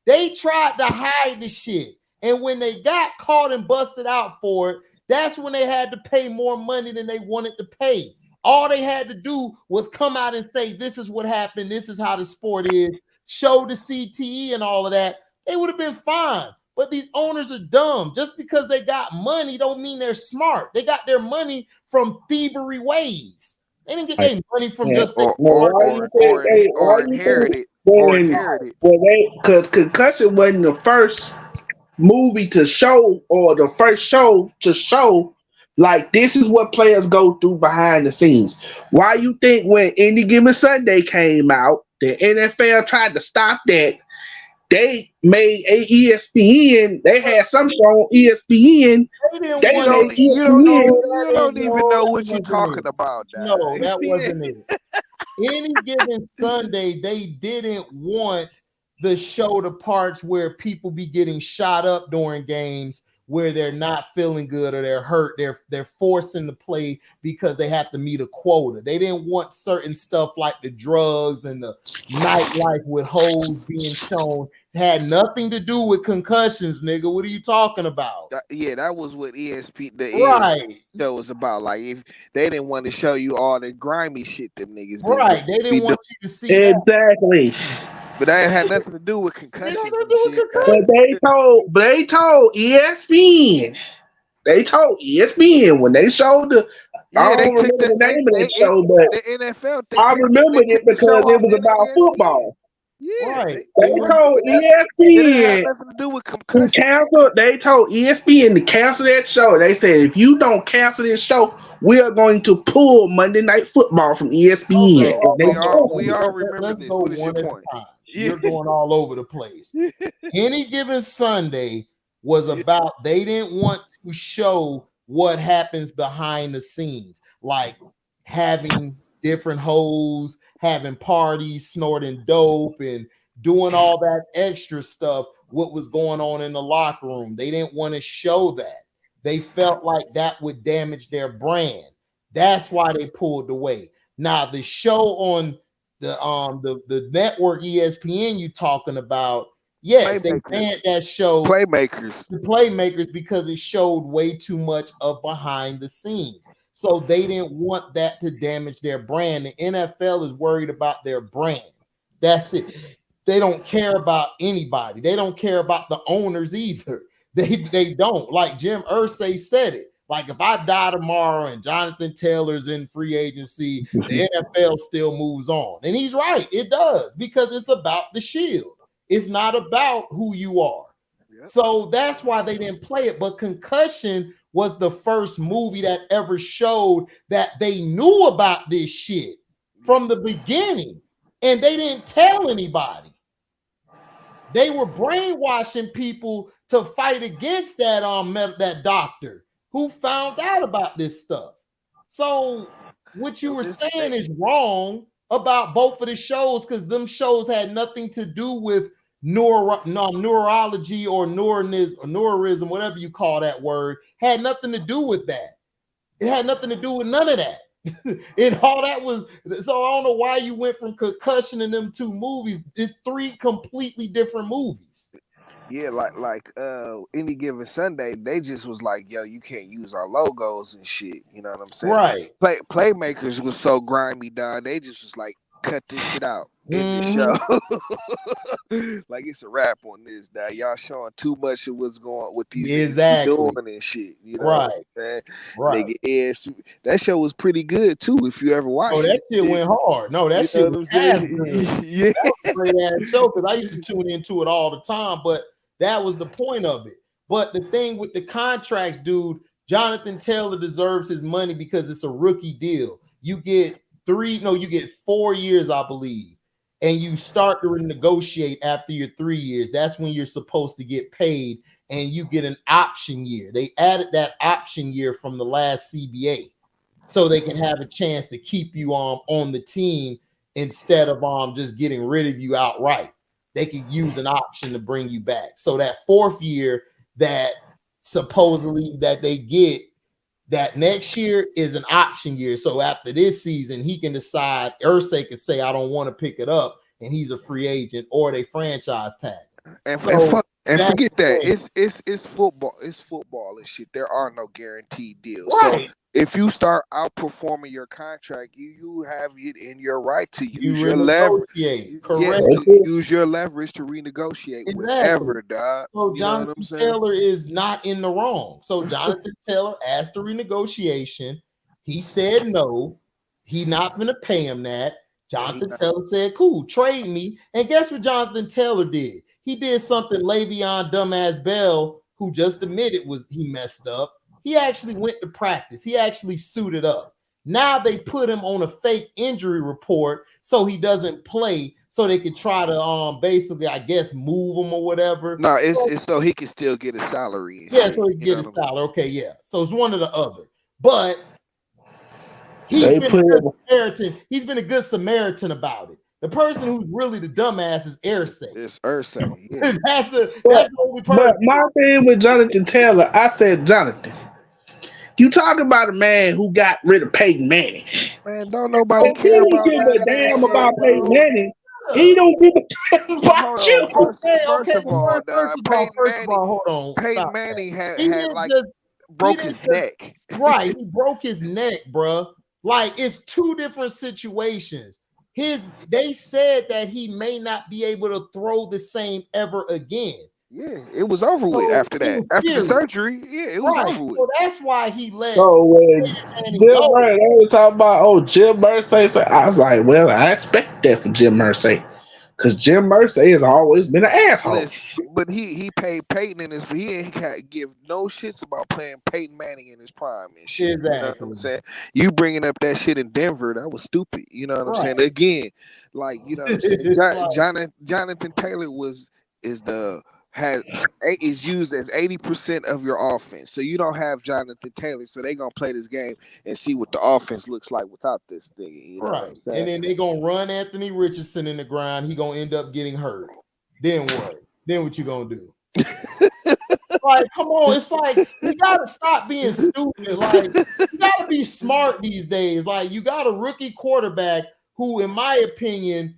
They tried to hide the shit. And when they got caught and busted out for it, that's when they had to pay more money than they wanted to pay. All they had to do was come out and say, this is what happened. This is how the sport is. Show the CTE and all of that. They would have been fine. But these owners are dumb. Just because they got money don't mean they're smart. They got their money from thievery ways. They didn't get their money from just or inherited. Because concussion wasn't the first movie to show or the first show to show like this is what players go through behind the scenes. Why you think when Any Given Sunday came out, the NFL tried to stop that? They made ESPN. They had some show on ESPN. You don't even know what you're talking about. No, that wasn't it. Any Given Sunday, they didn't want the show the parts where people be getting shot up during games where they're not feeling good or they're hurt. They're forcing to play because they have to meet a quota. They didn't want certain stuff like the drugs and the nightlife with hoes being shown. It had nothing to do with concussions, nigga. What are you talking about? That was what ESPN show was about. Like if they didn't want to show you all the grimy shit them niggas. Right. They didn't want you to see exactly. But that had nothing to do with concussions. But they told ESPN. They told ESPN when they showed the. I don't remember the name of that show, but the NFL. I remembered it because it was about football. Yeah, right. They told ESPN nothing to do with concussions. They told ESPN to cancel that show. They said if you don't cancel this show, we are going to pull Monday Night Football from ESPN. We all remember this. What is your point? You're going all over the place. Any Given Sunday was about they didn't want to show what happens behind the scenes, like having different hoes, having parties, snorting dope, and doing all that extra stuff, what was going on in the locker room. They didn't want to show that. They felt like that would damage their brand. That's why they pulled away. Now, the show on the network ESPN you talking about, yes, they banned that show, Playmakers, the Playmakers, because it showed way too much of behind the scenes. So they didn't want that to damage their brand. The NFL is worried about their brand. That's it. They don't care about anybody. They don't care about the owners either. They don't. Like Jim Irsay said it. Like, if I die tomorrow and Jonathan Taylor's in free agency, the NFL still moves on. And he's right. It does, because it's about the shield. It's not about who you are. Yep. So that's why they didn't play it. But Concussion was the first movie that ever showed that they knew about this shit from the beginning. And they didn't tell anybody. They were brainwashing people to fight against that that doctor who found out about this stuff. So what you were saying is wrong about both of the shows, because them shows had nothing to do with neurology or neurism, whatever you call that word, had nothing to do with that. It had nothing to do with none of that. And all that was, so I don't know why you went from Concussion in them two movies. It's three completely different movies. Yeah, like Any Given Sunday, they just was like, yo, you can't use our logos and shit. You know what I'm saying? Right. Playmakers was so grimy, dog. They just was like, cut this shit out in the show. Like, it's a wrap on this, dog. Y'all showing too much of what's going with these doing and shit. You know what I'm saying? Right. Nigga, that show was pretty good too, if you ever watched it. Oh, that shit went hard. No, that shit was ass good. Yeah. That was a great ass show, because I used to tune into it all the time, but that was the point of it. But the thing with the contracts, dude, Jonathan Taylor deserves his money because it's a rookie deal. You get 4 years, I believe. And you start to renegotiate after your 3 years. That's when you're supposed to get paid, and you get an option year. They added that option year from the last CBA so they can have a chance to keep you on the team instead of just getting rid of you outright. They could use an option to bring you back. So that 4th year that supposedly that they get that next year is an option year. So after this season, he can decide, Irsay can say, I don't want to pick it up, and he's a free agent, or they franchise tag. And forget that. It's football. It's football and shit. There are no guaranteed deals. Right. So if you start outperforming your contract, you have it in your right to use your leverage. Yes, to use your leverage to renegotiate whenever, dog. So Jonathan Taylor is not in the wrong. So Jonathan Taylor asked the renegotiation. He said no. He not going to pay him that. Jonathan Taylor said, cool, trade me. And guess what Jonathan Taylor did? He did something Le'Veon Dumbass Bell, who just admitted he messed up. He actually went to practice. He actually suited up. Now they put him on a fake injury report so he doesn't play, so they could try to basically, I guess, move him or whatever. No, it's so he can still get a salary. Yeah, so he can get his salary. Okay, yeah. So it's one or the other. But he's been a good Samaritan about it. The person who's really the dumbass is Irsay. It's Irsay. Yeah. that's the only person. But my thing with Jonathan Taylor, I said, Jonathan, you talk about a man who got rid of Peyton Manning. Man, don't nobody care about a damn about Peyton Manning. He don't give a damn about you. First of all, hold on. Peyton Manning had broke his neck. Right, he broke his neck, bro. Like, it's two different situations. They said that he may not be able to throw the same ever again. Yeah, it was over with after that. After the surgery, yeah, it was over with. So that's why he let. So when Jim Irsay, they were talking about, Jim Irsay, so I was like, well, I expect that from Jim Irsay, because Jim Irsay has always been an asshole. Listen, but he paid Peyton in his, but he ain't give no shits about playing Peyton Manning in his prime and shit. Exactly. You know what I'm saying? You bringing up that shit in Denver, that was stupid. You know what I'm saying? Again, like, you know what I'm saying? Jonathan Taylor is the is used as 80% of your offense. So you don't have Jonathan Taylor. So they're gonna play this game and see what the offense looks like without this thing. You know what I'm saying? And then they're gonna run Anthony Richardson in the ground. He gonna end up getting hurt. Then what? Then what you gonna do? Like, come on, it's like you gotta stop being stupid. Like, you gotta be smart these days. Like, you got a rookie quarterback who, in my opinion,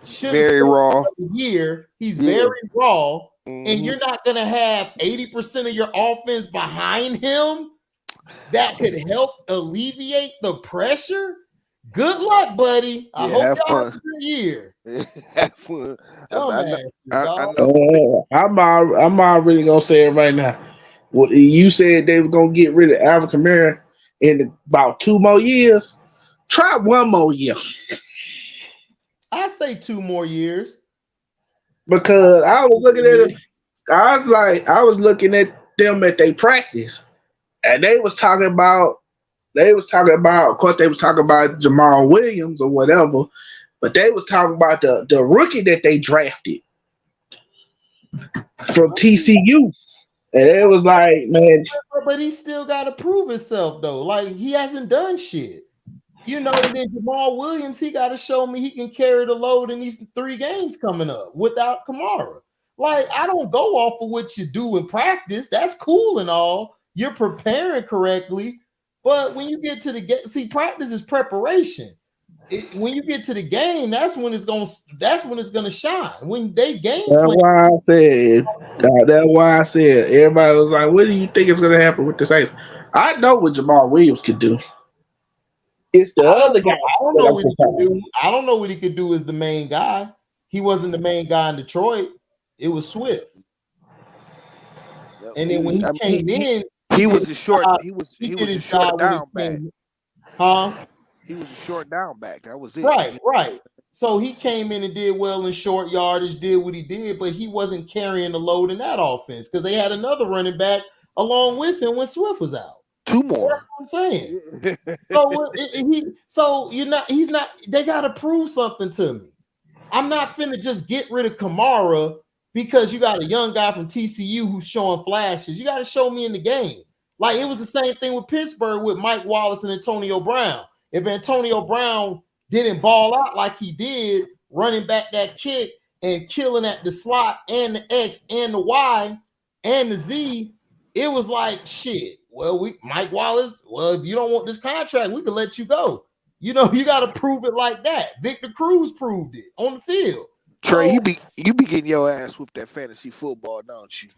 should very raw. Year he's very raw, and you're not gonna have 80% of your offense behind him that could help alleviate the pressure. Good luck, buddy. I hope y'all have a good year. Have fun. I'm already gonna say it right now. Well, you said they were gonna get rid of Alvin Kamara in about 2 more years. Try 1 more year. I say 2 more years. Because I was looking at it, I was looking at them at their practice, and they was talking about, of course, they was talking about Jamal Williams or whatever, but they was talking about the rookie that they drafted from TCU. And it was like, man. But he still got to prove himself, though. Like, he hasn't done shit. You know, and then Jamal Williams, he got to show me he can carry the load in these 3 games coming up without Kamara. Like, I don't go off of what you do in practice. That's cool and all. You're preparing correctly. But when you get to the game, see, practice is preparation. When you get to the game, that's when it's gonna shine. When they game That's plan. why I said everybody was like, what do you think is gonna happen with the Saints? I know what Jamal Williams could do. It's the other guy. I don't know what he could do. I don't know what he could do as the main guy. He wasn't the main guy in Detroit. It was Swift. And then when he came in, he was a short. He was a short down back. He was a short down back. That was it. Right. So he came in and did well in short yardage, did what he did, but he wasn't carrying the load in that offense because they had another running back along with him when Swift was out. 2 more. That's what I'm saying. He's not. They got to prove something to me. I'm not finna just get rid of Kamara because you got a young guy from TCU who's showing flashes. You got to show me in the game. Like, it was the same thing with Pittsburgh with Mike Wallace and Antonio Brown. If Antonio Brown didn't ball out like he did, running back that kick and killing at the slot and the X and the Y and the Z, it was like, shit. Well, Mike Wallace, if you don't want this contract, we can let you go. You know, you got to prove it like that. Victor Cruz proved it on the field. Trey, you be getting your ass whooped at fantasy football, don't you?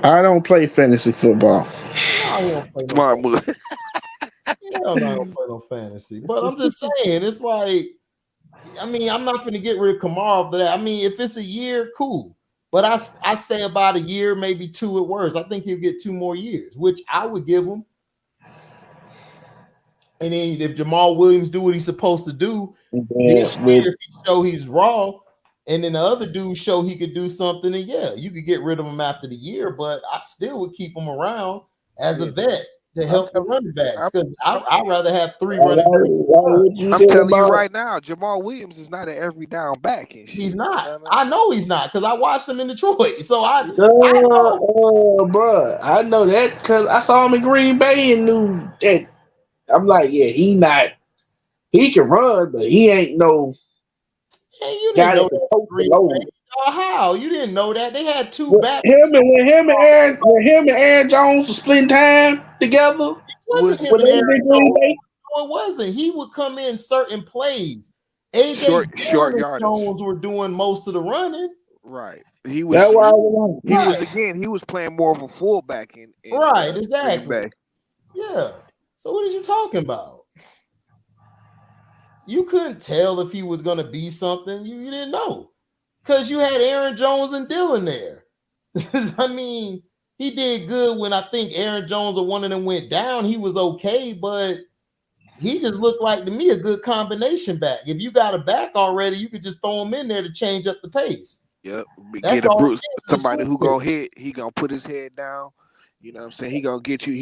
I don't play fantasy football. I don't play Smart move. I don't play no fantasy. But I'm just saying, it's like, I mean, I'm not going to get rid of Kamara for that. I mean, if it's a year, cool. But I say about a year, maybe 2 at worst. I think he'll get 2 more years, which I would give him. And then if Jamal Williams do what he's supposed to do, this year, if he show he's raw, and then the other dude show he could do something, and you could get rid of him after the year, but I still would keep him around as a vet to help the running backs. Because I'd rather have 3 running backs. I'm telling you right now, Jamal Williams is not an every down back. He's not. I know he's not because I watched him in Detroit. So I know. Bro, I know that because I saw him in Green Bay and knew that. I'm like, yeah, he can run, but he ain't no. Hey, you didn't know that. How? You didn't know that. They had 2 backs. When him and Aaron Jones were splitting time together. It wasn't. He would come in certain plays. AJ short yardage. Jones were doing most of the running. Right. He was playing more of a fullback in right, exactly. Green Bay. Yeah. So what are you talking about? You couldn't tell if he was going to be something. You didn't know because you had Aaron Jones and Dillon there. I mean, he did good when I think Aaron Jones or one of them went down. He was okay, but he just looked like to me a good combination back. If you got a back already, you could just throw him in there to change up the pace. Yep. Get a Bruce, somebody who gonna hit. He gonna put his head down. You know what I'm saying? He gonna get you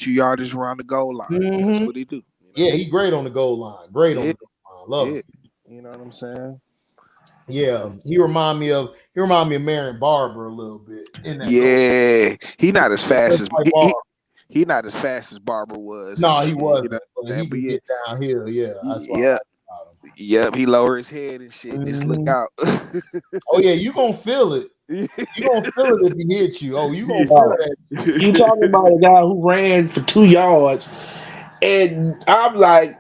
yardage around the goal line. Mm-hmm. That's what he do. You know? Yeah, he's great on the goal line. Great on the goal line. Love it. You know what I'm saying? Yeah, he remind me of Marion Barber a little bit in that role. Yeah, he not as fast as Like Barber. he not as fast as Barber was. No, And he shit, you wasn't. know But what I'm he saying? But could yeah, get downhill. Yeah, that's why I yeah, like about him. yep. He lower his head and shit. Just look Mhm. out. Oh yeah, you gonna feel it. You gonna feel it if he hits you. Oh, you gonna feel Oh, that. you talking about a guy who ran for 2 yards, and I'm like,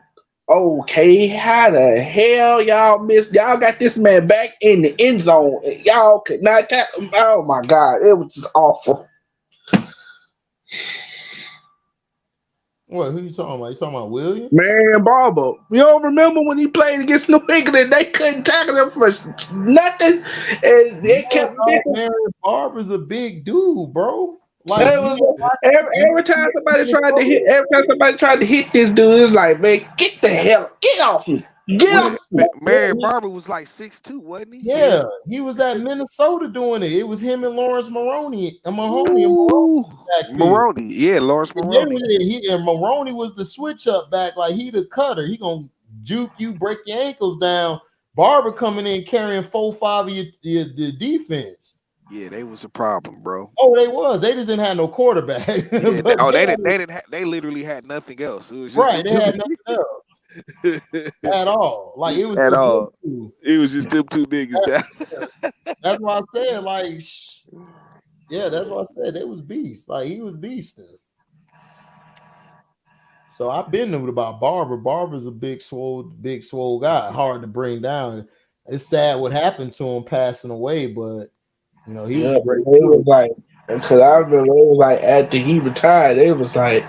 okay, how the hell y'all missed? Y'all got this man back in the end zone. Y'all could not tackle him. Oh my God, it was just awful. What? Who you talking about? You talking about Williams? Man, Barber, you don't remember when he played against New England? They couldn't tackle him for nothing, and they Yeah, kept dog, missing. Marion Barber's a big dude, bro. Like It you was don't watch every time somebody tried to hit, every time somebody tried to hit this dude, it's like, man, get off me, get What off me. Marion Barber was like 6'2", wasn't he? Yeah, he was at Minnesota doing it. It was him and Lawrence Mahoney and Ooh, backfield. Maroney. Yeah, Lawrence And Maroney. Maroney was the switch up back, like he the cutter. He gonna juke you, break your ankles down. Barber coming in carrying 4-5 of your defense. Yeah, they was a problem, bro. Oh, they was. They just didn't have no quarterback. Yeah, But they literally had nothing else. It was just right, them they two had nothing else at all. Like it was at just all. them two. It was just them two niggas. That's why I said, like, yeah, that's why I said they was beasts. Like he was beasting. So I've been knew about Barber. Barber's a big swole guy, hard to bring down. It's sad what happened to him passing away, but you know, he was Yeah, a but great it was dude. like, because I remember it was like after he retired, it was like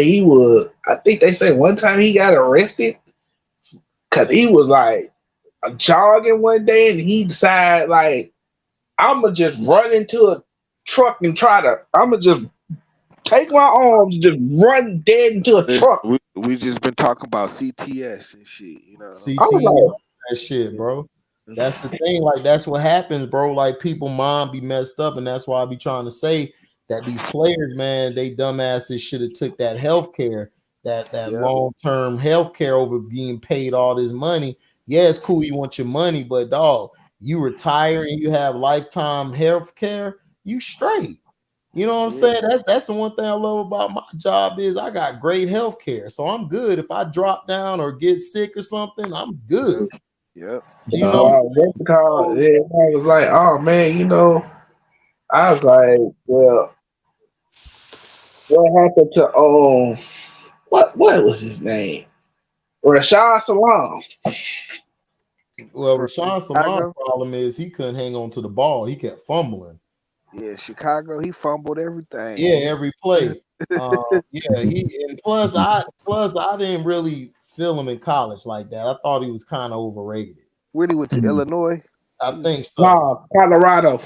he was. I think they say one time he got arrested because he was like jogging one day and he decided like I'ma just run into a truck and I'ma just take my arms and just run dead into a truck. We just been talking about CTS and shit, you know. I CT, was that shit, bro. That's the thing. Like that's what happens, bro. Like people mind be messed up, and that's why I be trying to say that these players, man, they dumbasses should have took that health care, that long-term health care over being paid all this money. Yeah, it's cool you want your money, but dog, you retire and you have lifetime health care, you straight. You know what I'm saying? That's the one thing I love about my job is I got great health care. So I'm good. If I drop down or get sick or something, I'm good. Yep. You know, what's the call? Yeah, I was like, oh man, I was like, well, what happened to what was his name? Rashad Salam. well, From Rashawn Salam's Chicago. problem is he couldn't hang on to the ball. He kept fumbling. Yeah, Chicago, he fumbled everything. Yeah, every play. Yeah, plus I didn't really feel him in college like that. I thought he was kind of overrated. When he went to Illinois. I think so. No, Colorado.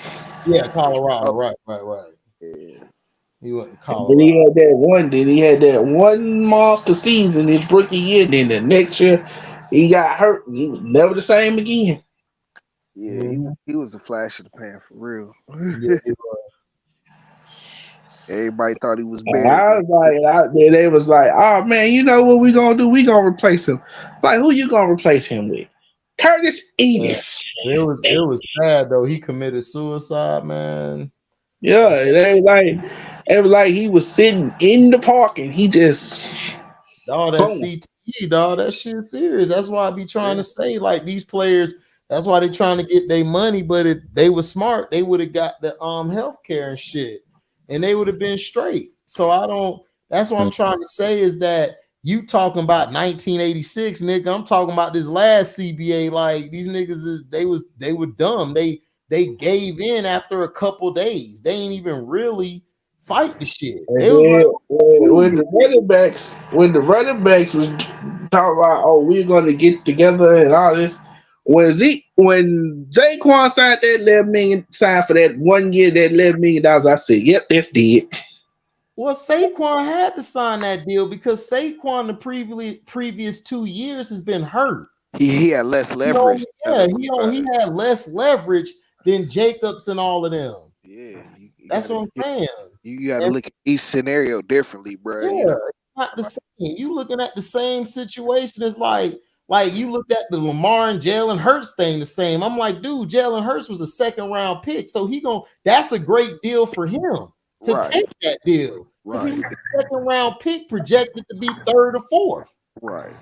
Yeah, Colorado. Oh. Right. Yeah. He went to Then Colorado. he had that one monster season his rookie year. Then the next year he got hurt. And he was never the same again. Yeah, he was a flash in the pan for real. Yeah, he was. Everybody thought he was And bad. I was like, they was like, oh man, you know what we gonna do? We gonna replace him. Like, who you gonna replace him with? Curtis Enos. It was sad though. He committed suicide, man. Yeah, they was like he was sitting in the park and he just Dog, that boom. CTE, dog, that shit serious. That's why I be trying to say, like, these players, that's why they trying to get their money. But if they were smart, they would have got the health care and shit, and they would have been straight. So that's what I'm trying to say is that you talking about 1986, nigga. I'm talking about this last CBA. Like these niggas they were dumb. They gave in after a couple days. They ain't even really fight the shit. They was when the running backs was talking about, oh, we're gonna get together and all this. When Zaquan signed that $11 million, signed for that 1 year, that $11 million, I said, yep, that's dead. well, Saquon had to sign that deal because Saquon the previous 2 years has been hurt. He had less leverage. He had less leverage than Jacobs and all of them. Yeah, that's what I'm saying. You got to look at each scenario differently, bro. Yeah, you know? It's not the same. You looking at the same situation. It's like, Like you looked at the Lamar and Jalen Hurts thing the same. I'm like, dude, Jalen Hurts was a 2nd-round pick, so that's a great deal for him to take that deal because he was a 2nd-round pick projected to be 3rd or 4th. Right.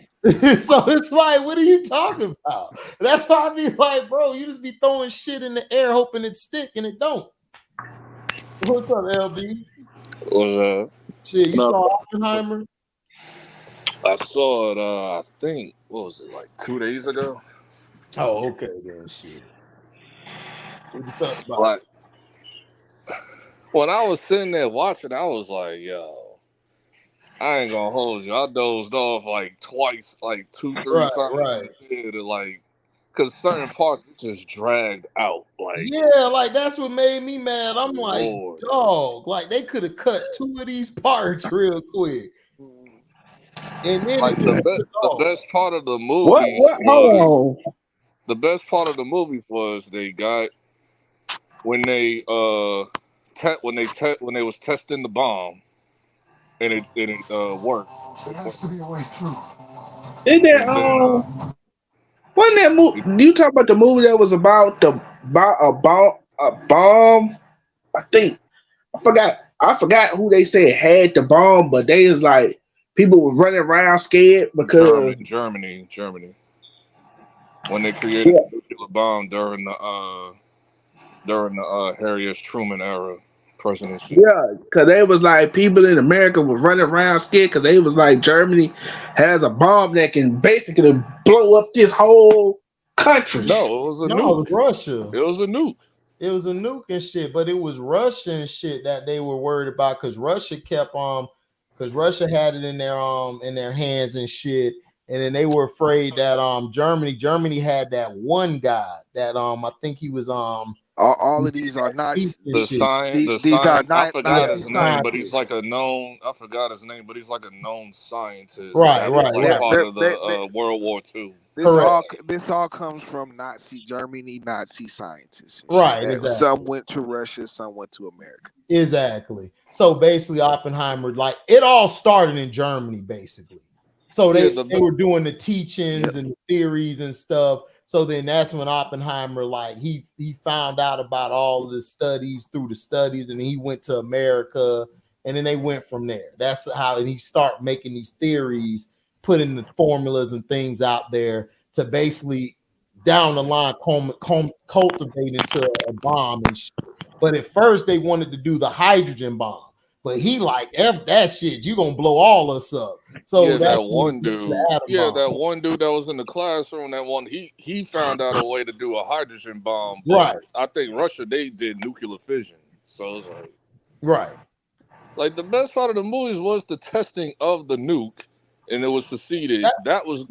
So it's like, what are you talking about? That's why I be like, bro, you just be throwing shit in the air hoping it stick and it don't. What's up, LB? What's up? Shit, you saw Oppenheimer? I saw it. I think what was it like 2 days ago? Oh, okay, then shit. What you felt about Like when I was sitting there watching, I was like, yo, I ain't gonna hold you. I dozed off like twice, like 2-3 times. Right. Like, because certain parts just dragged out. Like, yeah, like that's what made me mad. I'm like, Lord. dog, like they could have cut 2 of these parts real quick. And then like the best part of the movie What? Hold on. the best part of the movie was they got when they when they was testing the bomb and it worked. There has to be a way through. Isn't that wasn't that movie? You talk about the movie that was about a bomb? I think I forgot who they said had the bomb, but they was like people were running around scared because Germany. When they created the nuclear bomb during the Harry S. Truman era presidency. Yeah, because they was like people in America were running around scared because they was like Germany has a bomb that can basically blow up this whole country. No, it was a nuke. It was Russia. It was a nuke. It was a nuke and shit, but it was Russia and shit that they were worried about because Russia kept because Russia had it in their hands and shit, and then they were afraid that Germany had that one guy that I think he was all of these are not These are not. I forgot his name, but he's like a known. I forgot his name, but he's like a known scientist. Right. Part of the World War II. This all comes from Nazi scientists. Right. Exactly. Some went to Russia, some went to America. Exactly. So basically, Oppenheimer, like it all started in Germany, basically. So they were doing the teachings and the theories and stuff. So then that's when Oppenheimer, like he found out about all of the studies through the studies, and he went to America, and then they went from there. That's how, and he started making these theories, putting the formulas and things out there to basically down the line cultivate into a bomb and shit. But at first they wanted to do the hydrogen bomb. But he like, F that shit, you gonna blow all us up. So that one dude that was in the classroom, he found out a way to do a hydrogen bomb. Right. I think Russia, they did nuclear fission. So it's like, right. Like the best part of the movies was the testing of the nuke, and it was succeeded. That was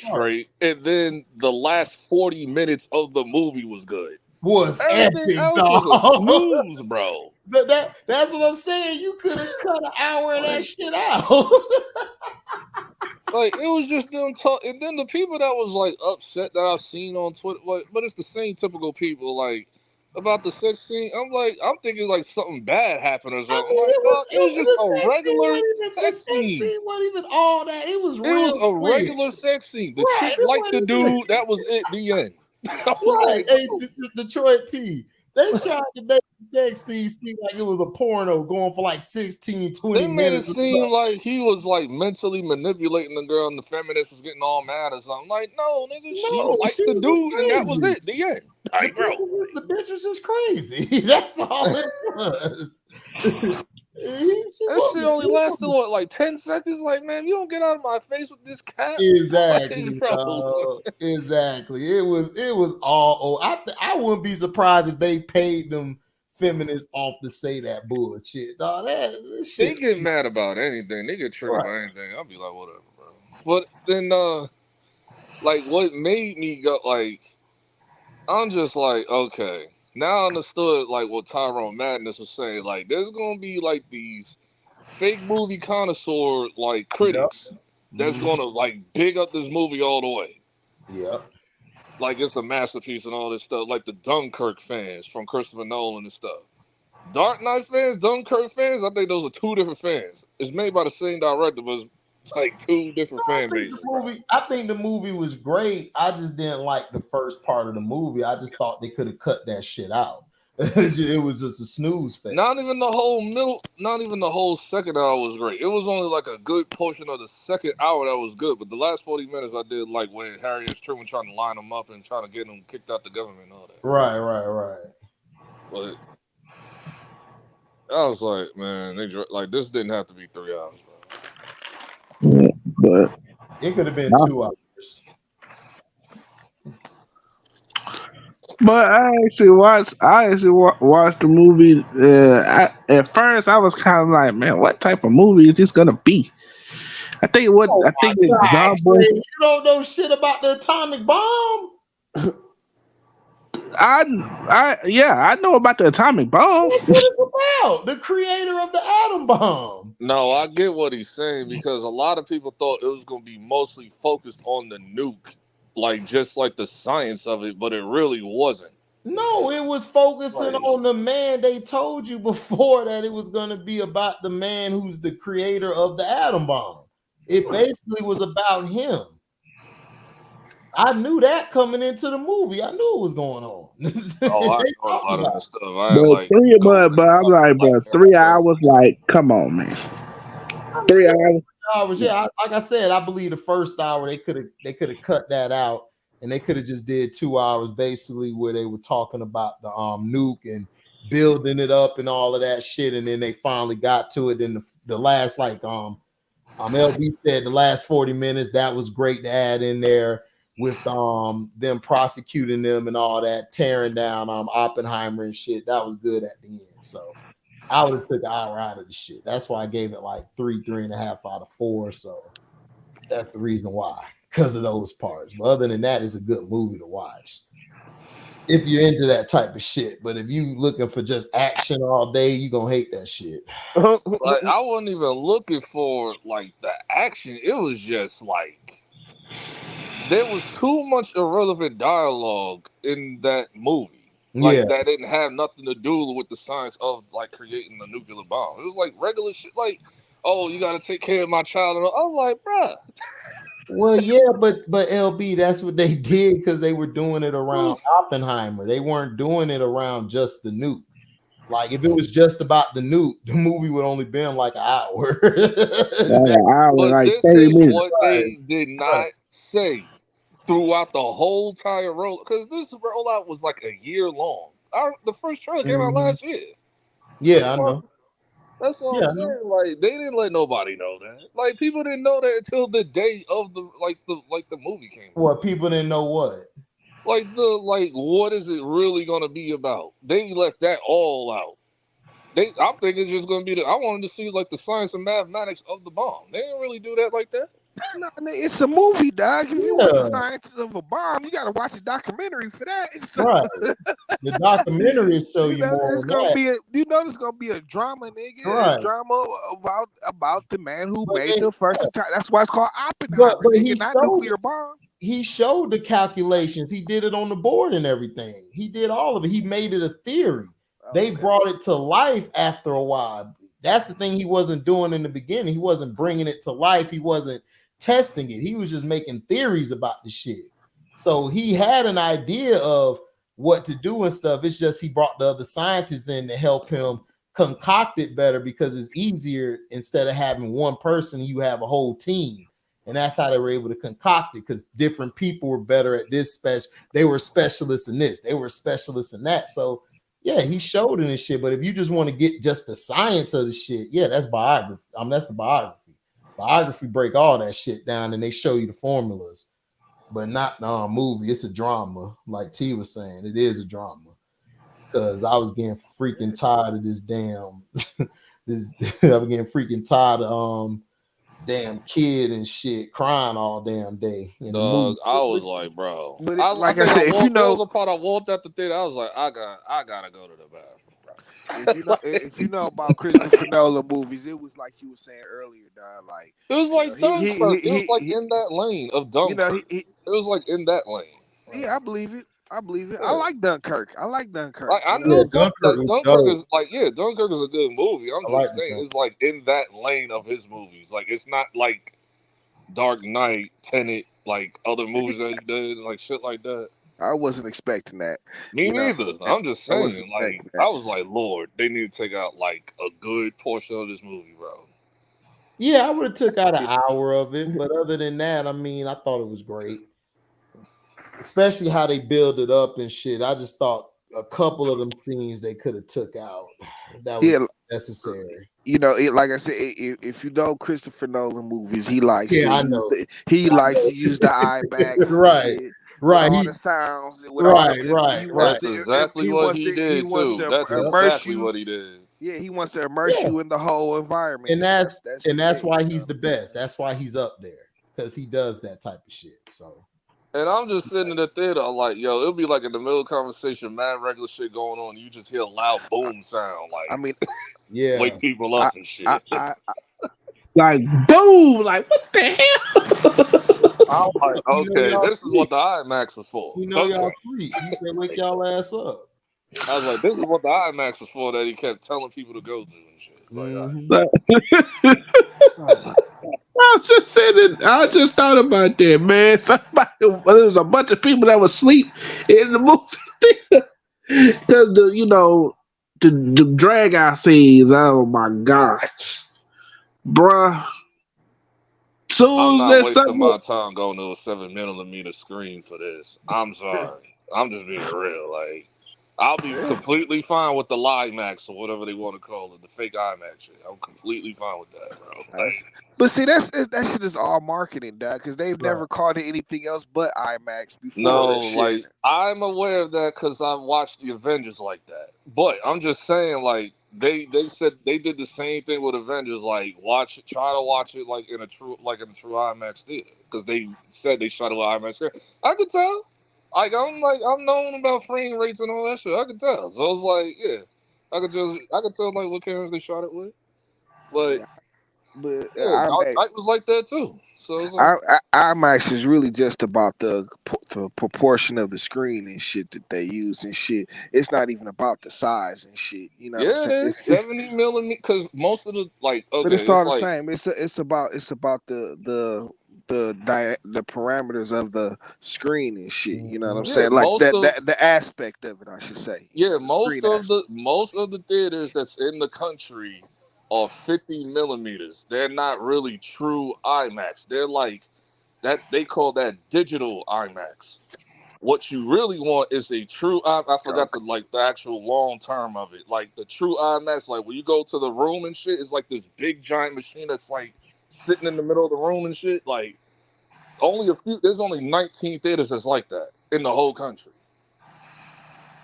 straight. And then the last 40 minutes of the movie was good. Everything else was a snooze, bro. That's what I'm saying. You could have cut an hour of that shit out. Like it was just them talk, and then the people that was like upset that I've seen on Twitter, like, but it's the same typical people like about the sex scene. I'm thinking like something bad happened or something. It was just a regular sex scene. It wasn't even all that. It was regular sex scene. The chick liked the dude. That was it. The end. Right. Hey, Detroit T. They tried to make the sex scene seem like it was a porno going for like 16, 20 They made minutes. it seem like he was like mentally manipulating the girl and the feminist was getting all mad or something. Like, no, nigga, she liked the dude and that was it. The end. Like, bro. The bitch was just crazy. That's all it was. That shit only lasted like 10 seconds. Like, man, you don't get out of my face with this cat. Exactly. Like, exactly. It was all. I wouldn't be surprised if they paid them feminists off to say that bullshit. Dog, that shit. They get mad about anything. They get triggered by anything. I'll be like, whatever, bro. But then, like, what made me go like, I'm just like, okay. Now I understood like what Tyrone Madness was saying. Like, there's gonna be like these fake movie connoisseur like critics that's gonna like big up this movie all the way. Yep. Like it's a masterpiece and all this stuff. Like the Dunkirk fans from Christopher Nolan and stuff. Dark Knight fans, Dunkirk fans, I think those are two different fans. It's made by the same director, but like two different fan bases. I think the movie was great. I just didn't like the first part of the movie. I just thought they could have cut that shit out. It was just a snooze fest. Not even the whole middle, not even the whole second hour was great. It was only like a good portion of the second hour that was good. But the last 40 minutes I did like when Harry S. Truman trying to line them up and trying to get them kicked out the government and all that. Right. But I was like, man, like this didn't have to be 3 hours, bro. Yeah, but it could have been 2 hours. But I actually watched the movie. At first, I was kind of like, man, what type of movie is this gonna be? I think John Boy. You don't know shit about the atomic bomb. I know about the atomic bomb. That's what it's about. The creator of the atom bomb. No, I get what he's saying because a lot of people thought it was gonna be mostly focused on the nuke. Like just like the science of it, but it really wasn't. No, it was focusing on the man. They told you before that it was going to be about the man who's the creator of the atom bomb. It basically was about him. I knew that coming into the movie. I knew it was going on. Oh, I know a lot of that stuff. But I'm like, bro, 3 hours. Like, come on, man. 3 hours. Yeah, like I said, I believe the first hour they could have cut that out, and they could have just did 2 hours basically where they were talking about the nuke and building it up and all of that shit, and then they finally got to it. Then the last LB said the last 40 minutes that was great to add in there with them prosecuting them and all that, tearing down Oppenheimer and shit. That was good at the end. So I would have took an hour out of the shit. That's why I gave it like 3.5 out of 4. So that's the reason why, because of those parts. But other than that, it's a good movie to watch if you're into that type of shit. But if you looking for just action all day, you gonna hate that shit. Like I wasn't even looking for like the action. It was just like there was too much irrelevant dialogue in that movie. Like that didn't have nothing to do with the science of like creating the nuclear bomb. It was like regular shit. Like, oh, you got to take care of my child. And I'm like, bruh. Well, yeah, but LB, that's what they did because they were doing it around Oppenheimer. They weren't doing it around just the nuke. Like if it was just about the nuke, the movie would only been like an hour. But this is what they did not say throughout the whole entire roll, because this rollout was like a year long. The first trailer came out last year. Yeah, I know. That's what I'm saying. Like they didn't let nobody know that. Like people didn't know that until the day of the movie came out. What people didn't know what? Like what is it really gonna be about? They left that all out. I'm thinking it's just gonna be I wanted to see like the science and mathematics of the bomb. They didn't really do that like that. No, it's a movie, dog. If you want the science of a bomb, you got to watch a documentary for that. So, right. The documentary show you more. It's gonna be there's gonna be a drama, nigga. Right. A drama about the man who made the first attack. That's why it's called Oppenheimer. But he not nuclear bomb. He showed the calculations. He did it on the board and everything. He did all of it. He made it a theory. They brought it to life after a while. That's the thing he wasn't doing in the beginning. He wasn't bringing it to life. He wasn't testing it. He was just making theories about the shit. So he had an idea of what to do and stuff. It's just he brought the other scientists in to help him concoct it better because it's easier. Instead of having one person, you have a whole team. And that's how they were able to concoct it, because different people were better at this they were specialists in this, they were specialists in that. So yeah, he showed it and shit. But if you just want to get just the science of the shit, yeah, that's biography. That's the biography. Biography break all that shit down and they show you the formulas, but not the movie. It's a drama, like T was saying. It is a drama because I was getting freaking tired of this damn. I was getting freaking tired of damn kid and shit crying all damn day. I was like, bro. Like I said, if you know, there was a part I walked out the theater. I was like, I gotta go to the bathroom. If you know about Christopher Nolan movies, it was like you were saying earlier, dog. Like it was like Dunkirk. It was like in that lane of Dunkirk. It was like in that lane. Yeah, I believe it. Yeah. I like Dunkirk. Like, I know Dunkirk is like, Dunkirk is a good movie. I'm just saying it's like in that lane of his movies. Like it's not like Dark Knight, Tenet, like other movies that he did, like shit like that. I wasn't expecting that. Me You know, neither. I'm just I wasn't saying, like, expecting I that. was like, Lord, they need to take out like a good portion of this movie, bro. Yeah, I would have took out an hour of it, but other than that, I mean, I thought it was great. Especially how they build it up and shit. I just thought a couple of them scenes they could have took out. That was Yeah, necessary. you know, like I said, if you know Christopher Nolan movies, he likes Yeah, to I use know. the IMAX and Right, shit with right. all the sounds and with all the. He wants That's to. exactly what he did Wants too. to That's immerse exactly you. what he did. Yeah, he wants to immerse you in the whole environment. And So that's his thing, why you he's know? the best. That's why he's up there because he does that type of shit. So. And I'm just sitting in the theater, I'm like, yo, it'll be like in the middle of conversation, mad regular shit going on, and you just hear a loud boom sound, like, I mean, yeah, wake people up and shit. Like boom, like what the hell? I'm like, okay, this is what the IMAX was for. You know y'all sleep. He said, wake y'all ass up. I was like, this is what the IMAX was for that he kept telling people to go to and shit. Like, I was just saying, I just thought about that, man. There was a bunch of people that was asleep in the movie theater because the drag out scenes. Oh my gosh, bruh. I'm Soon as not that wasting something, my time going to a 7mm screen for this. I'm sorry. I'm just being real. Like, I'll be completely fine with the Lyve or whatever they want to call it, the fake IMAX shit. I'm completely fine with that, bro. Like, but see, that shit is all marketing, dog. Because they've never called it anything else but IMAX before. no, That shit. like, I'm aware of that because I've watched the Avengers like that. But I'm just saying, like, they said they did the same thing with Avengers. Like, try to watch it like in a true IMAX theater because they said they shot it with IMAX theater. I could tell. I'm known about frame rates and all that shit. I could tell. So it's like, yeah, I could tell like what cameras they shot it with. But yeah, Dark IMAX, Knight was like that too. So it's like, IMAX is really just about the proportion of the screen and shit that they use and shit. It's not even about the size and shit. You know what I'm yeah, it saying? is 70mm because most of the But okay, it's it's all the like same. It's about the parameters of the screen and shit. You know what I'm yeah, saying? Like the aspect of it, I should say. yeah, The screen aspect. most of the theaters that's in the country are 50mm. They're not really true IMAX. They're like that. They call that digital IMAX. What you really want is a true. I forgot the actual long term of it. Like the true IMAX. Like when you go to the room and shit, it's like this big giant machine that's like sitting in the middle of the room and shit. Like there's only 19 theaters that's like that in the whole country.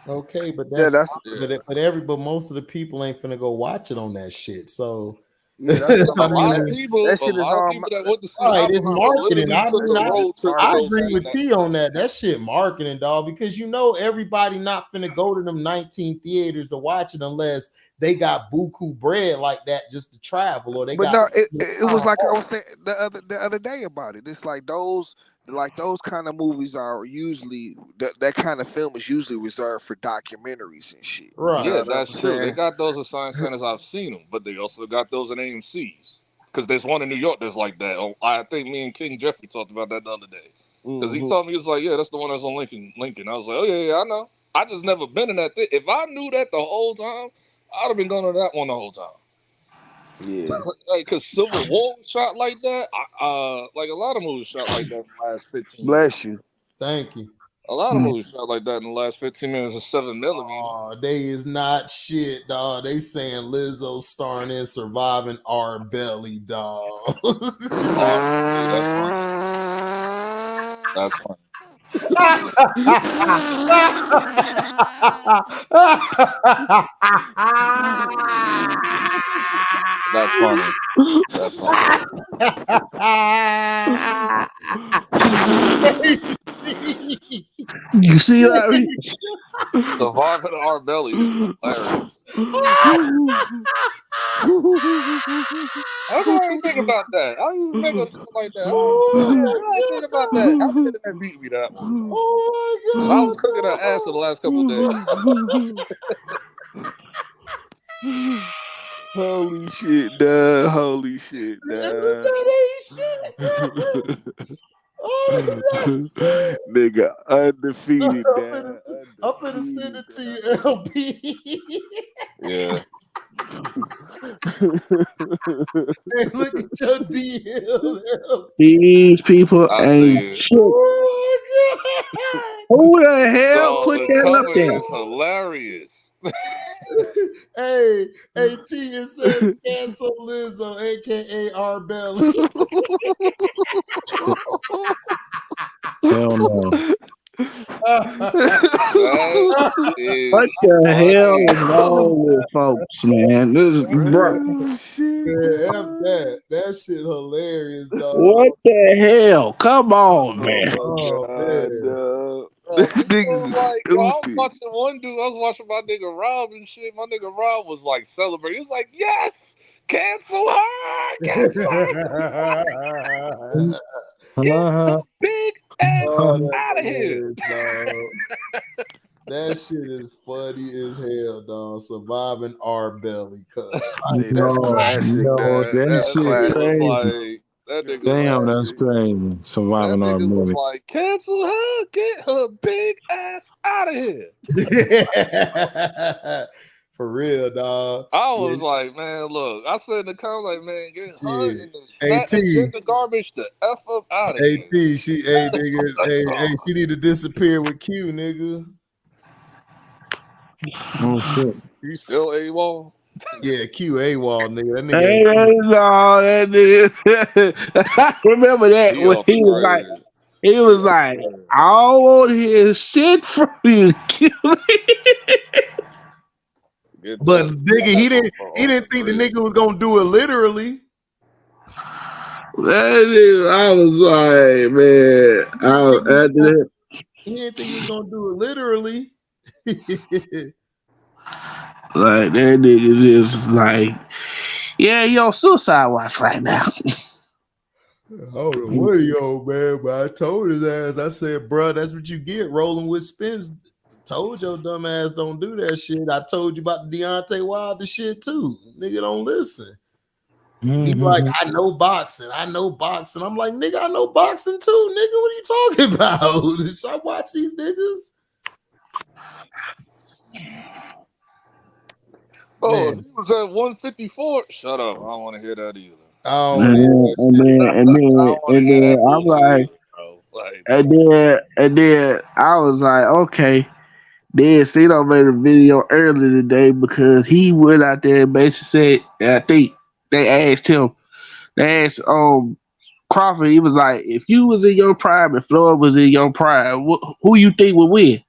Okay, but Yeah, that's but most of the people ain't finna go watch it on that shit. So yeah, that's A lot of people that went to see right, it's Oppenheimer marketing. literally took a road trip to I go agree see with that. T on that. That shit marketing, dog, because you know everybody not finna go to them 19 theaters to watch it unless they got buku bread like that just to travel or they But got. no, it was like I was saying the other day about it. It's like those kind of movies are usually that kind of film is usually reserved for documentaries and shit. Right. Yeah, that's true. They got those at science centers. I've seen them, but they also got those at AMC's. Because there's one in New York that's like that. Oh, I think me and King Jeffrey talked about that the other day. Because he told me, he was like, yeah, that's the one that's on Lincoln. I was like, oh, yeah, I know. I just never been in that thing. If I knew that the whole time, I'd have been going to that one the whole time. Yeah. Like, because Civil War was shot like that. Like a lot of movies shot like that in the last 15 Bless you. Thank you. A lot of movies shot like that in the last 15 minutes of 7mm. Oh, they is not shit, dog. They saying Lizzo starring in Surviving Our Belly, dog. That's funny. That's funny. That's funny. You see what I mean? Surviving Our Belly is hilarious. How come I didn't think about that? I don't even think of something like that. How did I think about that? How did that beat me that one? Oh my God! I was cooking her ass for the last couple of days. Holy shit, dog. Holy shit, dog. That ain't shit. Oh, Nigga, undefeated, dog. I'm finna send it to you, LP. Yeah. Hey, look at your DL, LP. These people I ain't see it. shit. Oh Who the hell Dog, put the that up cover there? is hilarious. my God. Hey, T, it says cancel Lizzo, aka R Belly. Hell no. That What is the hell funny, is dog. wrong with folks, man? This is bro. Real shit, Man, F dog. that shit hilarious, dog. What the hell? Come on, Oh man. my Oh god, man. dog. These People niggas is like, yo, I was stupid. watching one dude, I was watching my nigga Rob and shit. My nigga Rob was like celebrating. He was like, yes, cancel her, cancel her. Get her big ass Oh, that's out of here. hilarious, dog. That shit is funny as hell, dog. Surviving R Belly, cuz. See, that's No, classic, no, dog. that That's That shit nigga was classic. crazy. like, that That's nigga was Damn, like, that's classic. crazy. that Surviving our nigga was movie. like, cancel her, get her big ass out of here. For real, dog. I Yeah, was like, man, look, I said in the comment, like, man, get her shit. in the fat AT, agenda garbage the F up out of here. she, hey, nigga, hey, she need to disappear with Q, nigga. Oh shit. You still AWOL? Yeah, Q AWOL, nigga. That nigga Hey, ain't. no, that nigga. I remember that He when off the grid. he He was off like, the grid. I don't want to hear shit from you. Get But that nigga, he didn't off the think the grid. nigga was gonna do it literally. That nigga, I was like, man, He didn't think he was gonna do it literally. like that nigga just like, yeah, he on suicide watch right now. I don't know what he on, man, but I told his ass, I said, bro, that's what you get rolling with spins. Told your dumb ass don't do that shit. I told you about the Deontay Wilder shit too. Nigga don't listen. He like, I know boxing. I'm like, nigga, I know boxing too, nigga. What are you talking about? Should I watch these niggas? Oh, Man. he was at 154. Shut up. I don't want to hear that either. Oh, And man. then I don't want to hear that I'm bullshit like, either, bro. Like, don't. and then I was like, okay. Then Cito made a video earlier today because he went out there and basically said, I think they asked Crawford, he was like, if you was in your prime and Floyd was in your prime, who you think would win?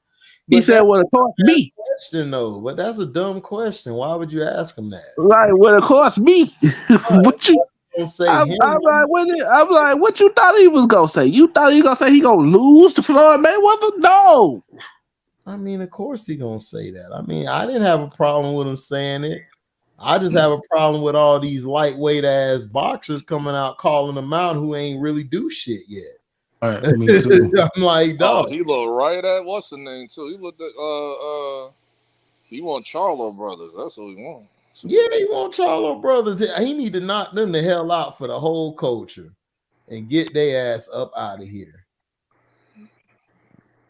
He But said, that's well, of course, me. a question, though. But that's a dumb question. Why would you ask him that? Like, well, of course, me. What you? Don't say I'm him. like, what you thought he was gonna say? You thought he gonna say he gonna lose to Floyd Mayweather? No. I mean, of course he gonna say that. I mean, I didn't have a problem with him saying it. I just have a problem with all these lightweight ass boxers coming out calling him out who ain't really do shit yet. All right, me too. I'm like, Oh, dog. he looked right at what's the name too. He looked at he want Charlo brothers. That's what he want. Yeah, he want Charlo brothers. He need to knock them the hell out for the whole culture and get their ass up out of here.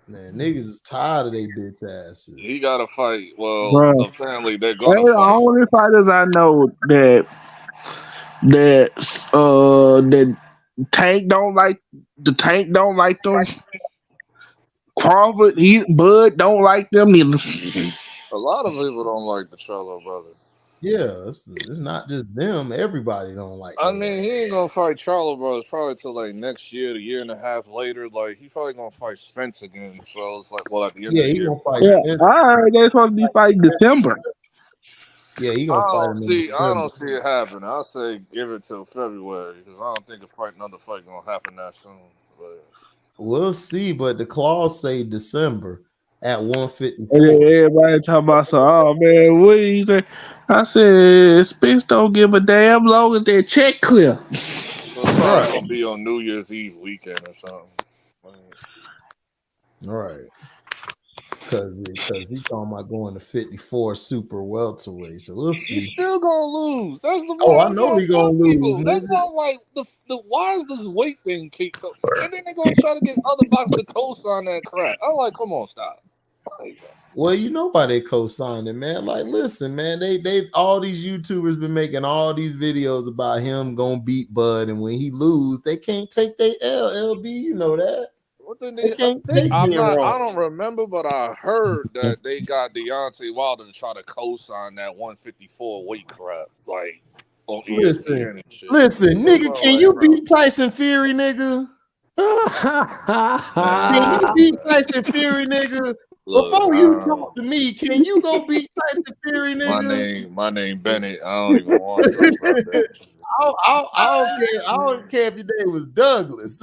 Man, niggas is tired of they bitch asses. He got to fight. Well, Bruh. apparently they're They're gonna the fight. only fighters I know that Tank don't like them. Crawford, Bud don't like them neither. A lot of people don't like the Charlo brothers. Yeah, it's not just them. Everybody don't like I that. mean, he ain't gonna fight Charlo brothers probably till like next year, a year and a half later. Like he probably gonna fight Spence again. So it's like, well, at the end of the He year. gonna fight. Yeah, I heard they're supposed to be fighting December. Yeah, he gonna fight him. I don't see it happen. I'll say give it till February because I don't think another fight gonna happen that soon. But we'll see, but the clause say December at 154. And then everybody talking about oh man, what do you think? I said Spence don't give a damn long as their check clear. so it's probably gonna be on New Year's Eve weekend or something. All right. because he talking about going to 54 super welterweight. So we'll see. He's still gonna lose. That's the Oh, point I I'm know trying he to tell gonna people. lose, That's nigga. not like the why is this weight thing keep going? And then they're gonna try to get other boxers to co-sign that crap. I'm like, come on, stop. Like, Well, you know why they co-signed it, man. Like, listen, man, they all these YouTubers been making all these videos about him gonna beat Bud, and when he lose, they can't take their LB. You know that. what did They can't take I being wrong. don't remember, but I heard that they got Deontay Wilder to try to co-sign that 154 weight crap, like on ESPN and shit. Listen, So nigga, I'm can like, you bro, beat Tyson Fury, nigga? Can you man, beat Tyson Fury, nigga? look, Before you talk to me, can you go beat Tyson Fury, nigga? my name Bennett. I don't even want to talk about that shit. I don't care if your name was Douglas.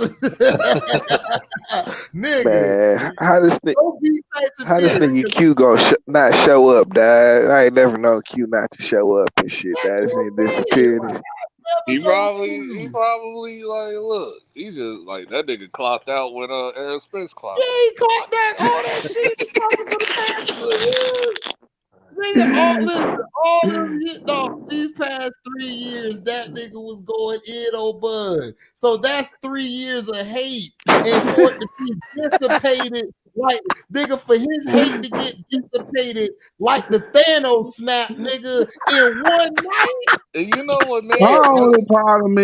Nigga, Man, how this go beat Tyson how this Fury. nigga Q gonna not show up, dad? I ain't never known Q not to show up and shit, dad. This nigga disappeared. He probably like, look, he just like that nigga clocked out when Aaron Spence clocked. Yeah, he caught that all that shit he talking for the past 3 years. Nigga, all them these past 3 years, that nigga was going in on Bud. So that's 3 years of hate. And for it to be dissipated, like, nigga, for his hate to get dissipated like the Thanos snap, nigga, in one night. And you know what, man? My only problem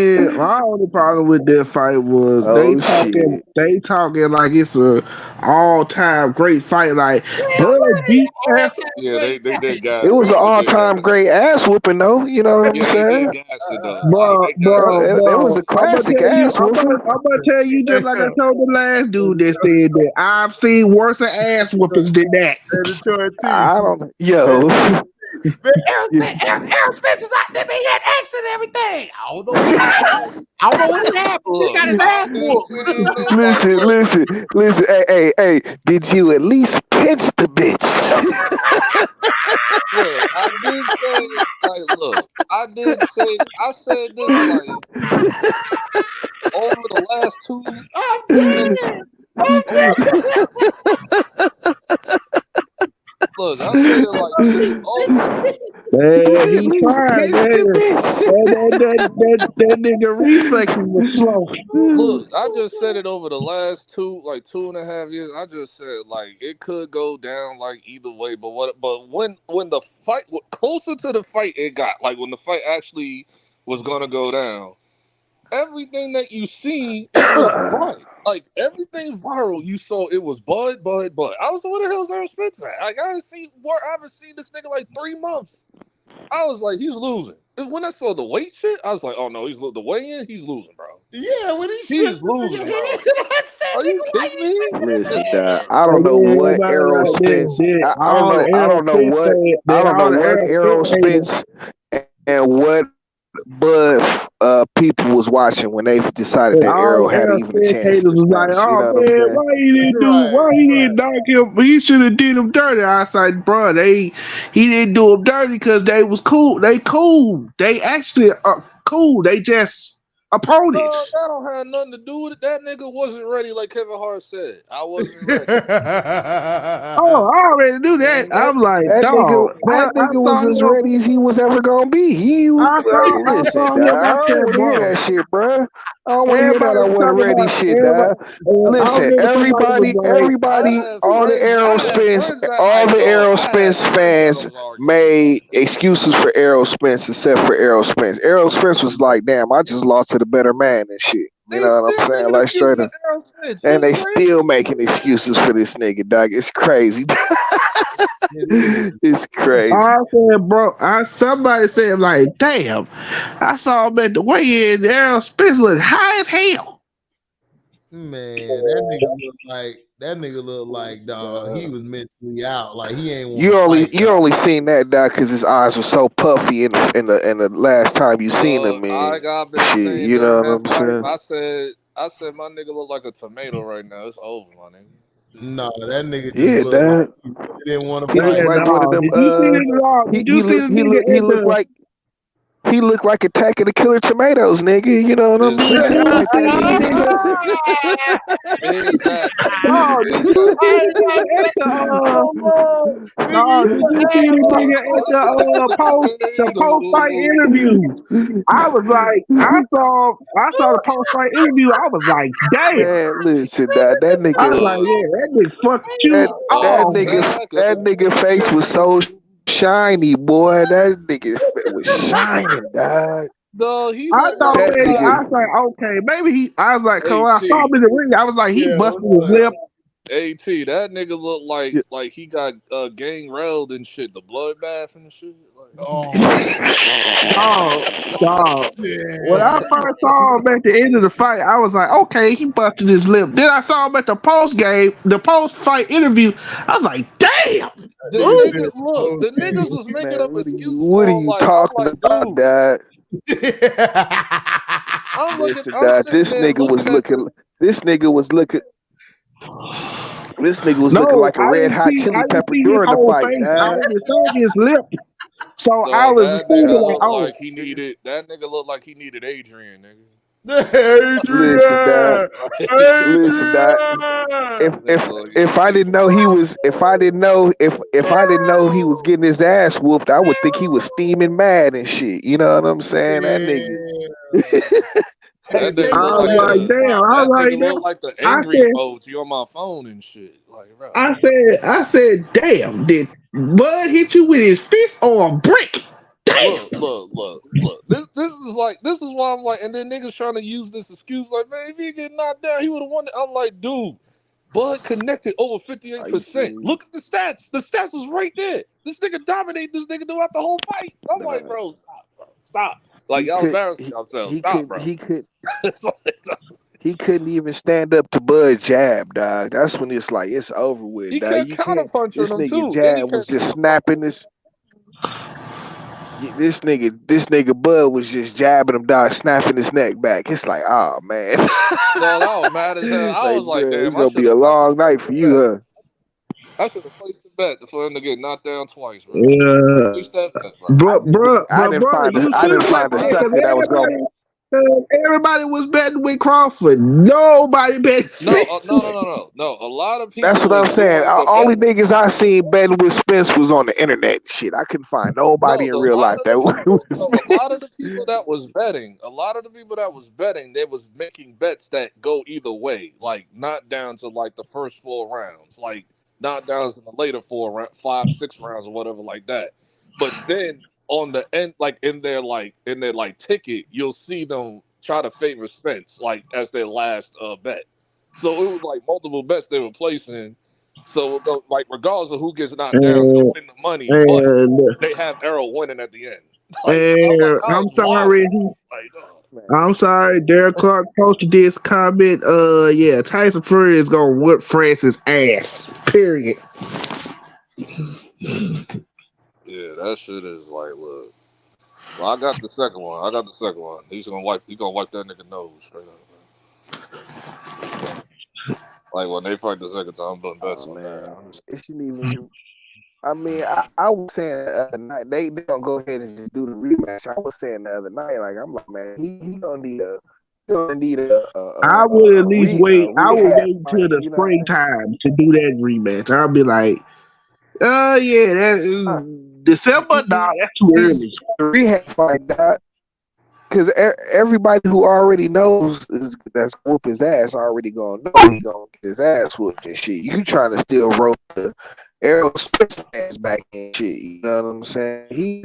with that fight was Oh, they talking like it's a all-time great fight. Like Bud beat Yeah, they did gas. it was an They did all-time gas. great ass whooping, though. You know what I'm Yeah, they saying? did gas it though. bro, Like, they gassed it. It was a classic ass I'm whooping. gonna tell you just like I told the last dude that said that I've seen worse ass whoopings than that. I don't. Yo, Aaron Spence was out there, he had X and everything. I don't know what happened. He got his ass whooped. listen. Hey. Did you at least pinch the bitch? Look, I said this like over the last two. Look, I said it like this. Man, he tried, man. That nigga reflexes was slow. Look, I just said it over the last 2.5 years. I just said like it could go down like either way, but when the fight closer to the fight it got, like when the fight actually was gonna go down, everything that you see, it was right. Like everything viral you saw, it was Bud. I was like, what the hell's Aaron Spence at? Like I haven't seen this nigga like 3 months. I was like, he's losing. And when I saw the weight shit, I was like, oh no, the weigh-in, he's losing, bro. Yeah, when He's losing, bro. Are you kidding me? Listen, I don't know what Errol Spence. I don't know what Errol Spence and what Bud people was watching when they decided that Errol had even a chance. Was like, oh man, why he didn't knock him? He should have did him dirty. I was like, bro, he didn't do him dirty because they was cool. They cool. They actually cool. They just opponents. No, that don't have nothing to do with it. That nigga wasn't ready, like Kevin Hart said. I wasn't ready. I already knew that. I'm like, that dog. nigga was as ready as he was ever gonna be. Listen, I don't want to hear that shit, bro. I don't want to hear that. I wasn't ready shit, dog. Listen, everybody, all the Errol Spence fans made excuses for Errol Spence except for Errol Spence. Errol Spence was like, damn, I just lost to the better man and shit. You know what I'm saying? Like straight up. And they still making excuses for this nigga, dog. It's crazy. It's crazy. I said, bro, somebody said, like, damn, I saw him at the weigh-in. Errol Spence looked high as hell. Man, that nigga looked like dog. He was mentally out. Like he ain't. You only seen that dog because his eyes were so puffy in the last time you seen him. Man, shit, you know what I'm saying? I said my nigga look like a tomato right now. It's over, my nigga. No, that nigga just looked like he didn't want to fight. Like one of them. He looked like Attack of the Killer Tomatoes, nigga. You know what I'm saying? No, did you see the nigga at the post fight interview? I was like, I saw the post fight interview. I was like, damn. Man, listen, that I was like, yeah, that bitch fucked you off. that nigga face was so shiny, boy. That nigga was shining, dog. No, he I looked thought like That maybe I nigga, was like, okay, maybe I was like, cause when I saw AT. him in the ring, I was like, he Yeah, busted what's his up? lip. AT, that nigga looked like he got gang railed and shit, the bloodbath and shit. Like, Oh, Dog. When I man. first saw him at the end of the fight, I was like, okay, he busted his lip. Then I saw him at the post fight interview. I was like, damn. the Nigga Ooh. nigga, said look, the niggas was making man, up excuses what for are him. you Like, I'm talking like, about, dude, dog? Listen, I'm dog. sitting there looking at the. This nigga was looking. This nigga was looking No, like a red hot I chili didn't pepper see his during the whole fight, face. I dog. only saw his lip. So I Dog, was that thinking nigga like, looked oh, like he needed. That nigga looked like he needed Adrian, Listen, dog. Adrian, Listen, dog. If Adrian. if nigga. Look, if I didn't know he was if I didn't know he was getting his ass whooped, I would think he was steaming mad and shit. You know what I'm saying? That nigga. That That nigga I nigga looked was like like, crazy. the. damn. I was That like, nigga looked like the I angry said, emoji on my phone and shit. Like, bro. I said, damn. Did Bud hit you with his fist or a brick? Damn. Look. This is why I'm like, and then niggas trying to use this excuse like, man, if he get knocked down, he would have won. I'm like, dude, Bud connected over Are you 58%. serious? Look at the stats. The stats was right there. This nigga dominated this nigga throughout the whole fight. I'm like, Nah, bro, stop, bro, stop. Like he y'all could embarrassing yourselves. he Stop, could bro. he could he couldn't even stand up to Bud jab, dog. That's when it's like it's over with, He dog. kept You can't. counterpunching This him nigga too. Then he jab was kept just counterpunching snapping him. this. This nigga Bud was just jabbing him, dog, snapping his neck back. It's like, oh man, Dog, I was mad as hell. I like was like, bro, it's damn, gonna be a I should long have placed night the for you, bet. huh? I should have placed the bet for him to get knocked down twice, bro. Yeah. Place that bet, bro. Bro, you I should didn't have played find a that sucker that was gonna. because everybody was betting with Crawford. Nobody bet Spence. No. A lot of That's people what I'm was saying. doing the Only betting. niggas I seen betting with Spence was on the internet. Shit, I couldn't find nobody No, in real life that was with a lot of the Spence. people that was betting, they was making bets that go either way, like not down to like the first 4 rounds, like not down to the later 5, 6 rounds or whatever like that. But then on the end, like in their like ticket, you'll see them try to favor Spence like as their last bet. So it was like multiple bets they were placing. So like regardless of who gets knocked down, they'll And, win the money, but and, they have Errol winning at the end. Like I'm like, and I was wilding. Like, Man, I'm sorry, Derek Clark posted this comment. Yeah, Tyson Fury is gonna whip Francis' ass. Period. yeah, that shit is like, look. Well, I got the second one. He's gonna wipe that nigga nose straight up. Like when they fight the second time, I'm putting bets oh on man, that. it shouldn't even. I mean, I was saying the other night they gonna go ahead and just do the rematch. I was saying the other night, like I'm like, man, he gonna need I would at least a wait. I would rehab wait until fight. the You know what I mean? springtime to do that rematch. I'll be like, yeah, that Uh, is December. Nah, he that's too needs early. a rehab fight, dog. Because everybody who already knows that's gonna whoop his ass already gonna know he gonna get his ass whooped and shit. You trying to still rope the aerospace ass back and shit. You know what I'm saying? He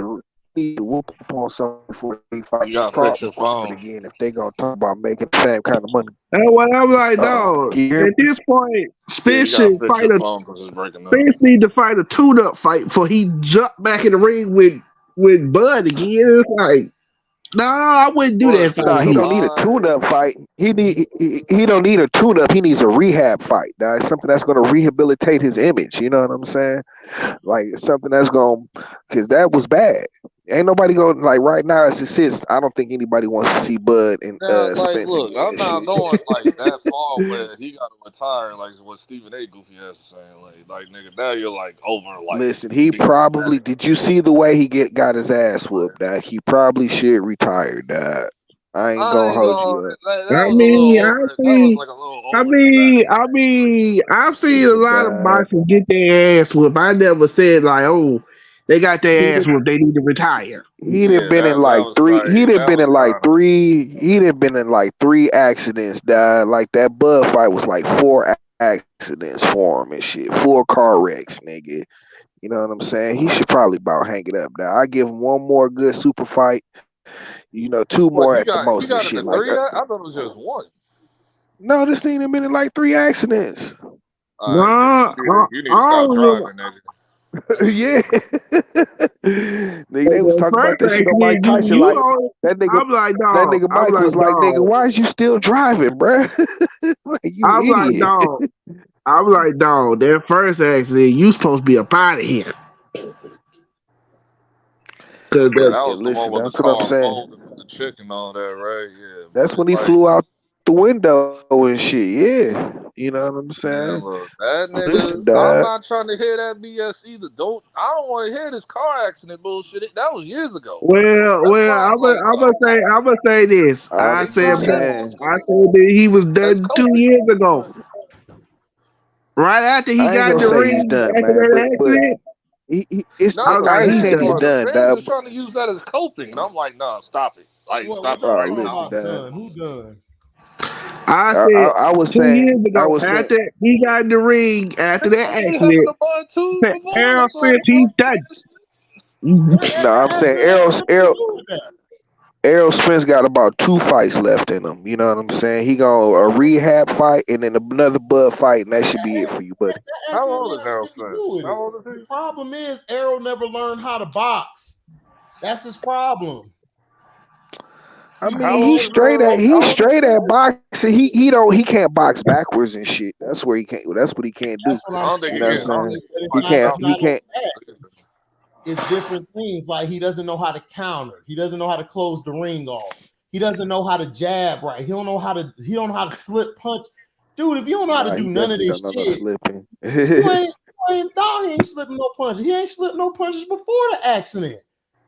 need to whoop up on something before he fight You gotta fix Crawford your phone. again if they gonna talk about making the same kind of money. And what I'm like, dog, Can you hear at me? this point, Yeah, Spence you gotta should fix fight your a phone because it's breaking up. Spence need to fight a tune-up fight before he jump back in the ring with Bud again. It's like, no, I wouldn't do Well, that it's fight Nah, just he a again. don't need a mind. tune-up fight. He don't need a tune-up. He needs a rehab fight. Dog. Something that's gonna rehabilitate his image. You know what I'm saying? Like something that's going, because that was bad. Ain't nobody going, like right now as it sits. I don't think anybody wants to see Bud and Now, like, Spence look, again I'm and not shit. going like that far where he got to retire, like what Stephen A. Goofy ass is saying. Like nigga, now you're like over like Listen, he being probably better. did. You see the way he got his ass whooped? Dog? He probably should retire. Dog. I ain't I gonna ain't hold gonna. you up. That I was a little mean, over. I That was see. like a little over the I've seen a Listen, lot of dog. boxers get their ass whooped. I never said like, oh, they got He their ass done, whooped. They need to retire. he done Yeah, been in that like was three. like He done that been was in like kind of. three. He done been in like three accidents. Dog. Like that Bud fight was like four accidents for him and shit. Four car wrecks, nigga. You know what I'm saying? He should probably about hang it up now. I give him one more good super fight. You know, two What more at the he most and got shit. into Like, three? I thought it was just one. no, this thing done been in like three accidents. All No, right, you need to stop remember driving, nigga. Yeah. Nigga, they was the talking about first that shit on Mike accident. Tyson. You Like know, that nigga, I'm like, that dog. nigga I'm Mike like, was like, nigga, dog. why is you still driving, bruh? Like you I'm like, idiot. dog. I'm like, dog. That first accident, you supposed to be up out of here. Cause Yeah, that Yeah, was the one listen, with the that's what I'm car saying. folding with the chick and all that, right? Yeah, That's but when he like, flew out the window and shit. Yeah, you know what I'm man, saying. look, that Listen, nigga. I'm dog. not trying to hear that BS either. I don't want to hear this car accident bullshit. That was years ago. That's why I'm like, I'm gonna say this. All I they keep said, ignore that saying, I bullshit. said that he was That's done 2 coping. years ago. Right after he I ain't got in gonna the say he's ring done, after man, that but accident, it's. I No, was the like, I ain't he's fans saying he's are done. the done, fans are dog. trying to use that as coping, and I'm like, nah, stop it. Like, What stop it y'all All right, right talking now. listen, about dog. done? Who done? I I, said I was 2 years saying, I ago was saying, after he got in the ring after that Nigga been having accident. a bud too I said, before. Errol That's all Spence, I'm he's saying. done. no, I'm saying Accident ain't got nothing to do with that. Errol Spence got about two fights left in him. You know what I'm saying? He gonna a rehab fight and then another Bud fight, and that should be it for you, buddy. That How accident old ain't is got Errol shit to do Spence? with How it. old is The he? problem is Errol never learned how to box. That's his problem. I He How mean, never. old is he's How old is straight at Spence? boxing. He can't box backwards and shit. That's where he can't. That's what he can't do. That's what I I'm don't think You he know what I'm can. saying. I don't saying? think he But can it's He fight not. can't. It's He not southpaw. only can't. that. It's different things. Like he doesn't know how to counter. He doesn't know how to close the ring off. He doesn't know how to jab right. He don't know how to. He don't know how to slip punch. Dude, if you don't know how to Nah, do he none of definitely this don't know no shit, slipping. he ain't slipping no punches. He ain't slipped no punches before the accident.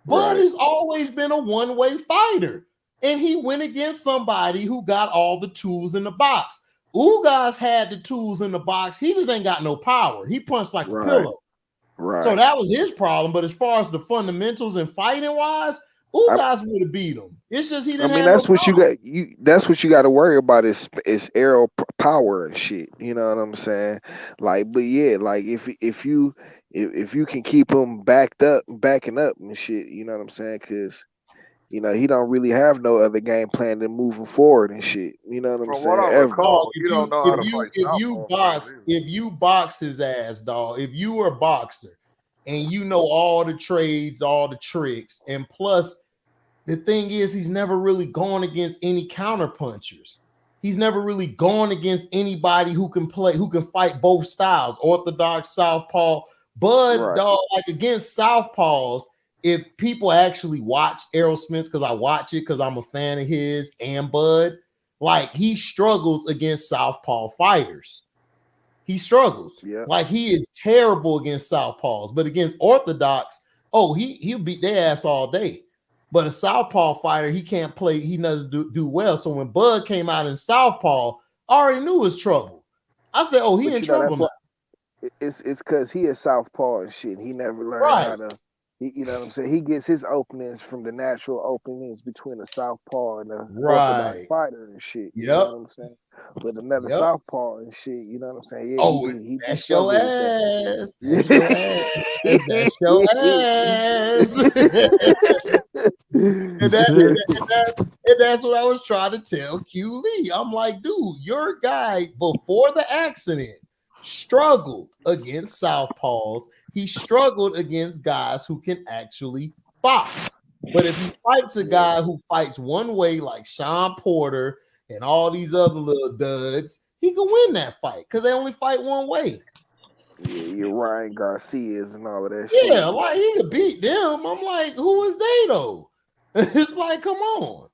Bud Right. has always been a one-way fighter. And he went against somebody who got all the tools in the box. Ugas had the tools in the box. He just ain't got no power. He punched like a Right. pillow. So Right. that was his problem. But as far as the fundamentals and fighting wise, I, Ugas would have beat him. It's just he I didn't mean, have no that's what you power. got. That's what you got to worry about is arrow power and shit. You know what I'm saying? Like, but yeah, like if you can keep him backing up and shit. You know what I'm saying? Because he don't really have no other game plan than moving forward and shit. You know what I'm From what saying? I Ever. Dog, recall, he don't know how to fight southpaw for real either. if you box his ass, dog, if you are a boxer and you know all the trades, all the tricks, and plus the thing is he's never really gone against any counter punchers. He's never really gone against anybody who can fight both styles, orthodox, southpaw. Bud, Right. dog, like against southpaws, if people actually watch Errol Spence, because I watch it because I'm a fan of his and Bud, like he struggles against southpaw fighters. He struggles. Yeah. Like he is terrible against southpaws, but against orthodox, oh, he'll beat their ass all day. But a southpaw fighter, he can't play. He doesn't do well. So when Bud came out in southpaw, I already knew it was trouble. I said, "Oh, he But in trouble that's now." what it's because he is southpaw and shit. He never learned Right? how to. You know what I'm saying? He gets his openings from the natural openings between a southpaw and a orthodox Right. fighter and shit. You know Yep. what I'm saying? But another Yep. southpaw and shit. You know what I'm saying? Yeah, Oh, he be that's your struggle with that. ass. That's your ass. That's your ass. And, that, and, Shit. that- and that's what I was trying to tell Q Lee. I'm like, dude, your guy before the accident struggled against southpaws. He struggled against guys who can actually box. But if he fights a guy who fights one way, like Sean Porter and all these other little duds, he can win that fight because they only fight one way. Yeah, your Ryan Garcias and all of that Yeah, shit. like he could beat them. I'm like, who is they though? It's like, come on.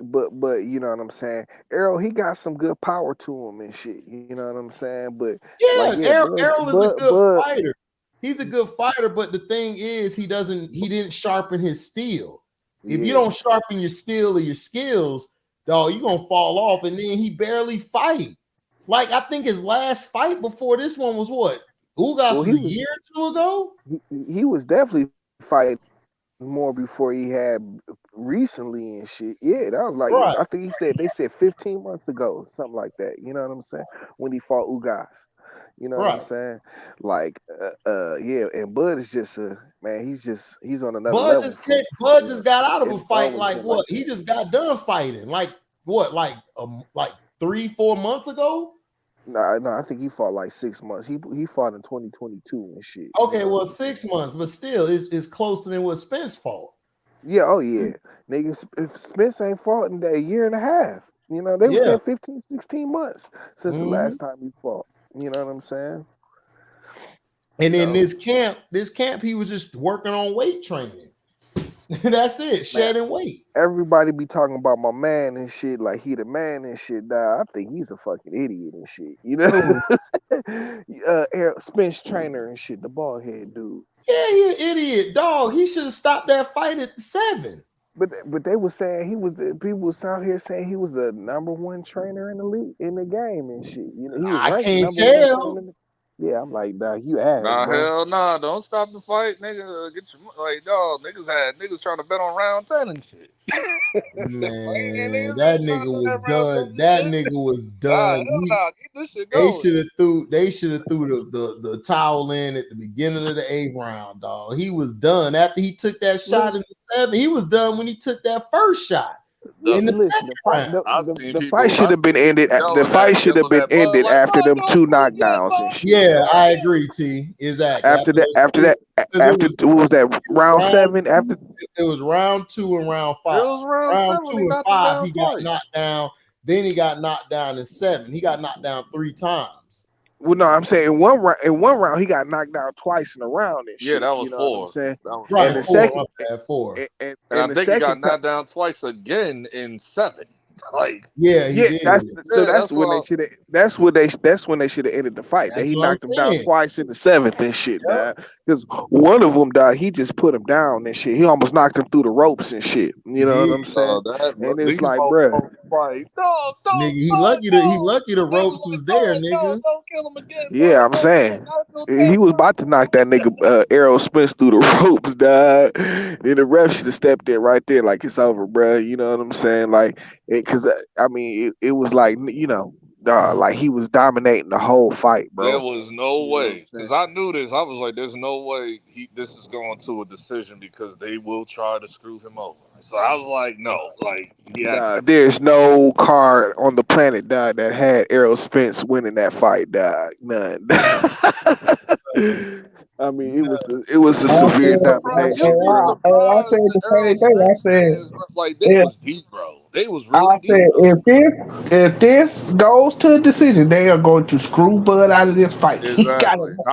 But you know what I'm saying? Errol, he got some good power to him and shit. You know what I'm saying? But like, Yeah, yeah, Errol is a good fighter. He's a good fighter, but the thing is, he didn't sharpen his steel. If you Yeah. don't sharpen your steel or your skills, dog, you're gonna fall off. And then he barely fight. Like I think his last fight before this one was what? Ugas Well, was a year or two ago. he was definitely fighting more before he had recently and shit. Yeah, that was like Right, I think they said 15 months ago, something like that. You know what I'm saying? When he fought Ugas. You know what I'm right. saying? Like yeah, and Bud is just a man, he's on another level for Bud you know. just got out of a It's fight. always Like been like what? He that. just got done fighting. Like what? Like 3-4 months ago. No, I think he fought like 6 months. He fought in 2022 and shit. You Okay, know what well I'm saying? 6 months, but still, it's closer than what Spence fought. Yeah, oh yeah. Nigga, if Spence ain't fought in a year and a half. You know, they were Yeah. saying 15, 16 months since the Mhm. last time he fought. You know what I'm saying? And in So, this camp, he was just working on weight training. That's it, man, shedding weight. everybody be talking about my man and shit, like he the man and shit. Dog. I think he's a fucking idiot and shit. You know, Spence trainer and shit, the bald head dude. Yeah, he an idiot, dog. He should have stopped that fight at 7. But they were saying people was out here saying he was the #1 trainer in the league in the game and shit. You know, he was I ranked can't #1 tell. trainer. Yeah, I'm like, dog, you ass, Nah, bro. hell nah. Don't stop the fight, nigga. Get your like, dog. Niggas trying to bet on round 10 and shit. Man, Man, niggas that ain't trying nigga to do was that round 10 done. and That shit. nigga was Nah, done. hell nah. Keep this shit They going. should have threw the towel in at the beginning of the 8th round, dog. He was done after he took that shot in Listen, the 7th. He was done when he took that first shot in the listen. second round. The fight should have been ended. The fight should have been Yelling at Bud ended like, after Bud, them don't 2 quit yet, knockdowns and Bud. shit. Yeah, Dog. I agree, T. Exactly. After that, Because what was that round round 7? After it was round 2 and round It 5. was round Round 7. 2 He and knocked him 5, down he got twice. knocked down. Then he got knocked down in 7. He got knocked down 3 times. well, no, I'm saying in one round he got knocked down twice in a round and Yeah, shit. that was You know what I'm 4. saying? That was And Right, the 4. 4. second, My bad, 4. And I the think he got second time, knocked down twice again in 7. Like, Yeah, he yeah, did. yeah, that's when they should have. That's when they should have ended the fight. That That's he what I'm knocked him down saying. twice in the 7th and shit, Yep. dog. Because one of them, dog, he just put him down and shit. He almost knocked him through the ropes and shit. You know what I'm saying? And it's these like, bruh, motherfuckers like, no, Nigga, don't, he Bud, lucky no. the They was ropes like, was there, Bud, no, nigga. don't kill him again, yeah, Bud. I'm Don't do saying. it. Gotta go He 10, was bro. about to knock that nigga Errol Spence through the ropes, dog. Then the ref should have stepped in right there, like it's over, bro. You know what I'm saying? Like, because I mean, it was like, you know, like he was dominating the whole fight, There bro. was no You know what I'm way, saying? because I knew this. I was like, there's no way this is going to a decision because they will try to screw him over. So I was like, no, like, yeah. There's no card on the planet, dog, that had Errol Spence winning that fight, dog. None. I mean, it was a I severe said, domination, You'll be bro. I surprised said the the Errol same thing. I Spence said, fans, bro, like, they yeah, was deep, bro. They was I really deep, said, bro. if this goes to a decision, they are going to screw Bud out of this fight. He got Exactly. it.